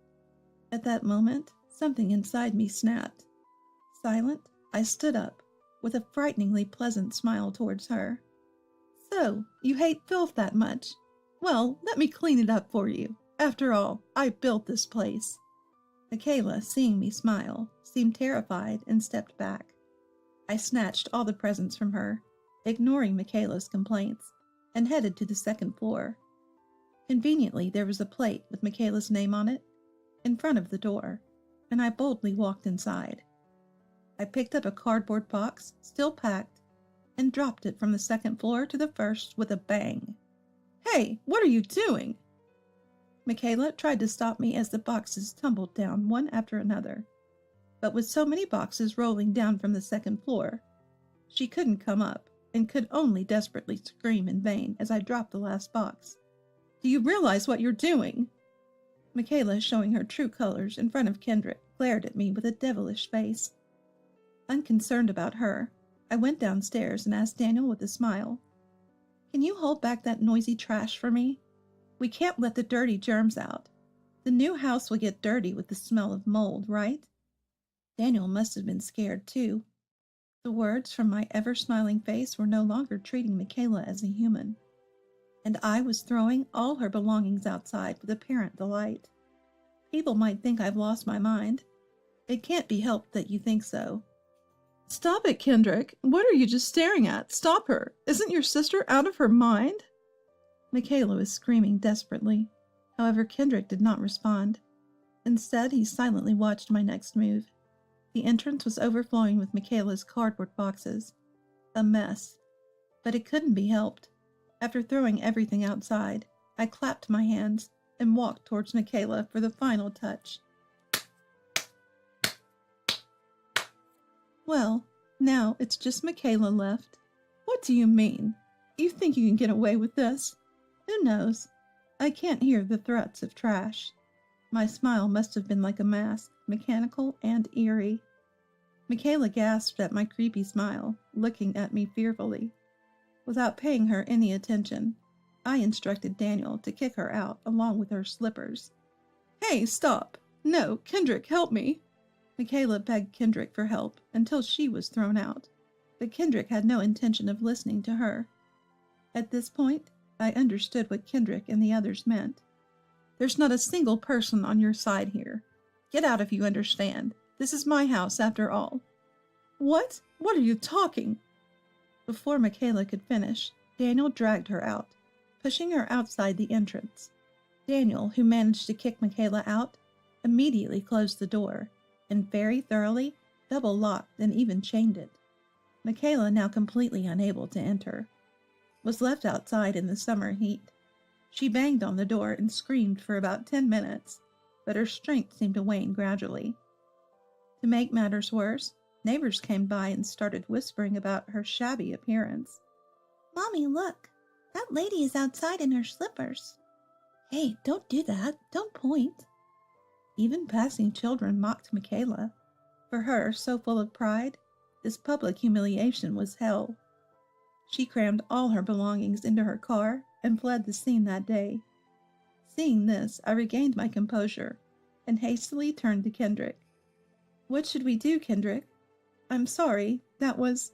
At that moment, something inside me snapped. Silent, I stood up, with a frighteningly pleasant smile towards her. So, you hate filth that much? Well, let me clean it up for you. After all, I built this place. Michaela, seeing me smile, seemed terrified and stepped back. I snatched all the presents from her, ignoring Michaela's complaints, and headed to the second floor. Conveniently, there was a plate with Michaela's name on it in front of the door, and I boldly walked inside. I picked up a cardboard box, still packed, and dropped it from the second floor to the first with a bang. Hey, what are you doing? Michaela tried to stop me as the boxes tumbled down one after another, but with so many boxes rolling down from the second floor, she couldn't come up and could only desperately scream in vain as I dropped the last box. Do you realize what you're doing? Michaela, showing her true colors in front of Kendrick, glared at me with a devilish face. Unconcerned about her, I went downstairs and asked Daniel with a smile, Can you hold back that noisy trash for me? We can't let the dirty germs out. The new house will get dirty with the smell of mold, right? Daniel must have been scared, too. The words from my ever-smiling face were no longer treating Michaela as a human, and I was throwing all her belongings outside with apparent delight. People might think I've lost my mind. It can't be helped that you think so. Stop it, Kendrick. What are you just staring at? Stop her. Isn't your sister out of her mind? Michaela was screaming desperately. However, Kendrick did not respond. Instead, he silently watched my next move. The entrance was overflowing with Michaela's cardboard boxes. A mess. But it couldn't be helped. After throwing everything outside, I clapped my hands and walked towards Michaela for the final touch. Well, now it's just Michaela left. What do you mean? You think you can get away with this? Who knows? I can't hear the threats of trash. My smile must have been like a mask, mechanical and eerie. Michaela gasped at my creepy smile, looking at me fearfully. Without paying her any attention, I instructed Daniel to kick her out along with her slippers. Hey, stop! No, Kendrick, help me! Michaela begged Kendrick for help until she was thrown out, but Kendrick had no intention of listening to her. At this point, I understood what Kendrick and the others meant. There's not a single person on your side here. Get out if you understand. This is my house after all. What? What are you talking? Before Michaela could finish, Daniel dragged her out, pushing her outside the entrance. Daniel, who managed to kick Michaela out, immediately closed the door, and very thoroughly double-locked and even chained it. Michaela, now completely unable to enter, was left outside in the summer heat. She banged on the door and screamed for about 10 minutes, but her strength seemed to wane gradually. To make matters worse, neighbors came by and started whispering about her shabby appearance. Mommy, look! That lady is outside in her slippers. Hey, don't do that. Don't point. Even passing children mocked Michaela. For her, so full of pride, this public humiliation was hell. She crammed all her belongings into her car and fled the scene that day. Seeing this, I regained my composure and hastily turned to Kendrick. What should we do, Kendrick? I'm sorry, that was...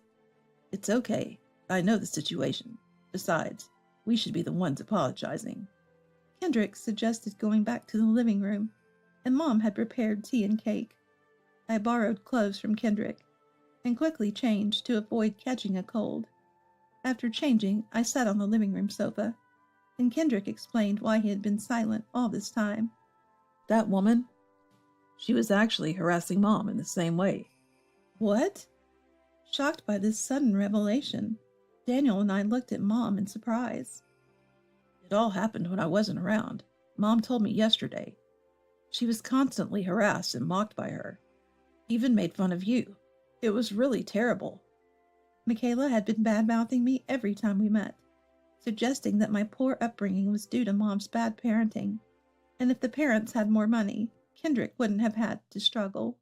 It's okay. I know the situation. Besides, we should be the ones apologizing. Kendrick suggested going back to the living room, and Mom had prepared tea and cake. I borrowed clothes from Kendrick and quickly changed to avoid catching a cold. After changing, I sat on the living room sofa, and Kendrick explained why he had been silent all this time. That woman, she was actually harassing Mom in the same way. What? Shocked by this sudden revelation, Daniel and I looked at Mom in surprise. It all happened when I wasn't around. Mom told me yesterday. She was constantly harassed and mocked by her. Even made fun of you. It was really terrible. Michaela had been bad-mouthing me every time we met, suggesting that my poor upbringing was due to Mom's bad parenting, and if the parents had more money, Kendrick wouldn't have had to struggle.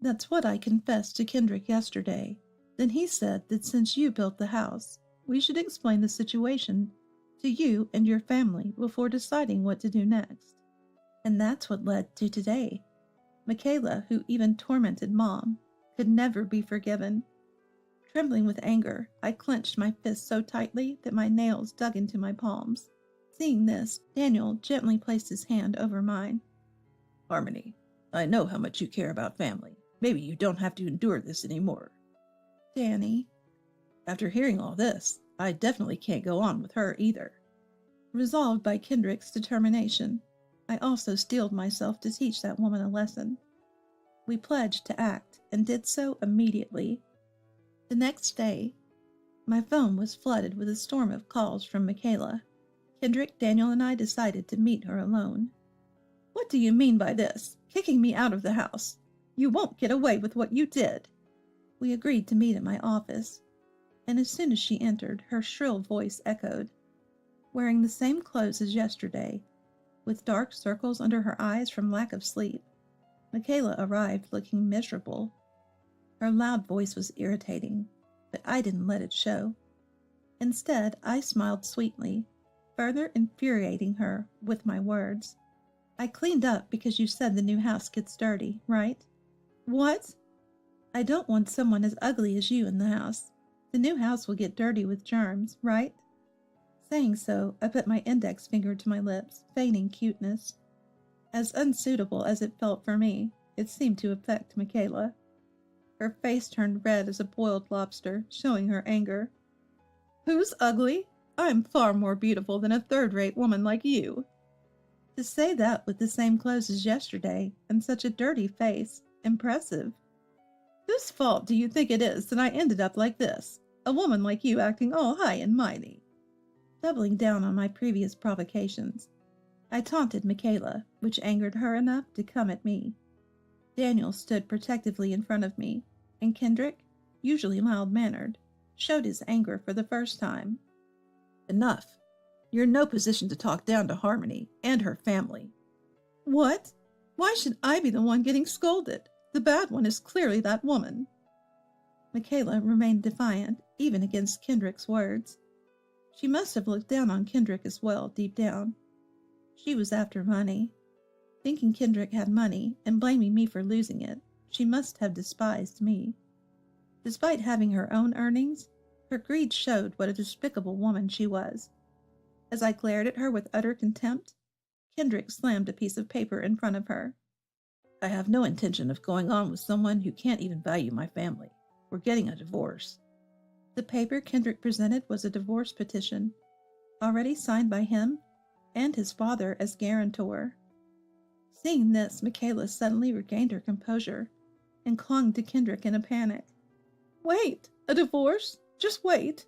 That's what I confessed to Kendrick yesterday. Then he said that since you built the house, we should explain the situation to you and your family before deciding what to do next. And that's what led to today. Michaela, who even tormented Mom, could never be forgiven. Trembling with anger, I clenched my fists so tightly that my nails dug into my palms. Seeing this, Daniel gently placed his hand over mine. Harmony, I know how much you care about family. Maybe you don't have to endure this anymore. Danny. After hearing all this, I definitely can't go on with her either. Resolved by Kendrick's determination, I also steeled myself to teach that woman a lesson. We pledged to act, and did so immediately. The next day, my phone was flooded with a storm of calls from Michaela. Kendrick, Daniel, and I decided to meet her alone. What do you mean by this? Kicking me out of the house? You won't get away with what you did. We agreed to meet at my office, and as soon as she entered, her shrill voice echoed. Wearing the same clothes as yesterday, with dark circles under her eyes from lack of sleep, Michaela arrived looking miserable. Her loud voice was irritating, but I didn't let it show. Instead, I smiled sweetly, further infuriating her with my words. I cleaned up because you said the new house gets dirty, right? What? I don't want someone as ugly as you in the house. The new house will get dirty with germs, right? Saying so, I put my index finger to my lips, feigning cuteness. As unsuitable as it felt for me, it seemed to affect Michaela. Her face turned red as a boiled lobster, showing her anger. Who's ugly? I'm far more beautiful than a third-rate woman like you. To say that with the same clothes as yesterday, and such a dirty face, impressive. Whose fault do you think it is that I ended up like this? A woman like you acting all high and mighty. Doubling down on my previous provocations, I taunted Michaela, which angered her enough to come at me. Daniel stood protectively in front of me, and Kendrick, usually mild-mannered, showed his anger for the first time. Enough. You're in no position to talk down to Harmony and her family. What? Why should I be the one getting scolded? The bad one is clearly that woman. Michaela remained defiant, even against Kendrick's words. She must have looked down on Kendrick as well, deep down. She was after money. Thinking Kendrick had money and blaming me for losing it, she must have despised me. Despite having her own earnings, her greed showed what a despicable woman she was. As I glared at her with utter contempt, Kendrick slammed a piece of paper in front of her. I have no intention of going on with someone who can't even value my family. We're getting a divorce. The paper Kendrick presented was a divorce petition, already signed by him and his father as guarantor. Seeing this, Michaela suddenly regained her composure and clung to Kendrick in a panic. Wait, a divorce? Just wait.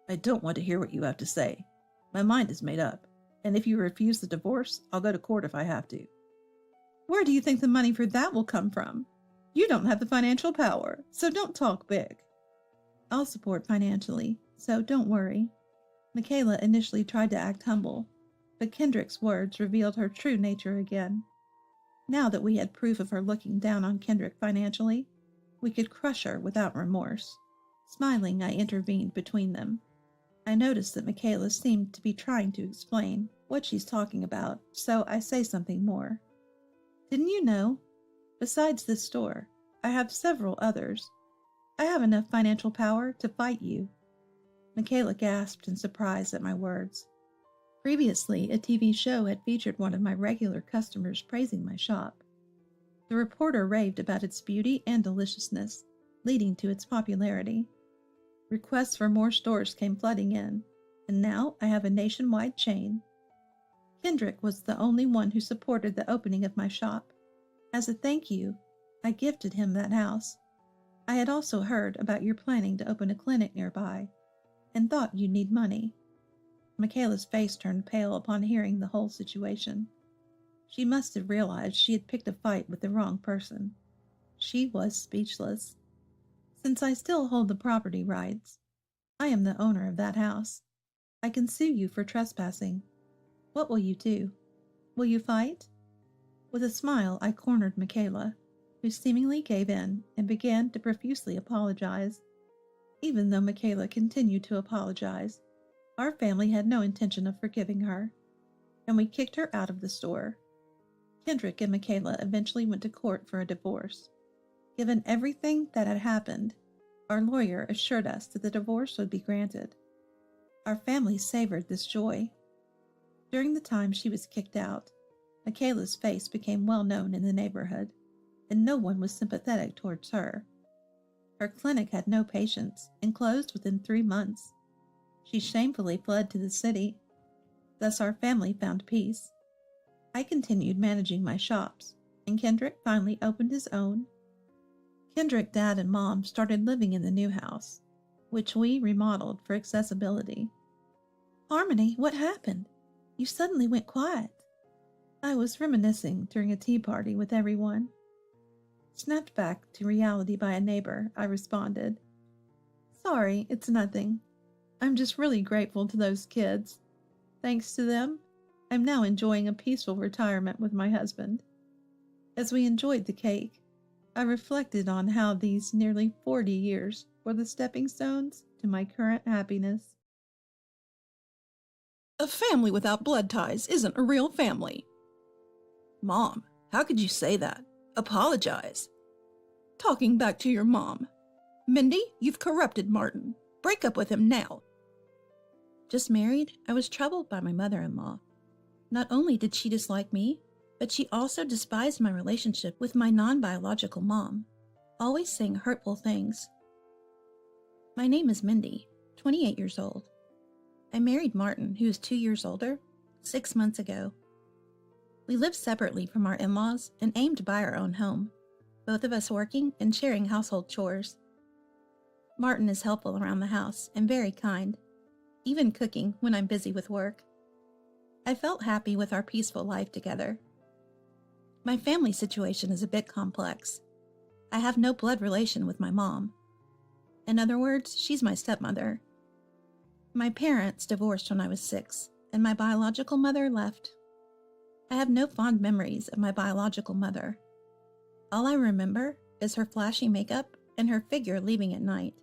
I don't want to hear what you have to say. My mind is made up, and if you refuse the divorce, I'll go to court if I have to. Where do you think the money for that will come from? You don't have the financial power, so don't talk big. I'll support financially, so don't worry. Michaela initially tried to act humble, but Kendrick's words revealed her true nature again. Now that we had proof of her looking down on Kendrick financially, we could crush her without remorse. Smiling, I intervened between them. I noticed that Michaela seemed to be trying to explain what she's talking about, so I say something more. Didn't you know? Besides this store, I have several others. I have enough financial power to fight you. Michaela gasped in surprise at my words. Previously, a TV show had featured one of my regular customers praising my shop. The reporter raved about its beauty and deliciousness, leading to its popularity. Requests for more stores came flooding in, and now I have a nationwide chain. Kendrick was the only one who supported the opening of my shop. As a thank you, I gifted him that house. I had also heard about your planning to open a clinic nearby, and thought you'd need money. Michaela's face turned pale upon hearing the whole situation. She must have realized she had picked a fight with the wrong person. She was speechless. Since I still hold the property rights, I am the owner of that house. I can sue you for trespassing. What will you do? Will you fight? With a smile, I cornered Michaela, who seemingly gave in and began to profusely apologize. Even though Michaela continued to apologize, our family had no intention of forgiving her, and we kicked her out of the store. Kendrick and Michaela eventually went to court for a divorce. Given everything that had happened, our lawyer assured us that the divorce would be granted. Our family savored this joy. During the time she was kicked out, Michaela's face became well known in the neighborhood, and no one was sympathetic towards her. Her clinic had no patients and closed within 3 months. She shamefully fled to the city. Thus our family found peace. I continued managing my shops, and Kendrick finally opened his own. Kendrick, Dad, and Mom started living in the new house, which we remodeled for accessibility. Harmony, what happened? You suddenly went quiet. I was reminiscing during a tea party with everyone. Snapped back to reality by a neighbor, I responded. Sorry, it's nothing. I'm just really grateful to those kids. Thanks to them, I'm now enjoying a peaceful retirement with my husband. As we enjoyed the cake, I reflected on how these nearly 40 years were the stepping stones to my current happiness. A family without blood ties isn't a real family. Mom, how could you say that? Apologize. Talking back to your mom. Mindy, you've corrupted Martin. Break up with him now. Just married, I was troubled by my mother-in-law. Not only did she dislike me, but she also despised my relationship with my non-biological mom, always saying hurtful things. My name is Mindy, 28 years old. I married Martin, who is 2 years older, 6 months ago. We lived separately from our in-laws and aimed to buy our own home, both of us working and sharing household chores. Martin is helpful around the house and very kind, even cooking when I'm busy with work. I felt happy with our peaceful life together. My family situation is a bit complex. I have no blood relation with my mom. In other words, she's my stepmother. My parents divorced when I was 6, and my biological mother left. I have no fond memories of my biological mother. All I remember is her flashy makeup and her figure leaving at night.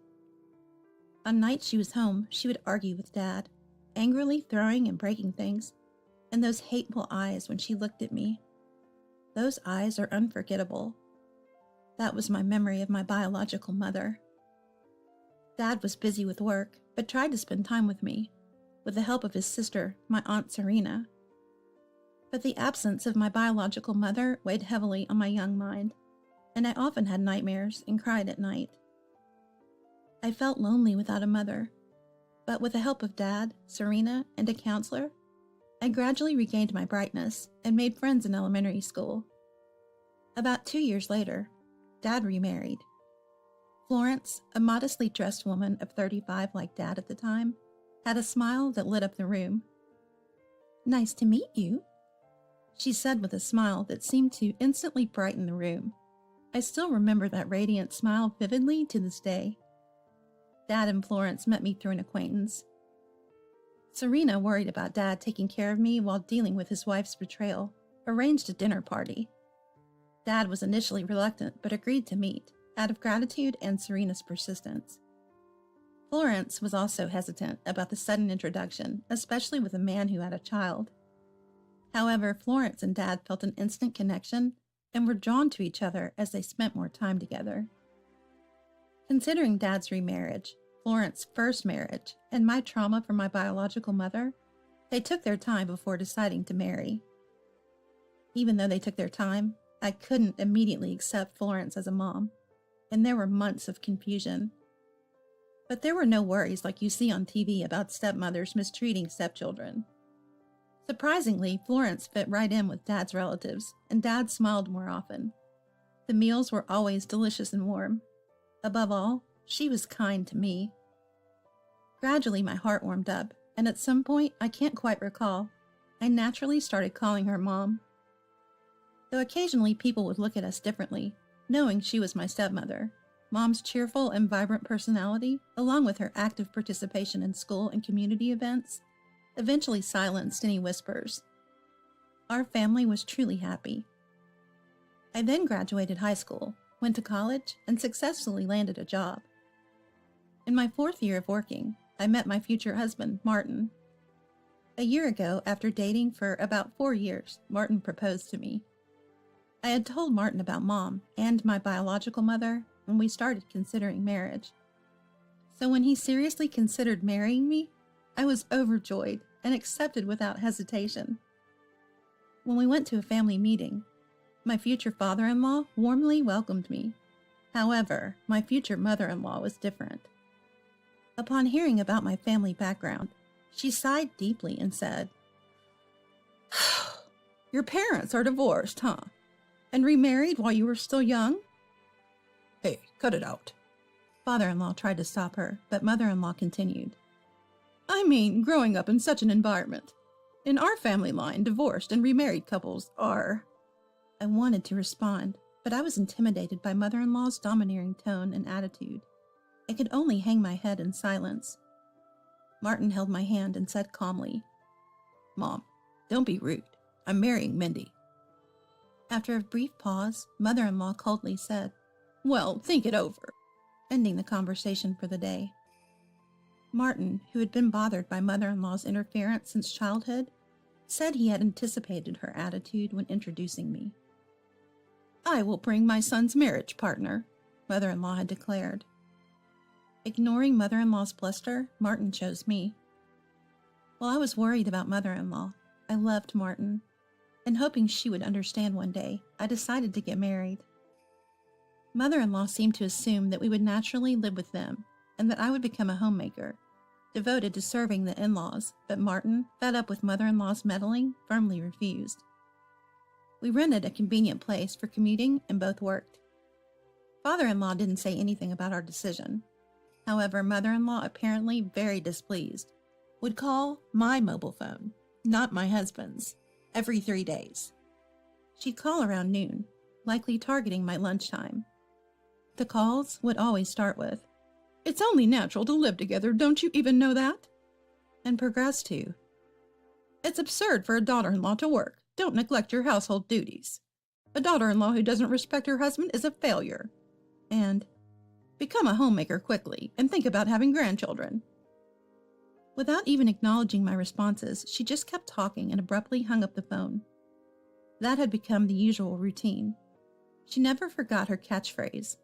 On nights she was home, she would argue with Dad, angrily throwing and breaking things, and those hateful eyes when she looked at me. Those eyes are unforgettable. That was my memory of my biological mother. Dad was busy with work, but tried to spend time with me, with the help of his sister, my Aunt Serena. But the absence of my biological mother weighed heavily on my young mind, and I often had nightmares and cried at night. I felt lonely without a mother, but with the help of Dad, Serena, and a counselor, I gradually regained my brightness and made friends in elementary school. About 2 years later, Dad remarried. Florence, a modestly dressed woman of 35 like Dad at the time, had a smile that lit up the room. "Nice to meet you," she said with a smile that seemed to instantly brighten the room. I still remember that radiant smile vividly to this day. Dad and Florence met me through an acquaintance. Serena, worried about Dad taking care of me while dealing with his wife's betrayal, arranged a dinner party. Dad was initially reluctant but agreed to meet, out of gratitude and Serena's persistence. Florence was also hesitant about the sudden introduction, especially with a man who had a child. However, Florence and Dad felt an instant connection and were drawn to each other as they spent more time together. Considering Dad's remarriage, Florence's first marriage, and my trauma from my biological mother, they took their time before deciding to marry. Even though they took their time, I couldn't immediately accept Florence as a mom, and there were months of confusion. But there were no worries like you see on TV about stepmothers mistreating stepchildren. Surprisingly, Florence fit right in with Dad's relatives, and Dad smiled more often. The meals were always delicious and warm. Above all, she was kind to me. Gradually, my heart warmed up, and at some point, I can't quite recall, I naturally started calling her Mom. Though occasionally people would look at us differently, knowing she was my stepmother, Mom's cheerful and vibrant personality, along with her active participation in school and community events, eventually silenced any whispers. Our family was truly happy. I then graduated high school, went to college, and successfully landed a job. In my 4th year of working, I met my future husband, Martin. A year ago, after dating for about 4 years, Martin proposed to me. I had told Martin about Mom and my biological mother when we started considering marriage. So when he seriously considered marrying me, I was overjoyed and accepted without hesitation. When we went to a family meeting, my future father-in-law warmly welcomed me. However, my future mother-in-law was different. Upon hearing about my family background, she sighed deeply and said, "Your parents are divorced, huh? And remarried while you were still young?" Hey, cut it out. Father-in-law tried to stop her, but mother-in-law continued. "I mean, growing up in such an environment. In our family line, divorced and remarried couples are..." I wanted to respond, but I was intimidated by mother-in-law's domineering tone and attitude. I could only hang my head in silence. Martin held my hand and said calmly, "Mom, don't be rude. I'm marrying Mindy." After a brief pause, mother-in-law coldly said, "Well, think it over," ending the conversation for the day. Martin, who had been bothered by mother-in-law's interference since childhood, said he had anticipated her attitude when introducing me. "I will bring my son's marriage partner," mother-in-law had declared. Ignoring mother-in-law's bluster, Martin chose me. While I was worried about mother-in-law, I loved Martin, and hoping she would understand one day, I decided to get married. Mother-in-law seemed to assume that we would naturally live with them, and that I would become a homemaker, devoted to serving the in-laws, but Martin, fed up with mother-in-law's meddling, firmly refused. We rented a convenient place for commuting and both worked. Father-in-law didn't say anything about our decision. However, mother-in-law, apparently very displeased, would call my mobile phone, not my husband's, every 3 days. She'd call around noon, likely targeting my lunchtime. The calls would always start with, "It's only natural to live together, don't you even know that?" and progress to, "It's absurd for a daughter-in-law to work. Don't neglect your household duties. A daughter-in-law who doesn't respect her husband is a failure." And, "Become a homemaker quickly and think about having grandchildren." Without even acknowledging my responses, she just kept talking and abruptly hung up the phone. That had become the usual routine. She never forgot her catchphrase,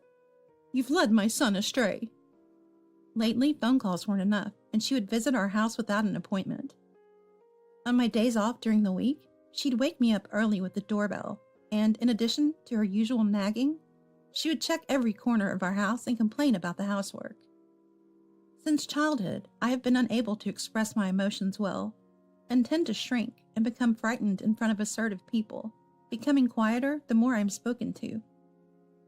"You've led my son astray." Lately, phone calls weren't enough, and she would visit our house without an appointment. On my days off during the week, she'd wake me up early with the doorbell, and in addition to her usual nagging, she would check every corner of our house and complain about the housework. Since childhood, I have been unable to express my emotions well, and tend to shrink and become frightened in front of assertive people, becoming quieter the more I am spoken to.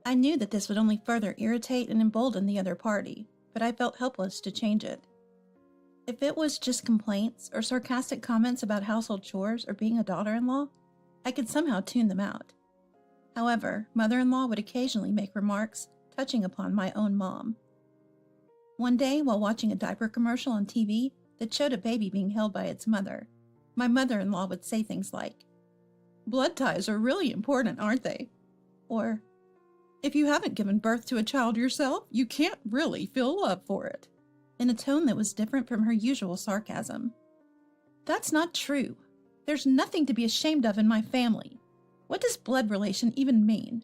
I knew that this would only further irritate and embolden the other party, but I felt helpless to change it. If it was just complaints or sarcastic comments about household chores or being a daughter-in-law, I could somehow tune them out. However, mother-in-law would occasionally make remarks touching upon my own mom. One day, while watching a diaper commercial on TV that showed a baby being held by its mother, my mother-in-law would say things like, "Blood ties are really important, aren't they?" Or, "If you haven't given birth to a child yourself, you can't really feel love for it," in a tone that was different from her usual sarcasm. That's not true. There's nothing to be ashamed of in my family. What does blood relation even mean?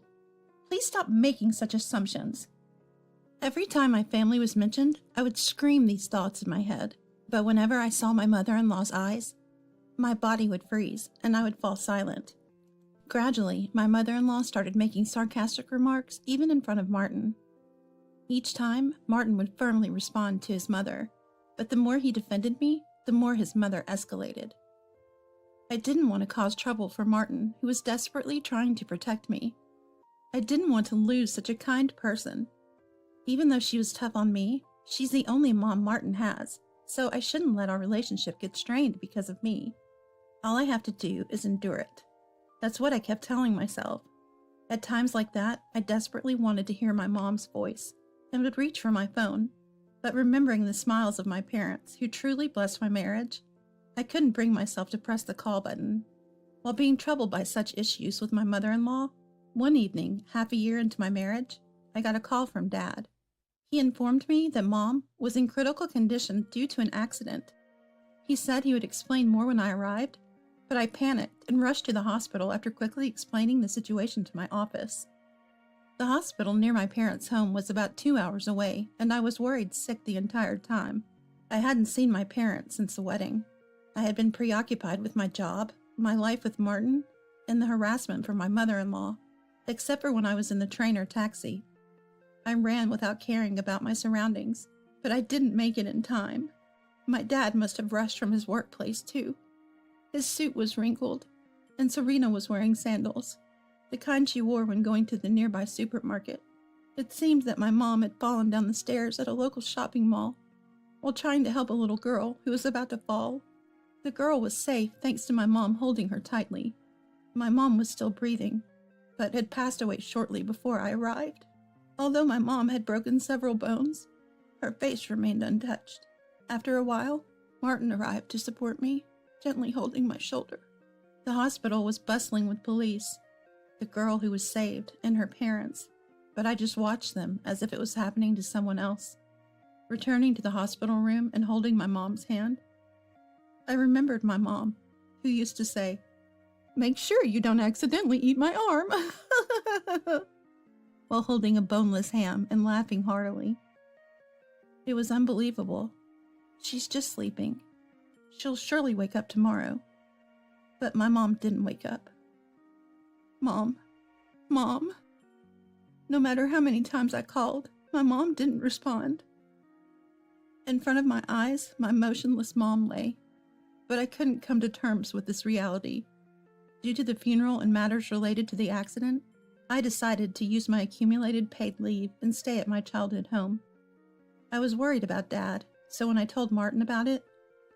Please stop making such assumptions. Every time my family was mentioned, I would scream these thoughts in my head, but whenever I saw my mother-in-law's eyes, my body would freeze and I would fall silent. Gradually, my mother-in-law started making sarcastic remarks even in front of Martin. Each time, Martin would firmly respond to his mother, but the more he defended me, the more his mother escalated. I didn't want to cause trouble for Martin, who was desperately trying to protect me. I didn't want to lose such a kind person. Even though she was tough on me, she's the only mom Martin has, so I shouldn't let our relationship get strained because of me. All I have to do is endure it. That's what I kept telling myself. At times like that, I desperately wanted to hear my mom's voice and would reach for my phone, but remembering the smiles of my parents, who truly blessed my marriage, I couldn't bring myself to press the call button. While being troubled by such issues with my mother-in-law, one evening, half a year into my marriage, I got a call from Dad. He informed me that Mom was in critical condition due to an accident. He said he would explain more when I arrived, but I panicked and rushed to the hospital after quickly explaining the situation to my office. The hospital near my parents' home was about 2 hours away, and I was worried sick the entire time. I hadn't seen my parents since the wedding. I had been preoccupied with my job, my life with Martin, and the harassment from my mother-in-law, except for when I was in the train or taxi. I ran without caring about my surroundings, but I didn't make it in time. My dad must have rushed from his workplace too. His suit was wrinkled, and Serena was wearing sandals, the kind she wore when going to the nearby supermarket. It seemed that my mom had fallen down the stairs at a local shopping mall while trying to help a little girl who was about to fall. The girl was safe thanks to my mom holding her tightly. My mom was still breathing, but had passed away shortly before I arrived. Although my mom had broken several bones, her face remained untouched. After a while, Martin arrived to support me, gently holding my shoulder. The hospital was bustling with police, the girl who was saved, and her parents, but I just watched them as if it was happening to someone else. Returning to the hospital room and holding my mom's hand, I remembered my mom, who used to say, "Make sure you don't accidentally eat my arm," while holding a boneless ham and laughing heartily. It was unbelievable. She's just sleeping. She'll surely wake up tomorrow. But my mom didn't wake up. Mom. No matter how many times I called, my mom didn't respond. In front of my eyes, my motionless mom lay, but I couldn't come to terms with this reality. Due to the funeral and matters related to the accident, I decided to use my accumulated paid leave and stay at my childhood home. I was worried about Dad, so when I told Martin about it,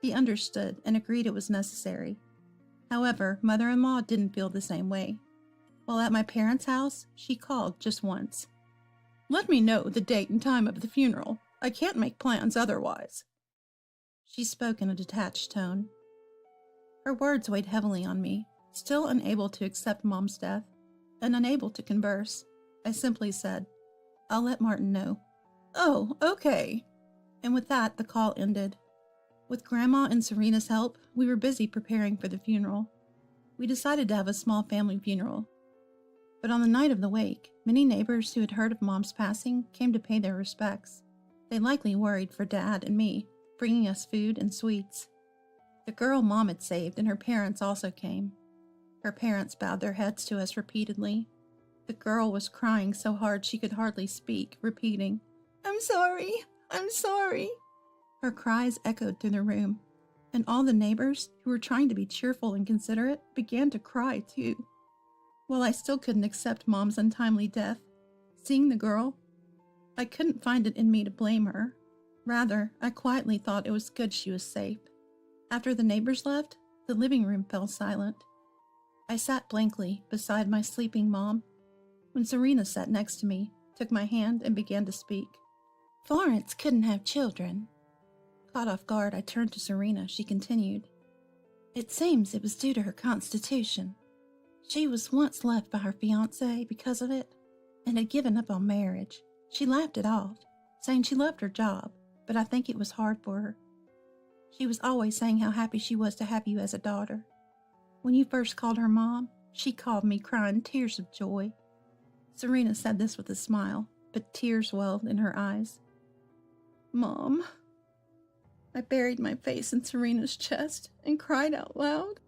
he understood and agreed it was necessary. However, Mother-in-law didn't feel the same way. While at my parents' house, she called just once. "Let me know the date and time of the funeral. I can't make plans otherwise." She spoke in a detached tone. Her words weighed heavily on me. Still unable to accept Mom's death, and unable to converse, I simply said, "I'll let Martin know." "Oh, okay." And with that, the call ended. With Grandma and Serena's help, we were busy preparing for the funeral. We decided to have a small family funeral. But on the night of the wake, many neighbors who had heard of Mom's passing came to pay their respects. They likely worried for Dad and me, bringing us food and sweets. The girl Mom had saved and her parents also came. Her parents bowed their heads to us repeatedly. The girl was crying so hard she could hardly speak, repeating, I'm sorry." Her cries echoed through the room, and all the neighbors, who were trying to be cheerful and considerate, began to cry too. While I still couldn't accept Mom's untimely death, seeing the girl, I couldn't find it in me to blame her. Rather, I quietly thought it was good she was safe. After the neighbors left, the living room fell silent. I sat blankly beside my sleeping Mom, when Serena sat next to me, took my hand, and began to speak. "Florence couldn't have children." Caught off guard, I turned to Serena. She continued, "It seems it was due to her constitution. She was once left by her fiancé because of it, and had given up on marriage. She laughed it off, saying she loved her job, but I think it was hard for her. She was always saying how happy she was to have you as a daughter. When you first called her Mom, she called me, crying tears of joy." Serena said this with a smile, but tears welled in her eyes. "Mom." I buried my face in Serena's chest and cried out loud.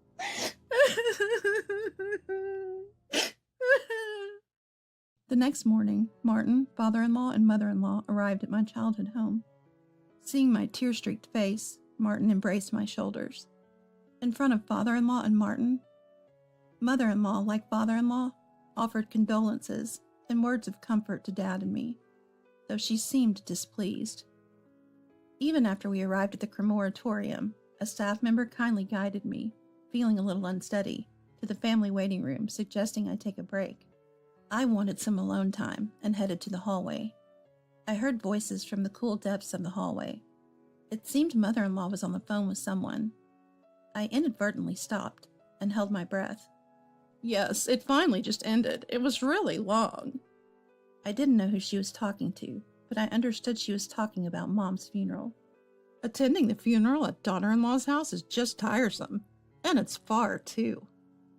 The next morning, Martin, father-in-law, and mother-in-law arrived at my childhood home. Seeing my tear-streaked face, Martin embraced my shoulders. In front of father-in-law and Martin, mother-in-law, like father-in-law, offered condolences and words of comfort to Dad and me, though she seemed displeased. Even after we arrived at the crematorium, a staff member kindly guided me, feeling a little unsteady, to the family waiting room, suggesting I take a break. I wanted some alone time and headed to the hallway. I heard voices from the cool depths of the hallway. It seemed mother-in-law was on the phone with someone. I inadvertently stopped and held my breath. Yes, it finally just ended. It was really long. I didn't know who she was talking to, but I understood she was talking about Mom's funeral. Attending the funeral at daughter-in-law's house is just tiresome, and it's far, too.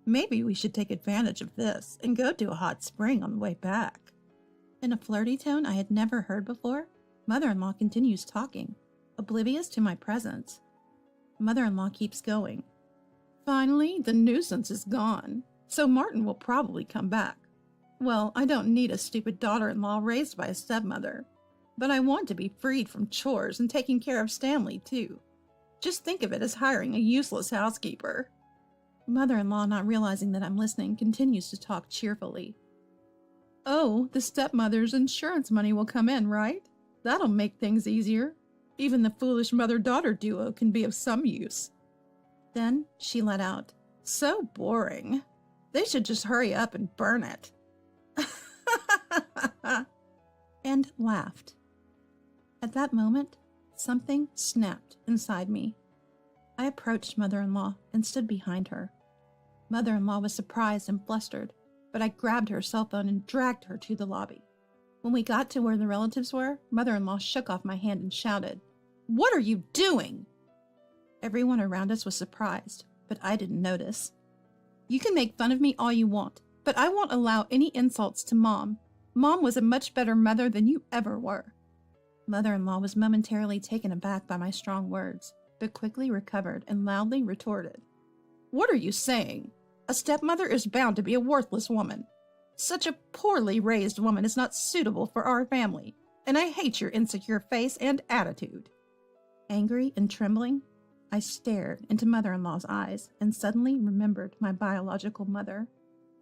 Maybe we should take advantage of this and go to a hot spring on the way back. In a flirty tone I had never heard before, mother-in-law continues talking, oblivious to my presence. Mother-in-law keeps going. Finally, the nuisance is gone, so Martin will probably come back. Well, I don't need a stupid daughter-in-law raised by a stepmother, but I want to be freed from chores and taking care of Stanley, too. Just think of it as hiring a useless housekeeper. Mother-in-law, not realizing that I'm listening, continues to talk cheerfully. Oh, the stepmother's insurance money will come in, right? That'll make things easier. Even the foolish mother-daughter duo can be of some use. Then she let out, So boring. They should just hurry up and burn it. And laughed. At that moment, something snapped inside me. I approached mother-in-law and stood behind her. Mother-in-law was surprised and flustered, but I grabbed her cell phone and dragged her to the lobby. When we got to where the relatives were, mother-in-law shook off my hand and shouted, What are you doing? Everyone around us was surprised, but I didn't notice. You can make fun of me all you want, but I won't allow any insults to Mom. Mom was a much better mother than you ever were. Mother-in-law was momentarily taken aback by my strong words, but quickly recovered and loudly retorted. What are you saying? A stepmother is bound to be a worthless woman. Such a poorly raised woman is not suitable for our family, and I hate your insecure face and attitude. Angry and trembling, I stared into mother-in-law's eyes and suddenly remembered my biological mother.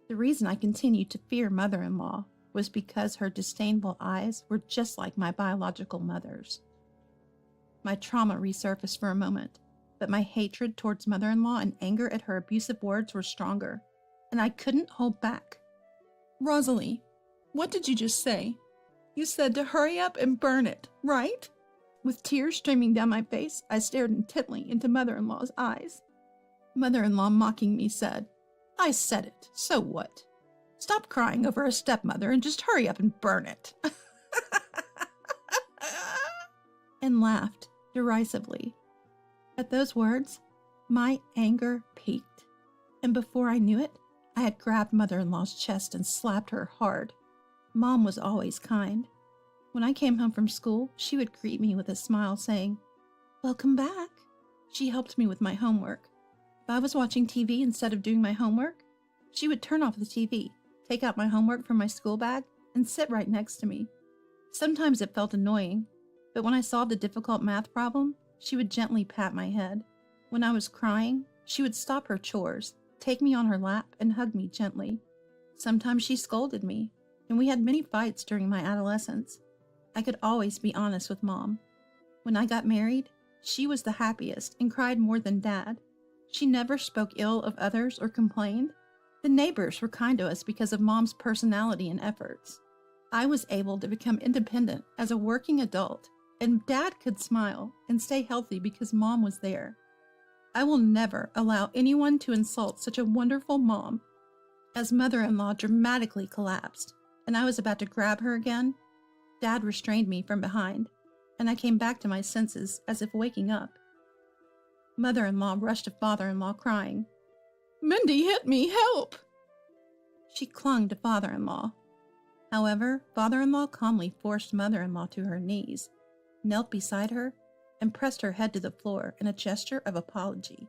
The reason I continued to fear mother-in-law was because her disdainful eyes were just like my biological mother's. My trauma resurfaced for a moment, but my hatred towards mother-in-law and anger at her abusive words were stronger, and I couldn't hold back. Rosalie, what did you just say? You said to hurry up and burn it, right? With tears streaming down my face, I stared intently into mother-in-law's eyes. Mother-in-law, mocking me, said, I said it, so what? Stop crying over a stepmother and just hurry up and burn it. And laughed derisively. At those words, my anger peaked, and before I knew it, I had grabbed mother-in-law's chest and slapped her hard. Mom was always kind. When I came home from school, she would greet me with a smile, saying, Welcome back. She helped me with my homework. If I was watching TV instead of doing my homework, she would turn off the TV, take out my homework from my school bag, and sit right next to me. Sometimes it felt annoying, but when I solved a difficult math problem, she would gently pat my head. When I was crying, she would stop her chores, take me on her lap, and hug me gently. Sometimes she scolded me, and we had many fights during my adolescence. I could always be honest with Mom. When I got married, she was the happiest and cried more than Dad. She never spoke ill of others or complained. The neighbors were kind to us because of Mom's personality and efforts. I was able to become independent as a working adult, and Dad could smile and stay healthy because Mom was there. I will never allow anyone to insult such a wonderful mom. As mother-in-law dramatically collapsed, and I was about to grab her again, Dad restrained me from behind, and I came back to my senses as if waking up. Mother-in-law rushed to father-in-law crying, Mindy hit me, help! She clung to father-in-law. However, father-in-law calmly forced mother-in-law to her knees, knelt beside her, and pressed her head to the floor in a gesture of apology.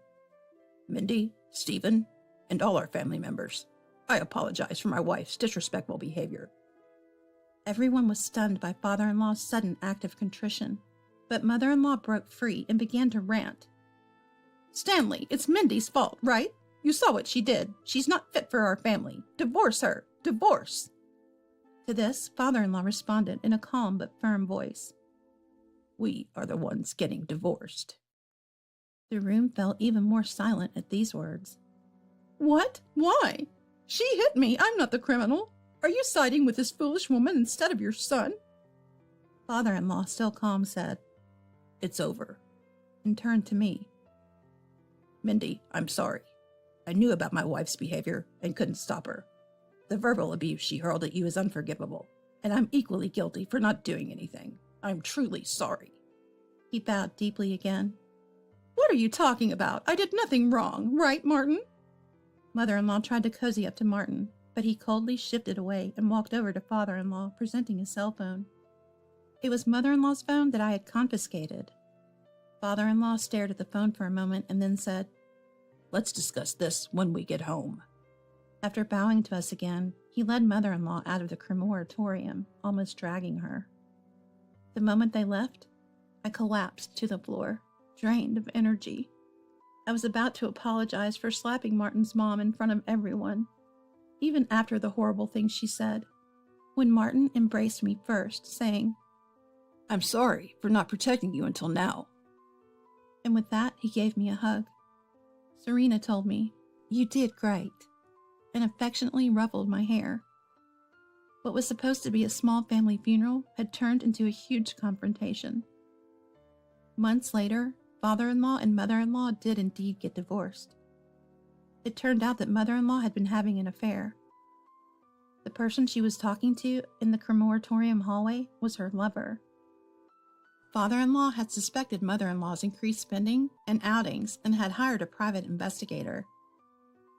Mindy, Stephen, and all our family members, I apologize for my wife's disrespectful behavior. Everyone was stunned by father-in-law's sudden act of contrition, but mother-in-law broke free and began to rant. "Stanley, it's Mindy's fault, right? You saw what she did. She's not fit for our family. Divorce her. Divorce." To this, father-in-law responded in a calm but firm voice. "We are the ones getting divorced." The room fell even more silent at these words. "What? Why? She hit me. I'm not the criminal. Are you siding with this foolish woman instead of your son?" Father-in-law, still calm, said, "It's over," and turned to me. "Mindy, I'm sorry. I knew about my wife's behavior and couldn't stop her. The verbal abuse she hurled at you is unforgivable, and I'm equally guilty for not doing anything. I'm truly sorry." He bowed deeply again. "What are you talking about? I did nothing wrong, right, Martin?" Mother-in-law tried to cozy up to Martin, but he coldly shifted away and walked over to father-in-law, presenting his cell phone. It was mother-in-law's phone that I had confiscated. Father-in-law stared at the phone for a moment and then said, "Let's discuss this when we get home." After bowing to us again, he led mother-in-law out of the crematorium, almost dragging her. The moment they left, I collapsed to the floor, drained of energy. I was about to apologize for slapping Martin's mom in front of everyone, even after the horrible things she said, when Martin embraced me first, saying, "I'm sorry for not protecting you until now." And with that, he gave me a hug. Serena told me, "You did great," and affectionately ruffled my hair. What was supposed to be a small family funeral had turned into a huge confrontation. Months later, father-in-law and mother-in-law did indeed get divorced. It turned out that mother-in-law had been having an affair. The person she was talking to in the crematorium hallway was her lover. Father-in-law had suspected mother-in-law's increased spending and outings and had hired a private investigator.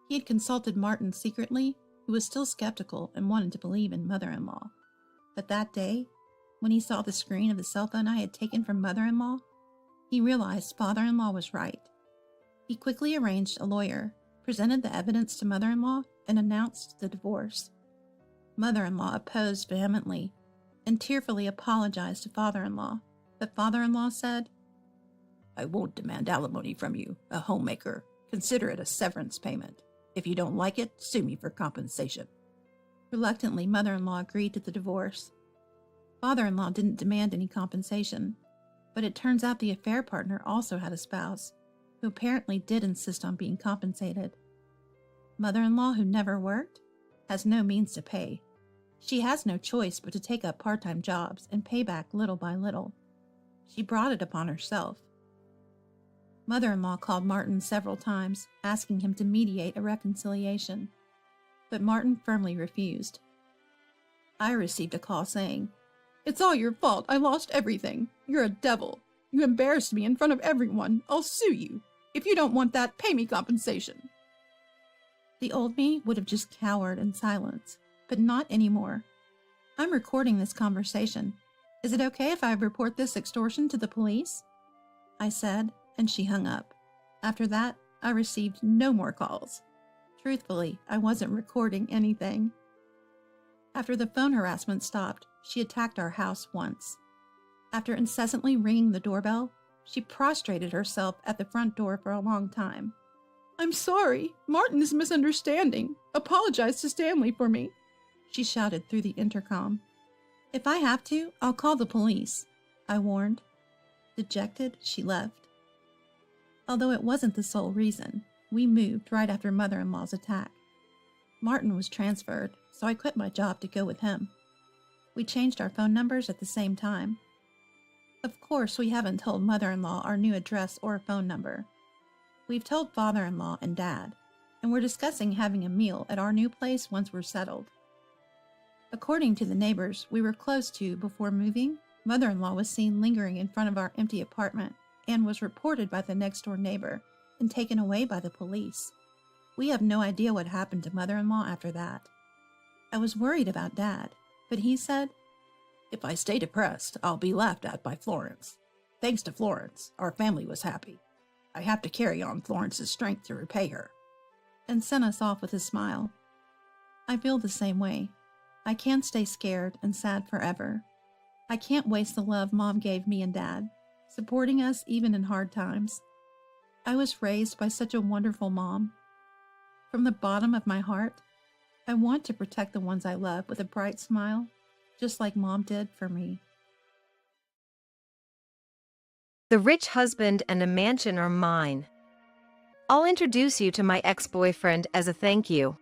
He had consulted Martin secretly, who was still skeptical and wanted to believe in mother-in-law. But that day, when he saw the screen of the cell phone I had taken from mother-in-law, he realized father-in-law was right. He quickly arranged a lawyer, presented the evidence to mother-in-law, and announced the divorce. Mother-in-law opposed vehemently and tearfully apologized to father-in-law, but father-in-law said, "I won't demand alimony from you, a homemaker. Consider it a severance payment. If you don't like it, sue me for compensation." Reluctantly, mother-in-law agreed to the divorce. Father-in-law didn't demand any compensation, but it turns out the affair partner also had a spouse, who apparently did insist on being compensated. Mother-in-law, who never worked, has no means to pay. She has no choice but to take up part-time jobs and pay back little by little. She brought it upon herself. Mother-in-law called Martin several times, asking him to mediate a reconciliation, but Martin firmly refused. I received a call saying, "It's all your fault. I lost everything. You're a devil. You embarrassed me in front of everyone. I'll sue you. If you don't want that, pay me compensation." The old me would have just cowered in silence, but not anymore. "I'm recording this conversation. Is it okay if I report this extortion to the police?" I said, and she hung up. After that, I received no more calls. Truthfully, I wasn't recording anything. After the phone harassment stopped, she attacked our house once. After incessantly ringing the doorbell, she prostrated herself at the front door for a long time. "I'm sorry. Martin is misunderstanding. Apologize to Stanley for me," she shouted through the intercom. "If I have to, I'll call the police," I warned. Dejected, she left. Although it wasn't the sole reason, we moved right after mother-in-law's attack. Martin was transferred, so I quit my job to go with him. We changed our phone numbers at the same time. Of course, we haven't told mother-in-law our new address or phone number. We've told father-in-law and dad, and we're discussing having a meal at our new place once we're settled. According to the neighbors we were close to before moving, mother-in-law was seen lingering in front of our empty apartment and was reported by the next-door neighbor and taken away by the police. We have no idea what happened to mother-in-law after that. I was worried about Dad, but he said, "If I stay depressed, I'll be laughed at by Florence. Thanks to Florence, our family was happy. I have to carry on Florence's strength to repay her," and sent us off with a smile. I feel the same way. I can't stay scared and sad forever. I can't waste the love Mom gave me and Dad, supporting us even in hard times. I was raised by such a wonderful mom. From the bottom of my heart, I want to protect the ones I love with a bright smile, just like Mom did for me. The rich husband and a mansion are mine. I'll introduce you to my ex-boyfriend as a thank you.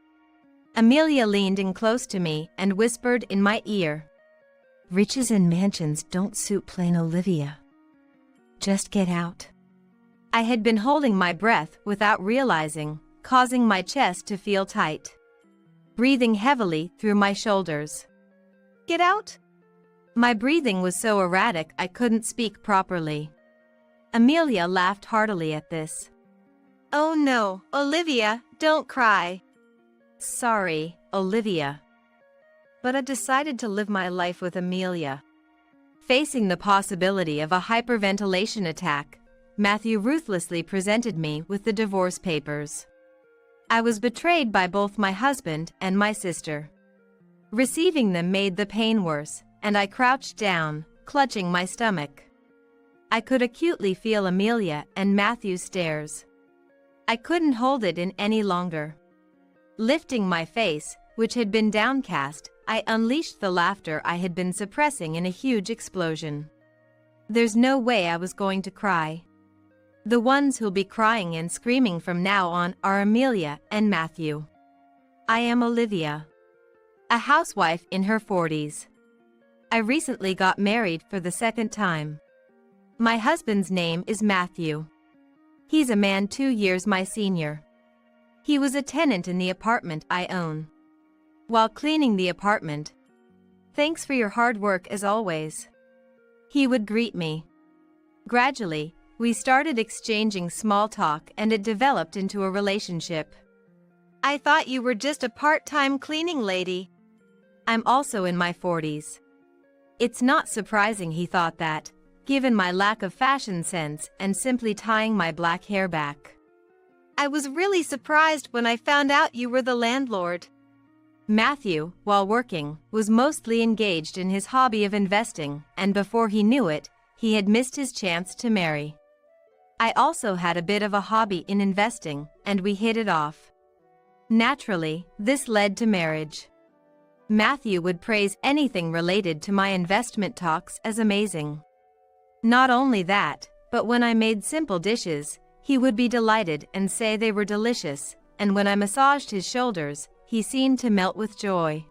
Amelia leaned in close to me and whispered in my ear. Riches and mansions don't suit plain Olivia. Just get out. I had been holding my breath without realizing, causing my chest to feel tight. Breathing heavily through my shoulders. Get out? My breathing was so erratic I couldn't speak properly. Amelia laughed heartily at this. Oh no, Olivia, don't cry. Sorry, Olivia. But I decided to live my life with Amelia. Facing the possibility of a hyperventilation attack, Matthew ruthlessly presented me with the divorce papers. I was betrayed by both my husband and my sister. Receiving them made the pain worse, and I crouched down, clutching my stomach. I could acutely feel Amelia and Matthew's stares. I couldn't hold it in any longer. Lifting my face, which had been downcast, I unleashed the laughter I had been suppressing in a huge explosion. There's no way I was going to cry. The ones who'll be crying and screaming from now on are Amelia and Matthew. I am Olivia, a housewife in her 40s. I recently got married for the second time. My husband's name is Matthew. He's a man 2 years my senior. He was a tenant in the apartment I own. While cleaning the apartment, "Thanks for your hard work as always," he would greet me. Gradually, we started exchanging small talk and it developed into a relationship. I thought you were just a part-time cleaning lady. I'm also in my 40s. It's not surprising he thought that, given my lack of fashion sense and simply tying my black hair back. I was really surprised when I found out you were the landlord. Matthew, while working, was mostly engaged in his hobby of investing, and before he knew it, he had missed his chance to marry. I also had a bit of a hobby in investing, and we hit it off. Naturally, this led to marriage. Matthew would praise anything related to my investment talks as amazing. Not only that, but when I made simple dishes, he would be delighted and say they were delicious, and when I massaged his shoulders, he seemed to melt with joy.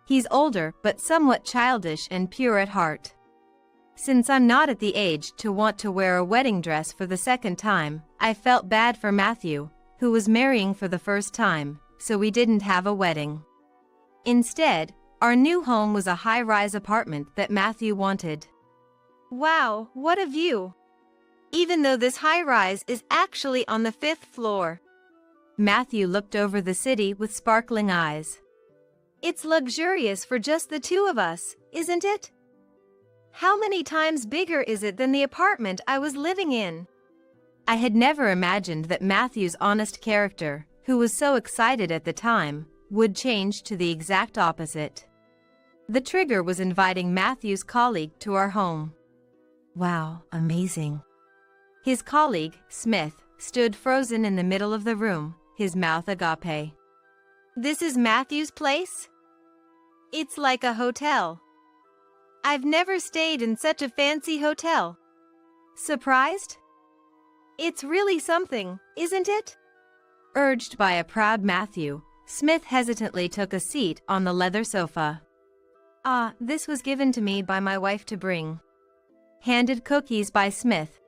He's older but somewhat childish and pure at heart. Since I'm not at the age to want to wear a wedding dress for the second time, I felt bad for Matthew, who was marrying for the first time, so we didn't have a wedding. Instead, our new home was a high-rise apartment that Matthew wanted. Wow, what a view! Even though this high-rise is actually on the 5th floor. Matthew looked over the city with sparkling eyes. It's luxurious for just the two of us, isn't it? How many times bigger is it than the apartment I was living in? I had never imagined that Matthew's honest character, who was so excited at the time, would change to the exact opposite. The trigger was inviting Matthew's colleague to our home. Wow, amazing. His colleague, Smith, stood frozen in the middle of the room, his mouth agape. This is Matthew's place? It's like a hotel. I've never stayed in such a fancy hotel. Surprised? It's really something, isn't it? Urged by a proud Matthew, Smith hesitantly took a seat on the leather sofa. This was given to me by my wife to bring. Handed cookies by Smith.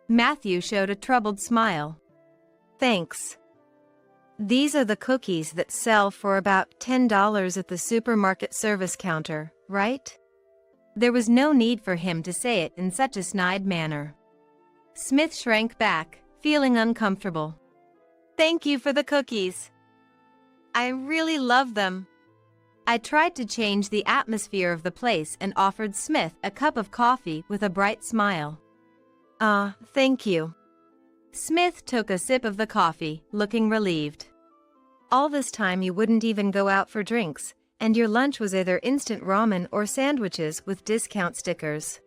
Matthew showed a troubled smile. Thanks. These are the cookies that sell for about $10 at the supermarket service counter, right? There was no need for him to say it in such a snide manner. Smith shrank back, feeling uncomfortable. Thank you for the cookies. I really love them. I tried to change the atmosphere of the place and offered Smith a cup of coffee with a bright smile. Thank you. Smith took a sip of the coffee, looking relieved. All this time you wouldn't even go out for drinks, and your lunch was either instant ramen or sandwiches with discount stickers.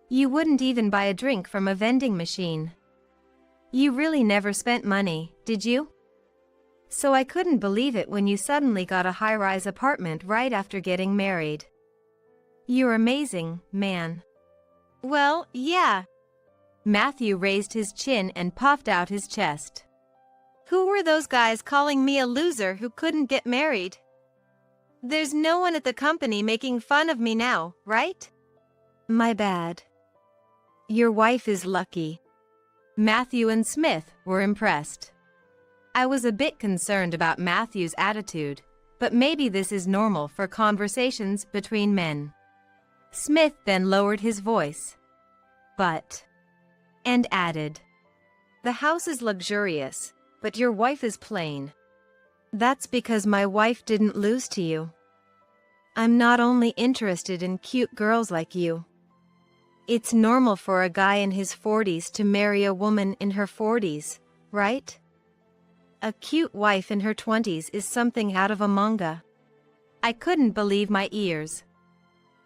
You wouldn't even buy a drink from a vending machine. You really never spent money, did you? So I couldn't believe it when you suddenly got a high-rise apartment right after getting married. You're amazing, man. Well, yeah. Matthew raised his chin and puffed out his chest. Who were those guys calling me a loser who couldn't get married? There's no one at the company making fun of me now, right? My bad. Your wife is lucky. Matthew and Smith were impressed. I was a bit concerned about Matthew's attitude, but maybe this is normal for conversations between men. Smith then lowered his voice. And added, the house is luxurious, but your wife is plain. That's because my wife didn't lose to you. I'm not only interested in cute girls like you. It's normal for a guy in his 40s to marry a woman in her 40s, right? A cute wife in her 20s is something out of a manga. I couldn't believe my ears.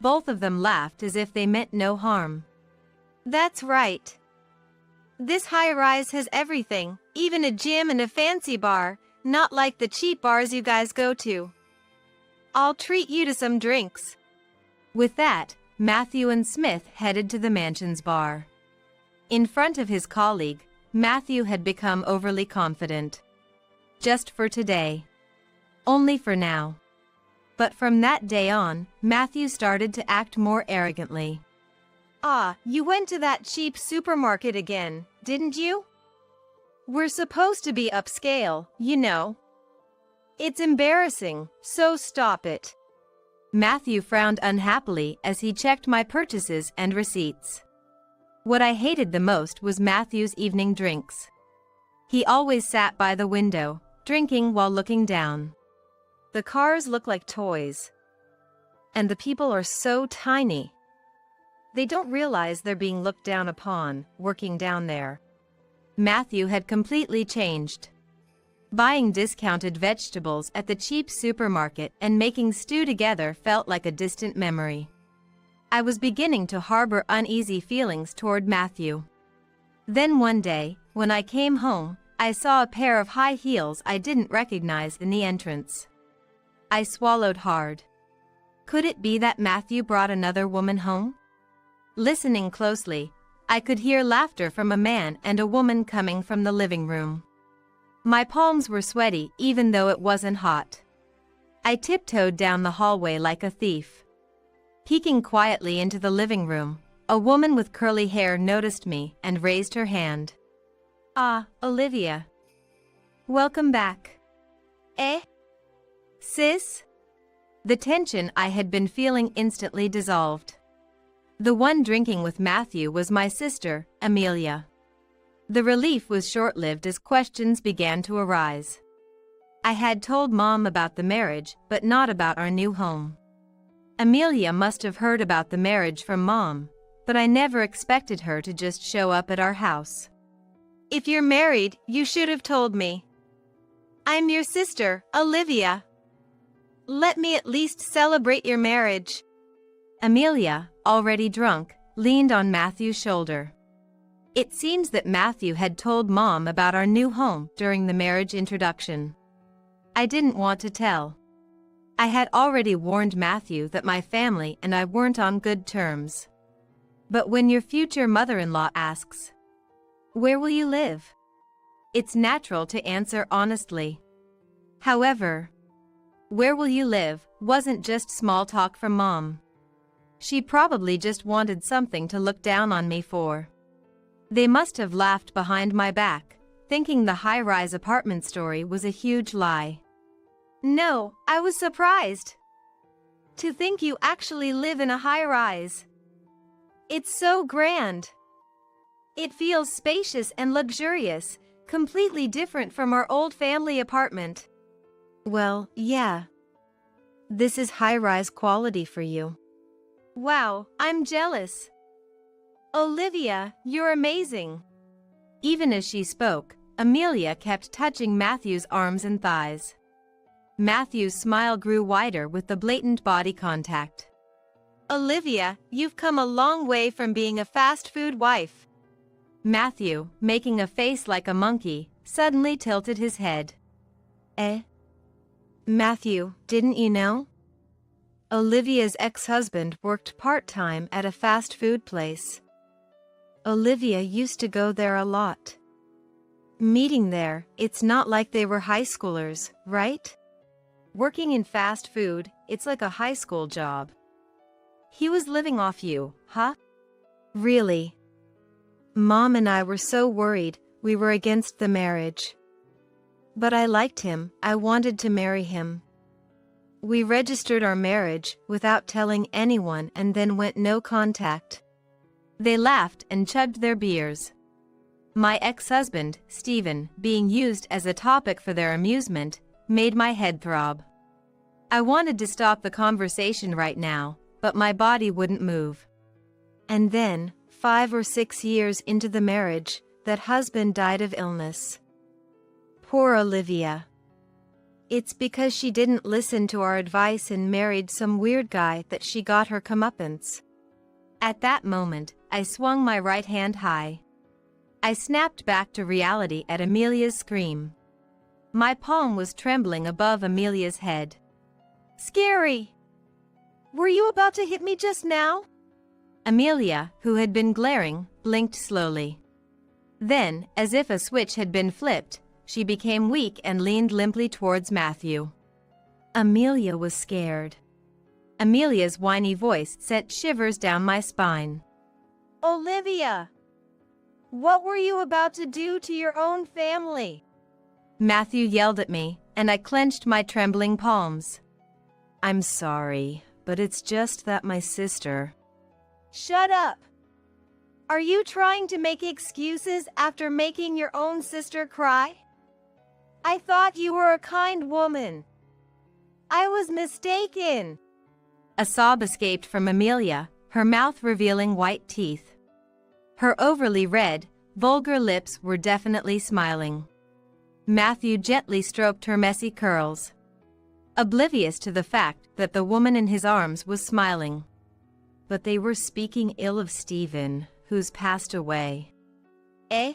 Both of them laughed as if they meant no harm. That's right. This high-rise has everything, even a gym and a fancy bar, not like the cheap bars you guys go to. I'll treat you to some drinks. With that, Matthew and Smith headed to the mansion's bar. In front of his colleague, Matthew had become overly confident. Just for today. Only for now. But from that day on, Matthew started to act more arrogantly. Ah, you went to that cheap supermarket again, didn't you? We're supposed to be upscale, you know. It's embarrassing, so stop it. Matthew frowned unhappily as he checked my purchases and receipts. What I hated the most was Matthew's evening drinks. He always sat by the window, drinking while looking down. The cars look like toys. And the people are so tiny. They don't realize they're being looked down upon, working down there. Matthew had completely changed. Buying discounted vegetables at the cheap supermarket and making stew together felt like a distant memory. I was beginning to harbor uneasy feelings toward Matthew. Then one day, when I came home, I saw a pair of high heels I didn't recognize in the entrance. I swallowed hard. Could it be that Matthew brought another woman home? Listening closely, I could hear laughter from a man and a woman coming from the living room. My palms were sweaty even though it wasn't hot. I tiptoed down the hallway like a thief. Peeking quietly into the living room, a woman with curly hair noticed me and raised her hand. Ah, Olivia. Welcome back. Eh? Sis? The tension I had been feeling instantly dissolved. The one drinking with Matthew was my sister, Amelia. The relief was short-lived as questions began to arise. I had told Mom about the marriage, but not about our new home. Amelia must have heard about the marriage from Mom, but I never expected her to just show up at our house. If you're married, you should have told me. I'm your sister, Olivia. Let me at least celebrate your marriage. Amelia, already drunk, leaned on Matthew's shoulder. It seems that Matthew had told Mom about our new home during the marriage introduction. I didn't want to tell. I had already warned Matthew that my family and I weren't on good terms. But when your future mother-in-law asks, "Where will you live?" it's natural to answer honestly. However, "Where will you live?" wasn't just small talk from Mom. She probably just wanted something to look down on me for. They must have laughed behind my back, thinking the high-rise apartment story was a huge lie. No, I was surprised. To think you actually live in a high-rise. It's so grand. It feels spacious and luxurious, completely different from our old family apartment. Well, yeah. This is high-rise quality for you. Wow, I'm jealous. Olivia, you're amazing. Even as she spoke, Amelia kept touching Matthew's arms and thighs. Matthew's smile grew wider with the blatant body contact. Olivia, you've come a long way from being a fast food wife. Matthew, making a face like a monkey, suddenly tilted his head. Eh? Matthew, didn't you know? Olivia's ex-husband worked part-time at a fast food place. Olivia used to go there a lot. Meeting there, it's not like they were high schoolers, right? Working in fast food, it's like a high school job. He was living off you, huh? Really? Mom and I were so worried, we were against the marriage. But I liked him, I wanted to marry him. We registered our marriage without telling anyone and then went no contact. They laughed and chugged their beers. My ex-husband, Stephen, being used as a topic for their amusement, made my head throb. I wanted to stop the conversation right now, but my body wouldn't move. And then, 5 or 6 years into the marriage, that husband died of illness. Poor Olivia. It's because she didn't listen to our advice and married some weird guy that she got her comeuppance. At that moment, I swung my right hand high. I snapped back to reality at Amelia's scream. My palm was trembling above Amelia's head. Scary! Were you about to hit me just now? Amelia, who had been glaring, blinked slowly. Then, as if a switch had been flipped, she became weak and leaned limply towards Matthew. Amelia was scared. Amelia's whiny voice sent shivers down my spine. Olivia! What were you about to do to your own family? Matthew yelled at me, and I clenched my trembling palms. I'm sorry, but it's just that my sister... Shut up! Are you trying to make excuses after making your own sister cry? I thought you were a kind woman. I was mistaken. A sob escaped from Amelia, her mouth revealing white teeth. Her overly red, vulgar lips were definitely smiling. Matthew gently stroked her messy curls, oblivious to the fact that the woman in his arms was smiling. But they were speaking ill of Stephen, who's passed away. Eh?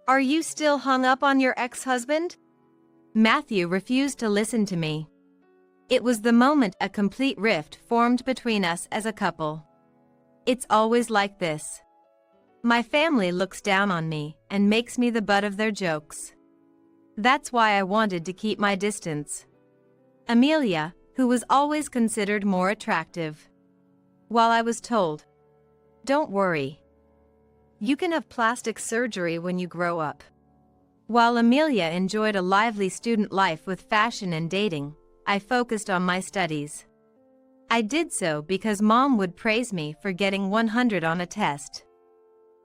Are you still hung up on your ex-husband? Matthew refused to listen to me. It was the moment a complete rift formed between us as a couple. It's always like this. My family looks down on me and makes me the butt of their jokes. That's why I wanted to keep my distance. Amelia, who was always considered more attractive. While I was told, don't worry. You can have plastic surgery when you grow up. While Amelia enjoyed a lively student life with fashion and dating, I focused on my studies. I did so because Mom would praise me for getting 100 on a test.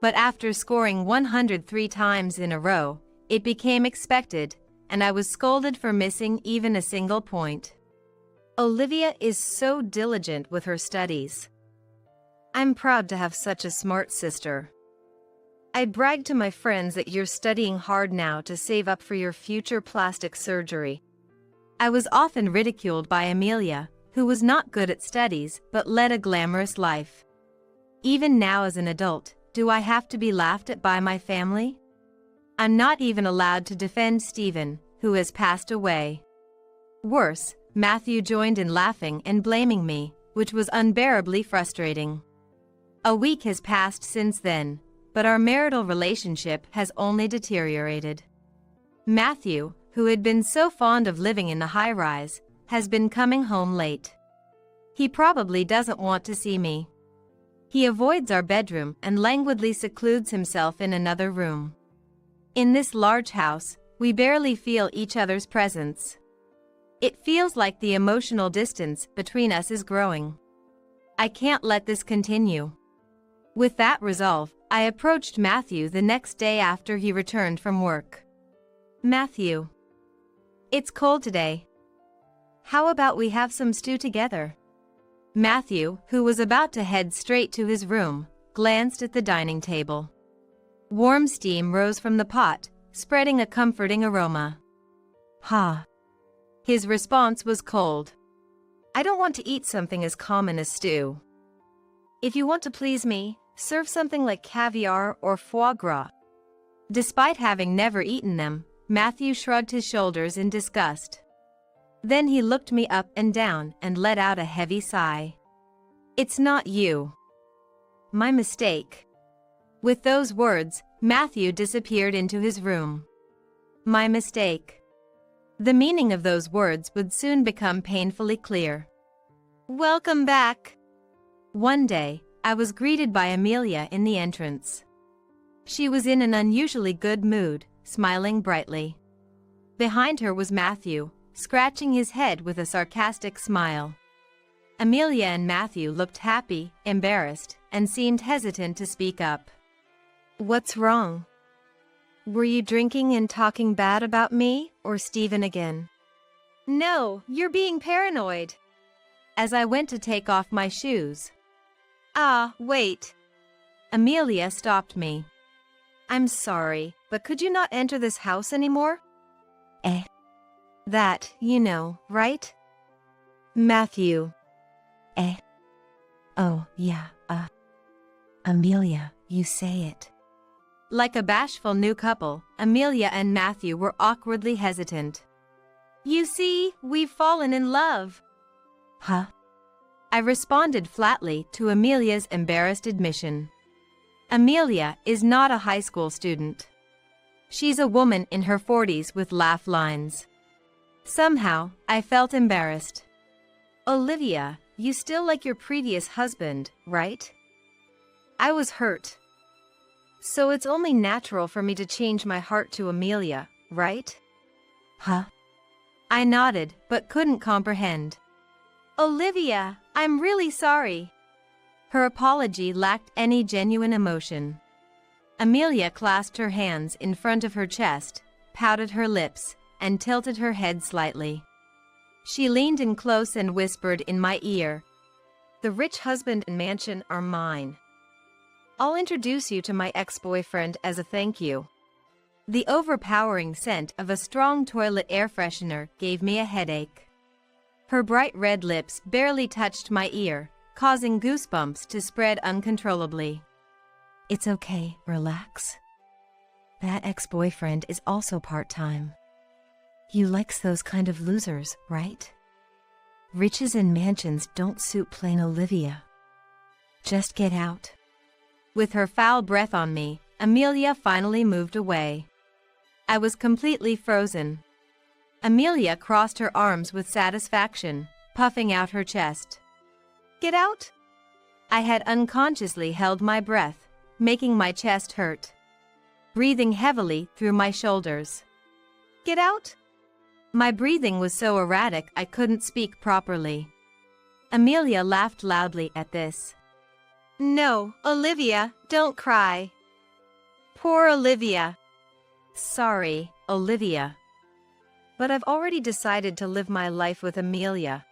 But after scoring 103 times in a row, it became expected, and I was scolded for missing even a single point. Olivia is so diligent with her studies. I'm proud to have such a smart sister. I brag to my friends that you're studying hard now to save up for your future plastic surgery. I was often ridiculed by Amelia, who was not good at studies but led a glamorous life. Even now as an adult, do I have to be laughed at by my family? I'm not even allowed to defend Stephen, who has passed away. Worse, Matthew joined in laughing and blaming me, which was unbearably frustrating. A week has passed since then, but our marital relationship has only deteriorated. Matthew, who had been so fond of living in the high-rise, has been coming home late. He probably doesn't want to see me. He avoids our bedroom and languidly secludes himself in another room. In this large house, we barely feel each other's presence. It feels like the emotional distance between us is growing. I can't let this continue. With that resolve, I approached Matthew the next day after he returned from work. Matthew. It's cold today. How about we have some stew together? Matthew, who was about to head straight to his room, glanced at the dining table. Warm steam rose from the pot, spreading a comforting aroma. Ha! His response was cold. I don't want to eat something as common as stew. If you want to please me, serve something like caviar or foie gras. Despite having never eaten them, Matthew shrugged his shoulders in disgust. Then he looked me up and down and let out a heavy sigh. It's not you. My mistake. With those words, Matthew disappeared into his room. My mistake. The meaning of those words would soon become painfully clear. Welcome back. One day, I was greeted by Amelia in the entrance. She was in an unusually good mood, smiling brightly. Behind her was Matthew, scratching his head with a sarcastic smile. Amelia and Matthew looked happy, embarrassed, and seemed hesitant to speak up. What's wrong? Were you drinking and talking bad about me or Stephen again? No, you're being paranoid. As I went to take off my shoes. Ah, wait. Amelia stopped me. I'm sorry, but could you not enter this house anymore? That, you know, right? Matthew. Oh, yeah, Amelia, you say it. Like a bashful new couple, Amelia and Matthew were awkwardly hesitant. You see, we've fallen in love. Huh? I responded flatly to Amelia's embarrassed admission. Amelia is not a high school student. She's a woman in her 40s with laugh lines. Somehow, I felt embarrassed. Olivia, you still like your previous husband, right? I was hurt. So it's only natural for me to change my heart to Amelia, right? Huh? I nodded, but couldn't comprehend. Olivia, I'm really sorry. Her apology lacked any genuine emotion. Amelia clasped her hands in front of her chest, pouted her lips, and tilted her head slightly. She leaned in close and whispered in my ear, "The rich husband and mansion are mine. I'll introduce you to my ex-boyfriend as a thank you." The overpowering scent of a strong toilet air freshener gave me a headache. Her bright red lips barely touched my ear, causing goosebumps to spread uncontrollably. It's okay, relax. That ex-boyfriend is also part-time. You likes those kind of losers, right? Riches and mansions don't suit plain Olivia. Just get out. With her foul breath on me, Amelia finally moved away. I was completely frozen. Amelia crossed her arms with satisfaction, puffing out her chest. Get out? I had unconsciously held my breath, making my chest hurt. Breathing heavily through my shoulders. Get out? My breathing was so erratic I couldn't speak properly. Amelia laughed loudly at this. No, Olivia, don't cry. Poor Olivia. Sorry, Olivia. But I've already decided to live my life with Amelia.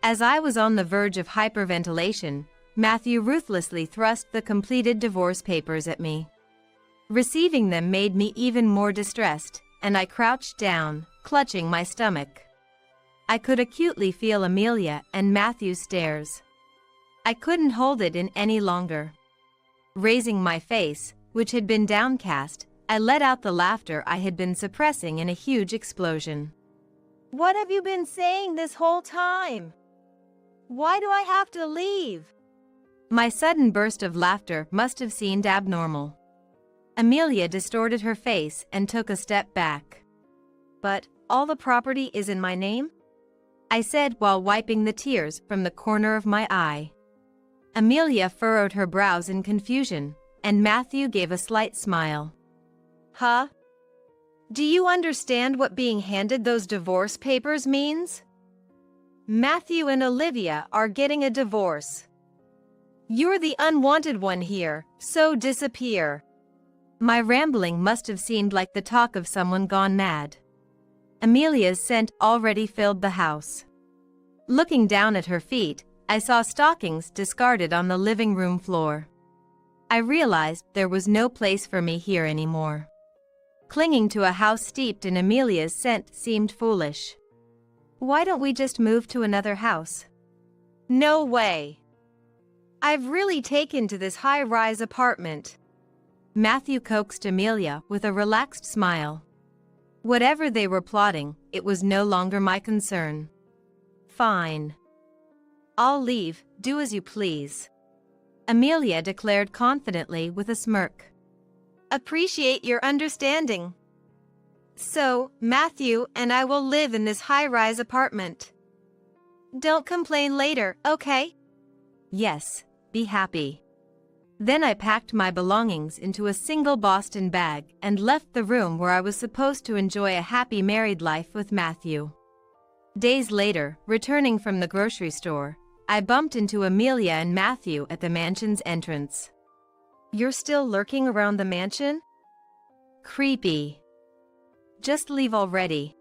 As I was on the verge of hyperventilation, Matthew ruthlessly thrust the completed divorce papers at me. Receiving them made me even more distressed, and I crouched down, clutching my stomach. I could acutely feel Amelia and Matthew's stares. I couldn't hold it in any longer. Raising my face, which had been downcast, I let out the laughter I had been suppressing in a huge explosion. What have you been saying this whole time? Why do I have to leave? My sudden burst of laughter must have seemed abnormal. Amelia distorted her face and took a step back. But all the property is in my name? I said while wiping the tears from the corner of my eye. Amelia furrowed her brows in confusion, and Matthew gave a slight smile. Huh? Do you understand what being handed those divorce papers means? Matthew and Olivia are getting a divorce. You're the unwanted one here, so disappear. My rambling must have seemed like the talk of someone gone mad. Amelia's scent already filled the house. Looking down at her feet, I saw stockings discarded on the living room floor. I realized there was no place for me here anymore. Clinging to a house steeped in Amelia's scent seemed foolish. Why don't we just move to another house? No way. I've really taken to this high-rise apartment. Matthew coaxed Amelia with a relaxed smile. Whatever they were plotting, it was no longer my concern. Fine. I'll leave, do as you please. Amelia declared confidently with a smirk. Appreciate your understanding. So, Matthew and I will live in this high-rise apartment. Don't complain later, okay? Yes, be happy. Then I packed my belongings into a single Boston bag and left the room where I was supposed to enjoy a happy married life with Matthew. Days later, returning from the grocery store, I bumped into Amelia and Matthew at the mansion's entrance. You're still lurking around the mansion? Creepy. Just leave already.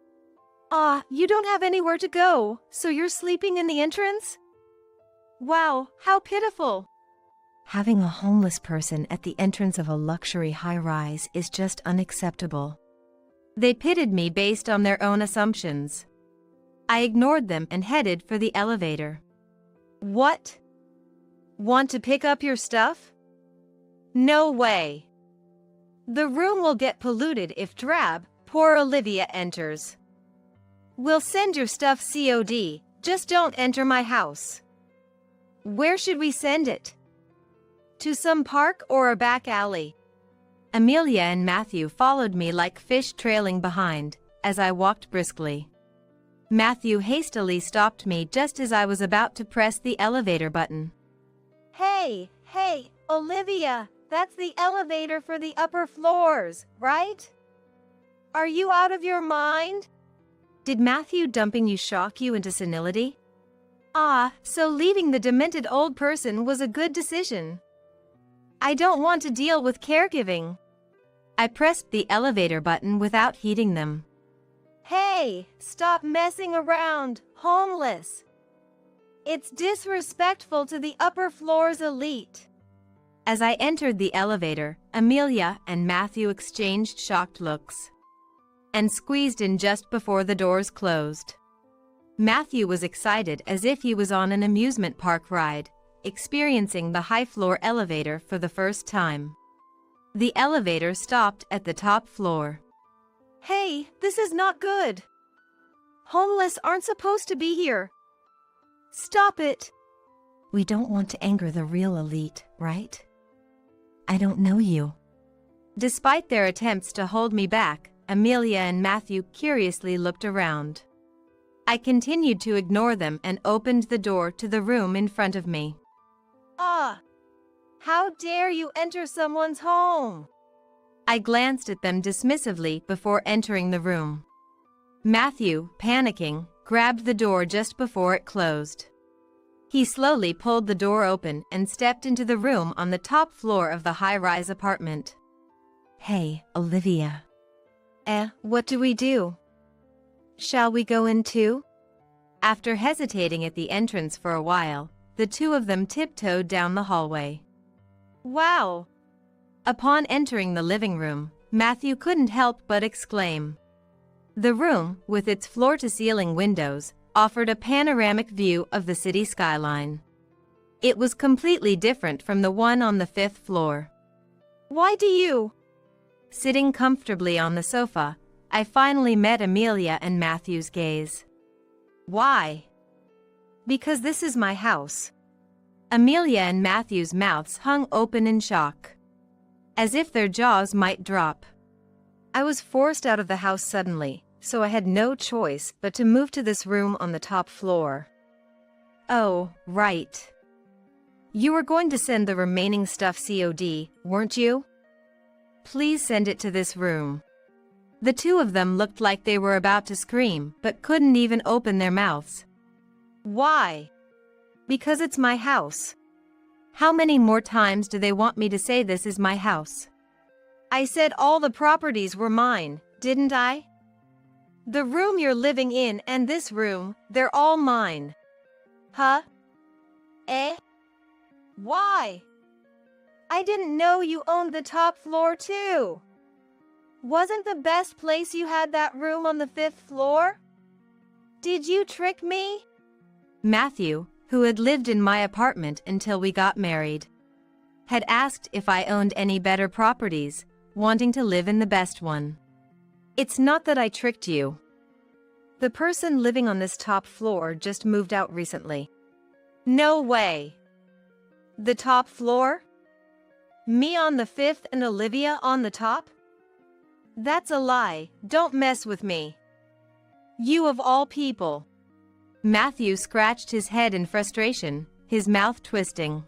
You don't have anywhere to go, so you're sleeping in the entrance? Wow, how pitiful. Having a homeless person at the entrance of a luxury high-rise is just unacceptable. They pitted me based on their own assumptions. I ignored them and headed for the elevator. What? Want to pick up your stuff? No way. The room will get polluted if Drab, poor Olivia enters. We'll send your stuff COD, just don't enter my house. Where should we send it? To some park or a back alley? Amelia and Matthew followed me like fish trailing behind, as I walked briskly. Matthew hastily stopped me just as I was about to press the elevator button. Hey, Olivia, that's the elevator for the upper floors, right? Are you out of your mind? Did Matthew dumping you shock you into senility? So leaving the demented old person was a good decision. I don't want to deal with caregiving. I pressed the elevator button without heeding them. Hey, stop messing around, homeless. It's disrespectful to the upper floor's elite. As I entered the elevator, Amelia and Matthew exchanged shocked looks and squeezed in just before the doors closed. Matthew was excited as if he was on an amusement park ride, experiencing the high-floor elevator for the first time. The elevator stopped at the top floor. Hey, this is not good. Homeless aren't supposed to be here. Stop it. We don't want to anger the real elite, right? I don't know you. Despite their attempts to hold me back, Amelia and Matthew curiously looked around. I continued to ignore them and opened the door to the room in front of me. How dare you enter someone's home? I glanced at them dismissively before entering the room. Matthew, panicking, grabbed the door just before it closed. He slowly pulled the door open and stepped into the room on the top floor of the high-rise apartment. Hey, Olivia. What do we do? Shall we go in too? After hesitating at the entrance for a while, the two of them tiptoed down the hallway. Wow! Upon entering the living room, Matthew couldn't help but exclaim. The room, with its floor-to-ceiling windows, offered a panoramic view of the city skyline. It was completely different from the one on the 5th floor. Why do you? Sitting comfortably on the sofa, I finally met Amelia and Matthew's gaze. Why? Because this is my house. Amelia and Matthew's mouths hung open in shock, as if their jaws might drop. I was forced out of the house suddenly, so I had no choice but to move to this room on the top floor. Oh, right. You were going to send the remaining stuff COD, weren't you? Please send it to this room. The two of them looked like they were about to scream, but couldn't even open their mouths. Why? Because it's my house. How many more times do they want me to say this is my house? I said all the properties were mine, didn't I? The room you're living in and this room, they're all mine. Huh? Why? I didn't know you owned the top floor too. Wasn't the best place you had that room on the 5th floor? Did you trick me? Matthew, who had lived in my apartment until we got married, had asked if I owned any better properties, wanting to live in the best one. It's not that I tricked you. The person living on this top floor just moved out recently. No way. The top floor? Me on the 5th and Olivia on the top? That's a lie. Don't mess with me. You of all people. Matthew scratched his head in frustration, his mouth twisting.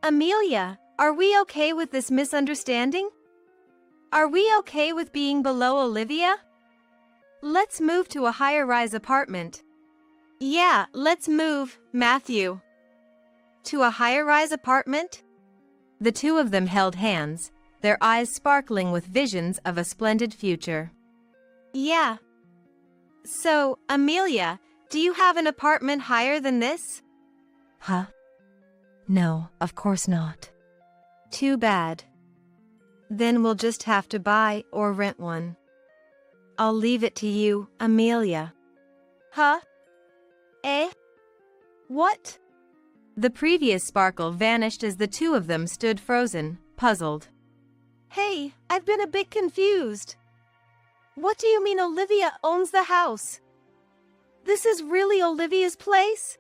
Amelia, are we okay with this misunderstanding? Are we okay with being below Olivia? Let's move to a higher-rise apartment. Yeah, let's move, Matthew. To a higher-rise apartment? The two of them held hands, their eyes sparkling with visions of a splendid future. Yeah. So, Amelia, do you have an apartment higher than this? Huh? No, of course not. Too bad. Then we'll just have to buy or rent one. I'll leave it to you, Amelia. Huh? Eh? What? The previous sparkle vanished as the two of them stood frozen, puzzled. Hey, I've been a bit confused. What do you mean Olivia owns the house? This is really Olivia's place?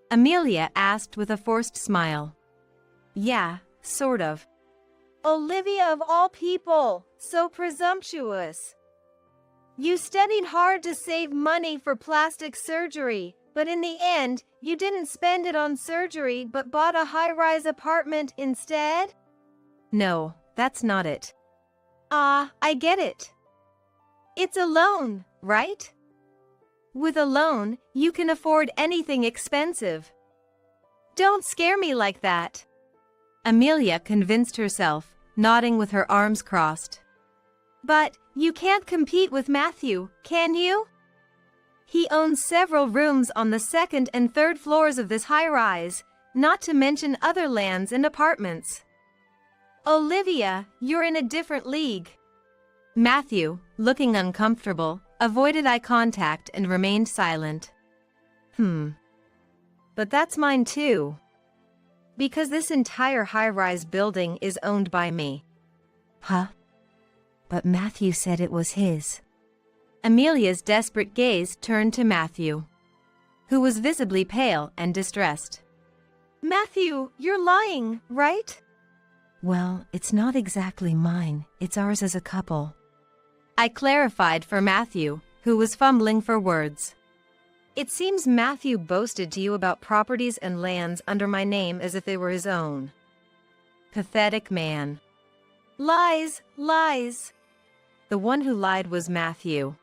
Amelia asked with a forced smile. Yeah, sort of. Olivia of all people, so presumptuous. You studied hard to save money for plastic surgery, but in the end, you didn't spend it on surgery but bought a high-rise apartment instead? No, that's not it. I get it. It's a loan, right? With a loan, you can afford anything expensive. Don't scare me like that. Amelia convinced herself, nodding with her arms crossed. But you can't compete with Matthew, can you? He owns several rooms on the 2nd and 3rd floors of this high-rise, not to mention other lands and apartments. Olivia, you're in a different league. Matthew, looking uncomfortable, avoided eye contact and remained silent. But that's mine too. Because this entire high-rise building is owned by me. Huh? But Matthew said it was his. Amelia's desperate gaze turned to Matthew, who was visibly pale and distressed. Matthew, you're lying, right? Well, it's not exactly mine. It's ours as a couple. I clarified for Matthew, who was fumbling for words. It seems Matthew boasted to you about properties and lands under my name as if they were his own. Pathetic man. Lies, lies. The one who lied was Matthew.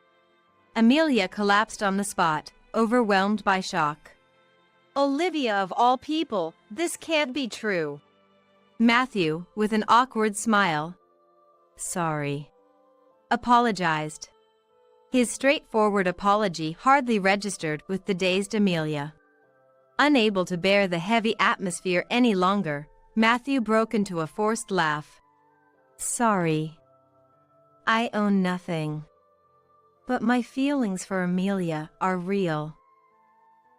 Amelia collapsed on the spot, overwhelmed by shock. Olivia of all people, this can't be true. Matthew, with an awkward smile, sorry, apologized. His straightforward apology hardly registered with the dazed Amelia. Unable to bear the heavy atmosphere any longer, Matthew broke into a forced laugh. Sorry. I own nothing. But my feelings for Amelia are real.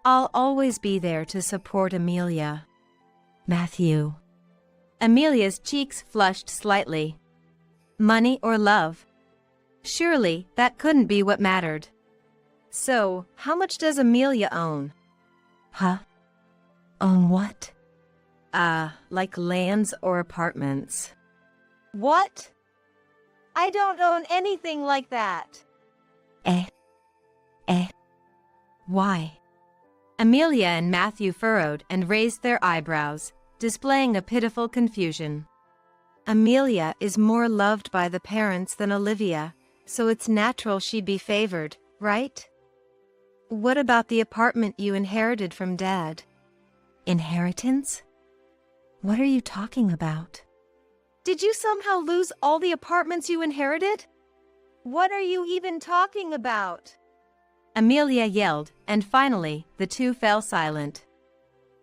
I'll always be there to support Amelia. Matthew. Amelia's cheeks flushed slightly. Money or love? Surely that couldn't be what mattered. So, how much does Amelia own? Huh? Own what? Like lands or apartments. What? I don't own anything like that. Why? Amelia and Matthew furrowed and raised their eyebrows, displaying a pitiful confusion. Amelia is more loved by the parents than Olivia, so it's natural she'd be favored, right? What about the apartment you inherited from Dad? Inheritance? What are you talking about? Did you somehow lose all the apartments you inherited? What are you even talking about? Amelia yelled, and finally, the two fell silent.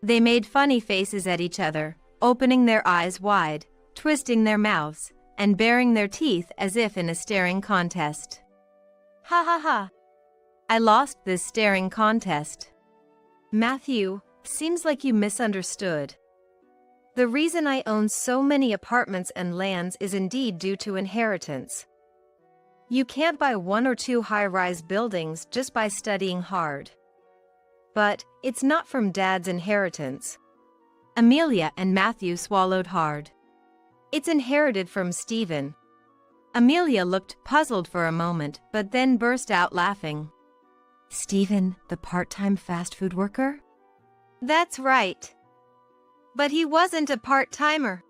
They made funny faces at each other, opening their eyes wide, twisting their mouths, and baring their teeth as if in a staring contest. Ha ha ha. I lost this staring contest. Matthew, seems like you misunderstood. The reason I own so many apartments and lands is indeed due to inheritance. You can't buy 1 or 2 high-rise buildings just by studying hard. But it's not from Dad's inheritance. Amelia and Matthew swallowed hard. It's inherited from Stephen. Amelia looked puzzled for a moment, but then burst out laughing. Stephen, the part-time fast food worker? That's right. But he wasn't a part-timer.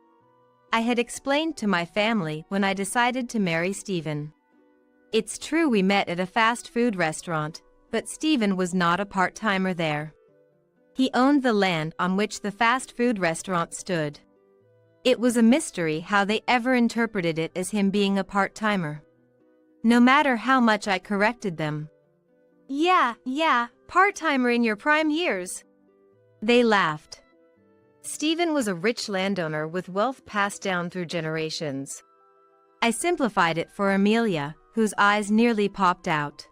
I had explained to my family when I decided to marry Stephen. It's true we met at a fast food restaurant, but Stephen was not a part-timer there. He owned the land on which the fast food restaurant stood. It was a mystery how they ever interpreted it as him being a part-timer. No matter how much I corrected them. Yeah, part-timer in your prime years. They laughed. Stephen was a rich landowner with wealth passed down through generations. I simplified it for Amelia, whose eyes nearly popped out.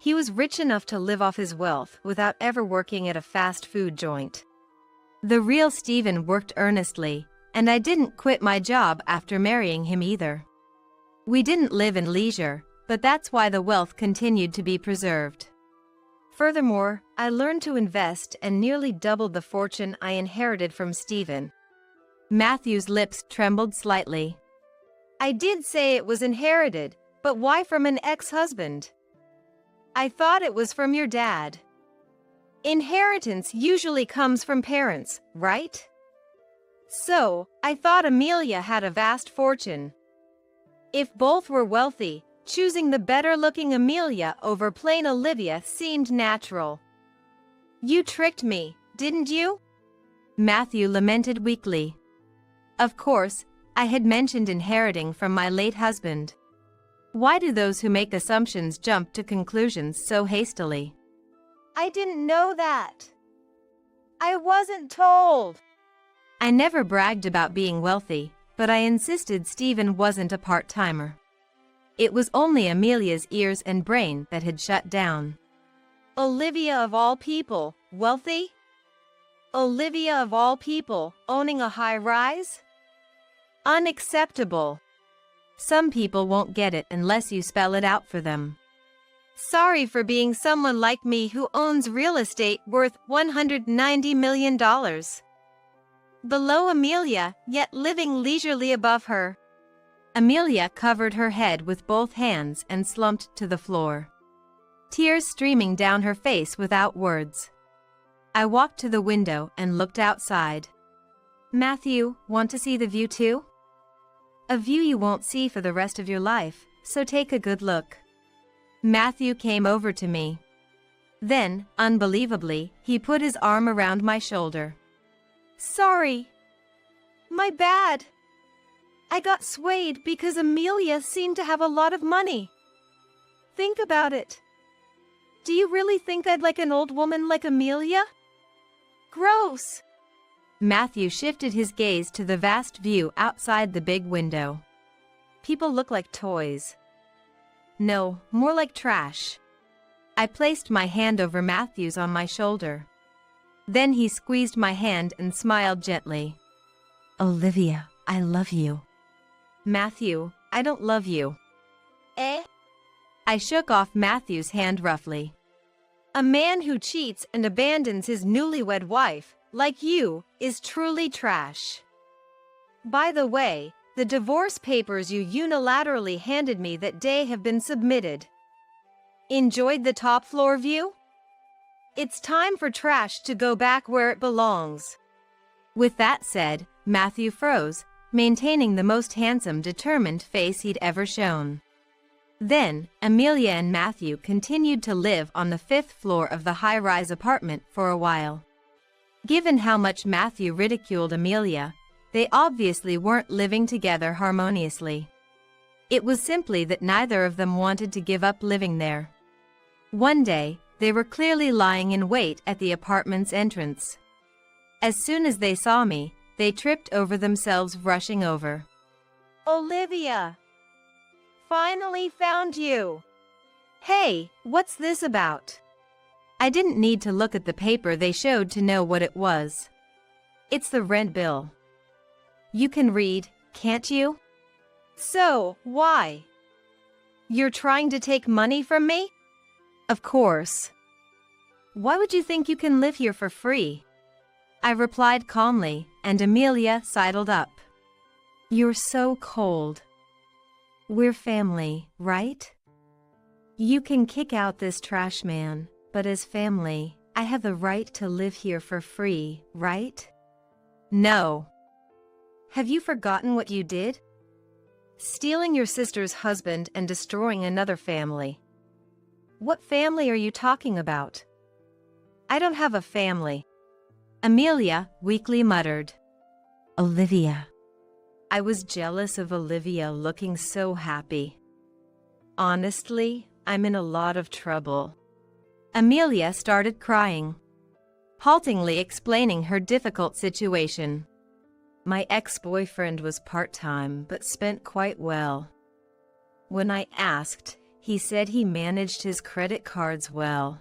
He was rich enough to live off his wealth without ever working at a fast food joint. The real Stephen worked earnestly, and I didn't quit my job after marrying him either. We didn't live in leisure, but that's why the wealth continued to be preserved. Furthermore, I learned to invest and nearly doubled the fortune I inherited from Stephen. Matthew's lips trembled slightly. I did say it was inherited, but why from an ex-husband? I thought it was from your dad. Inheritance usually comes from parents, right? So, I thought Amelia had a vast fortune. If both were wealthy, choosing the better-looking Amelia over plain Olivia seemed natural. You tricked me, didn't you? Matthew lamented weakly. Of course, I had mentioned inheriting from my late husband. Why do those who make assumptions jump to conclusions so hastily? I didn't know that. I wasn't told. I never bragged about being wealthy, but I insisted Stephen wasn't a part-timer. It was only Amelia's ears and brain that had shut down. Olivia of all people, wealthy? Olivia of all people, owning a high-rise? Unacceptable. Some people won't get it unless you spell it out for them. Sorry for being someone like me who owns real estate worth $190 million. Below Amelia, yet living leisurely above her. Amelia covered her head with both hands and slumped to the floor. Tears streaming down her face without words. I walked to the window and looked outside. Matthew, want to see the view too? A view you won't see for the rest of your life, so take a good look. Matthew came over to me. Then, unbelievably, he put his arm around my shoulder. Sorry. My bad. I got swayed because Amelia seemed to have a lot of money. Think about it. Do you really think I'd like an old woman like Amelia? Gross. Matthew shifted his gaze to the vast view outside the big window. People look like toys. No, more like trash. I placed my hand over Matthew's on my shoulder. Then he squeezed my hand and smiled gently. Olivia, I love you. Matthew, I don't love you. Eh? I shook off Matthew's hand roughly. A man who cheats and abandons his newlywed wife, like you, is truly trash. By the way, the divorce papers you unilaterally handed me that day have been submitted. Enjoyed the top floor view? It's time for trash to go back where it belongs. With that said, Matthew froze, maintaining the most handsome, determined face he'd ever shown. Then, Amelia and Matthew continued to live on the 5th floor of the high-rise apartment for a while. Given how much Matthew ridiculed Amelia, they obviously weren't living together harmoniously. It was simply that neither of them wanted to give up living there. One day, they were clearly lying in wait at the apartment's entrance. As soon as they saw me, they tripped over themselves rushing over. Olivia! Finally found you! Hey, what's this about? I didn't need to look at the paper they showed to know what it was. It's the rent bill. You can read, can't you? So, why? You're trying to take money from me? Of course. Why would you think you can live here for free? I replied calmly, and Amelia sidled up. You're so cold. We're family, right? You can kick out this trash man, but as family, I have the right to live here for free, right? No. Have you forgotten what you did? Stealing your sister's husband and destroying another family. What family are you talking about? I don't have a family. Amelia weakly muttered. Olivia. I was jealous of Olivia looking so happy. Honestly, I'm in a lot of trouble. Amelia started crying, haltingly explaining her difficult situation. My ex-boyfriend was part-time but spent quite well. When I asked, he said he managed his credit cards well.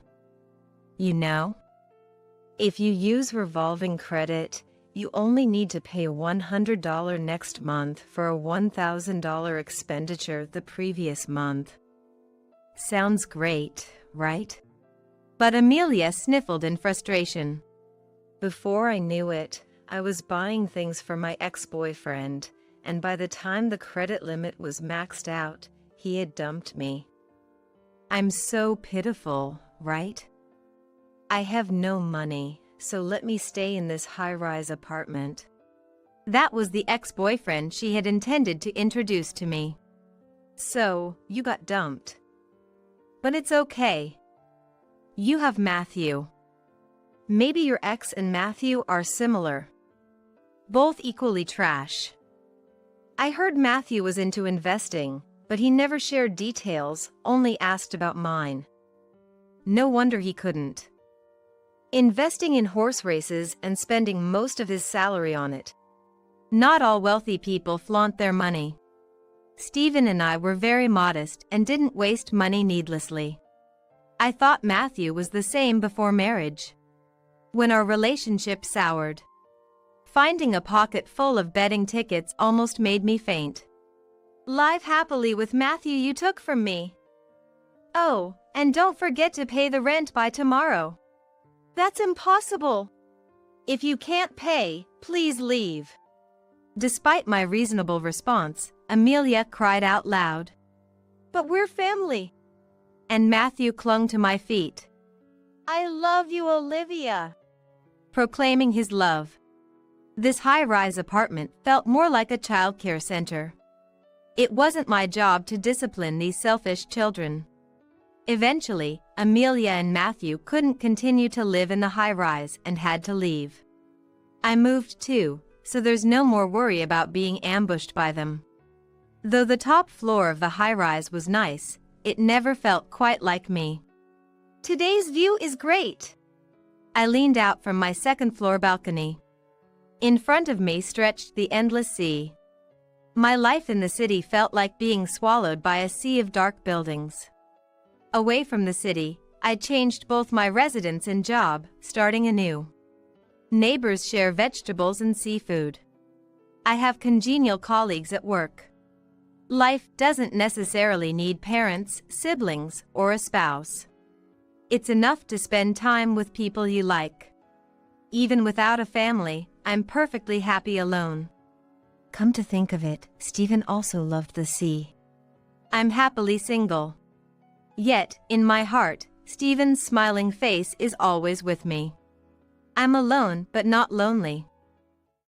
You know, if you use revolving credit, you only need to pay $100 next month for a $1,000 expenditure the previous month. Sounds great, right? But Amelia sniffled in frustration. Before I knew it, I was buying things for my ex-boyfriend, and by the time the credit limit was maxed out, he had dumped me. I'm so pitiful, right? I have no money, so let me stay in this high-rise apartment. That was the ex-boyfriend she had intended to introduce to me. So, you got dumped. But it's okay. You have Matthew. Maybe your ex and Matthew are similar. Both equally trash. I heard Matthew was into investing, but he never shared details, only asked about mine. No wonder he couldn't. Investing in horse races and spending most of his salary on it. Not all wealthy people flaunt their money. Stephen and I were very modest and didn't waste money needlessly. I thought Matthew was the same before marriage. When our relationship soured, finding a pocket full of betting tickets almost made me faint. Live happily with Matthew you took from me. Oh, and don't forget to pay the rent by tomorrow. That's impossible. If you can't pay, please leave. Despite my reasonable response, Amelia cried out loud. But we're family. And Matthew clung to my feet. I love you, Olivia. Proclaiming his love. This high-rise apartment felt more like a childcare center. It wasn't my job to discipline these selfish children. Eventually, Amelia and Matthew couldn't continue to live in the high-rise and had to leave. I moved too, so there's no more worry about being ambushed by them. Though the top floor of the high-rise was nice, it never felt quite like me. Today's view is great. I leaned out from my second-floor balcony. In front of me stretched the endless sea. My life in the city felt like being swallowed by a sea of dark buildings. Away from the city, I changed both my residence and job, starting anew. Neighbors share vegetables and seafood. I have congenial colleagues at work. Life doesn't necessarily need parents, siblings, or a spouse. It's enough to spend time with people you like. Even without a family, I'm perfectly happy alone. Come to think of it, Stephen also loved the sea. I'm happily single. Yet, in my heart, Stephen's smiling face is always with me. I'm alone but not lonely.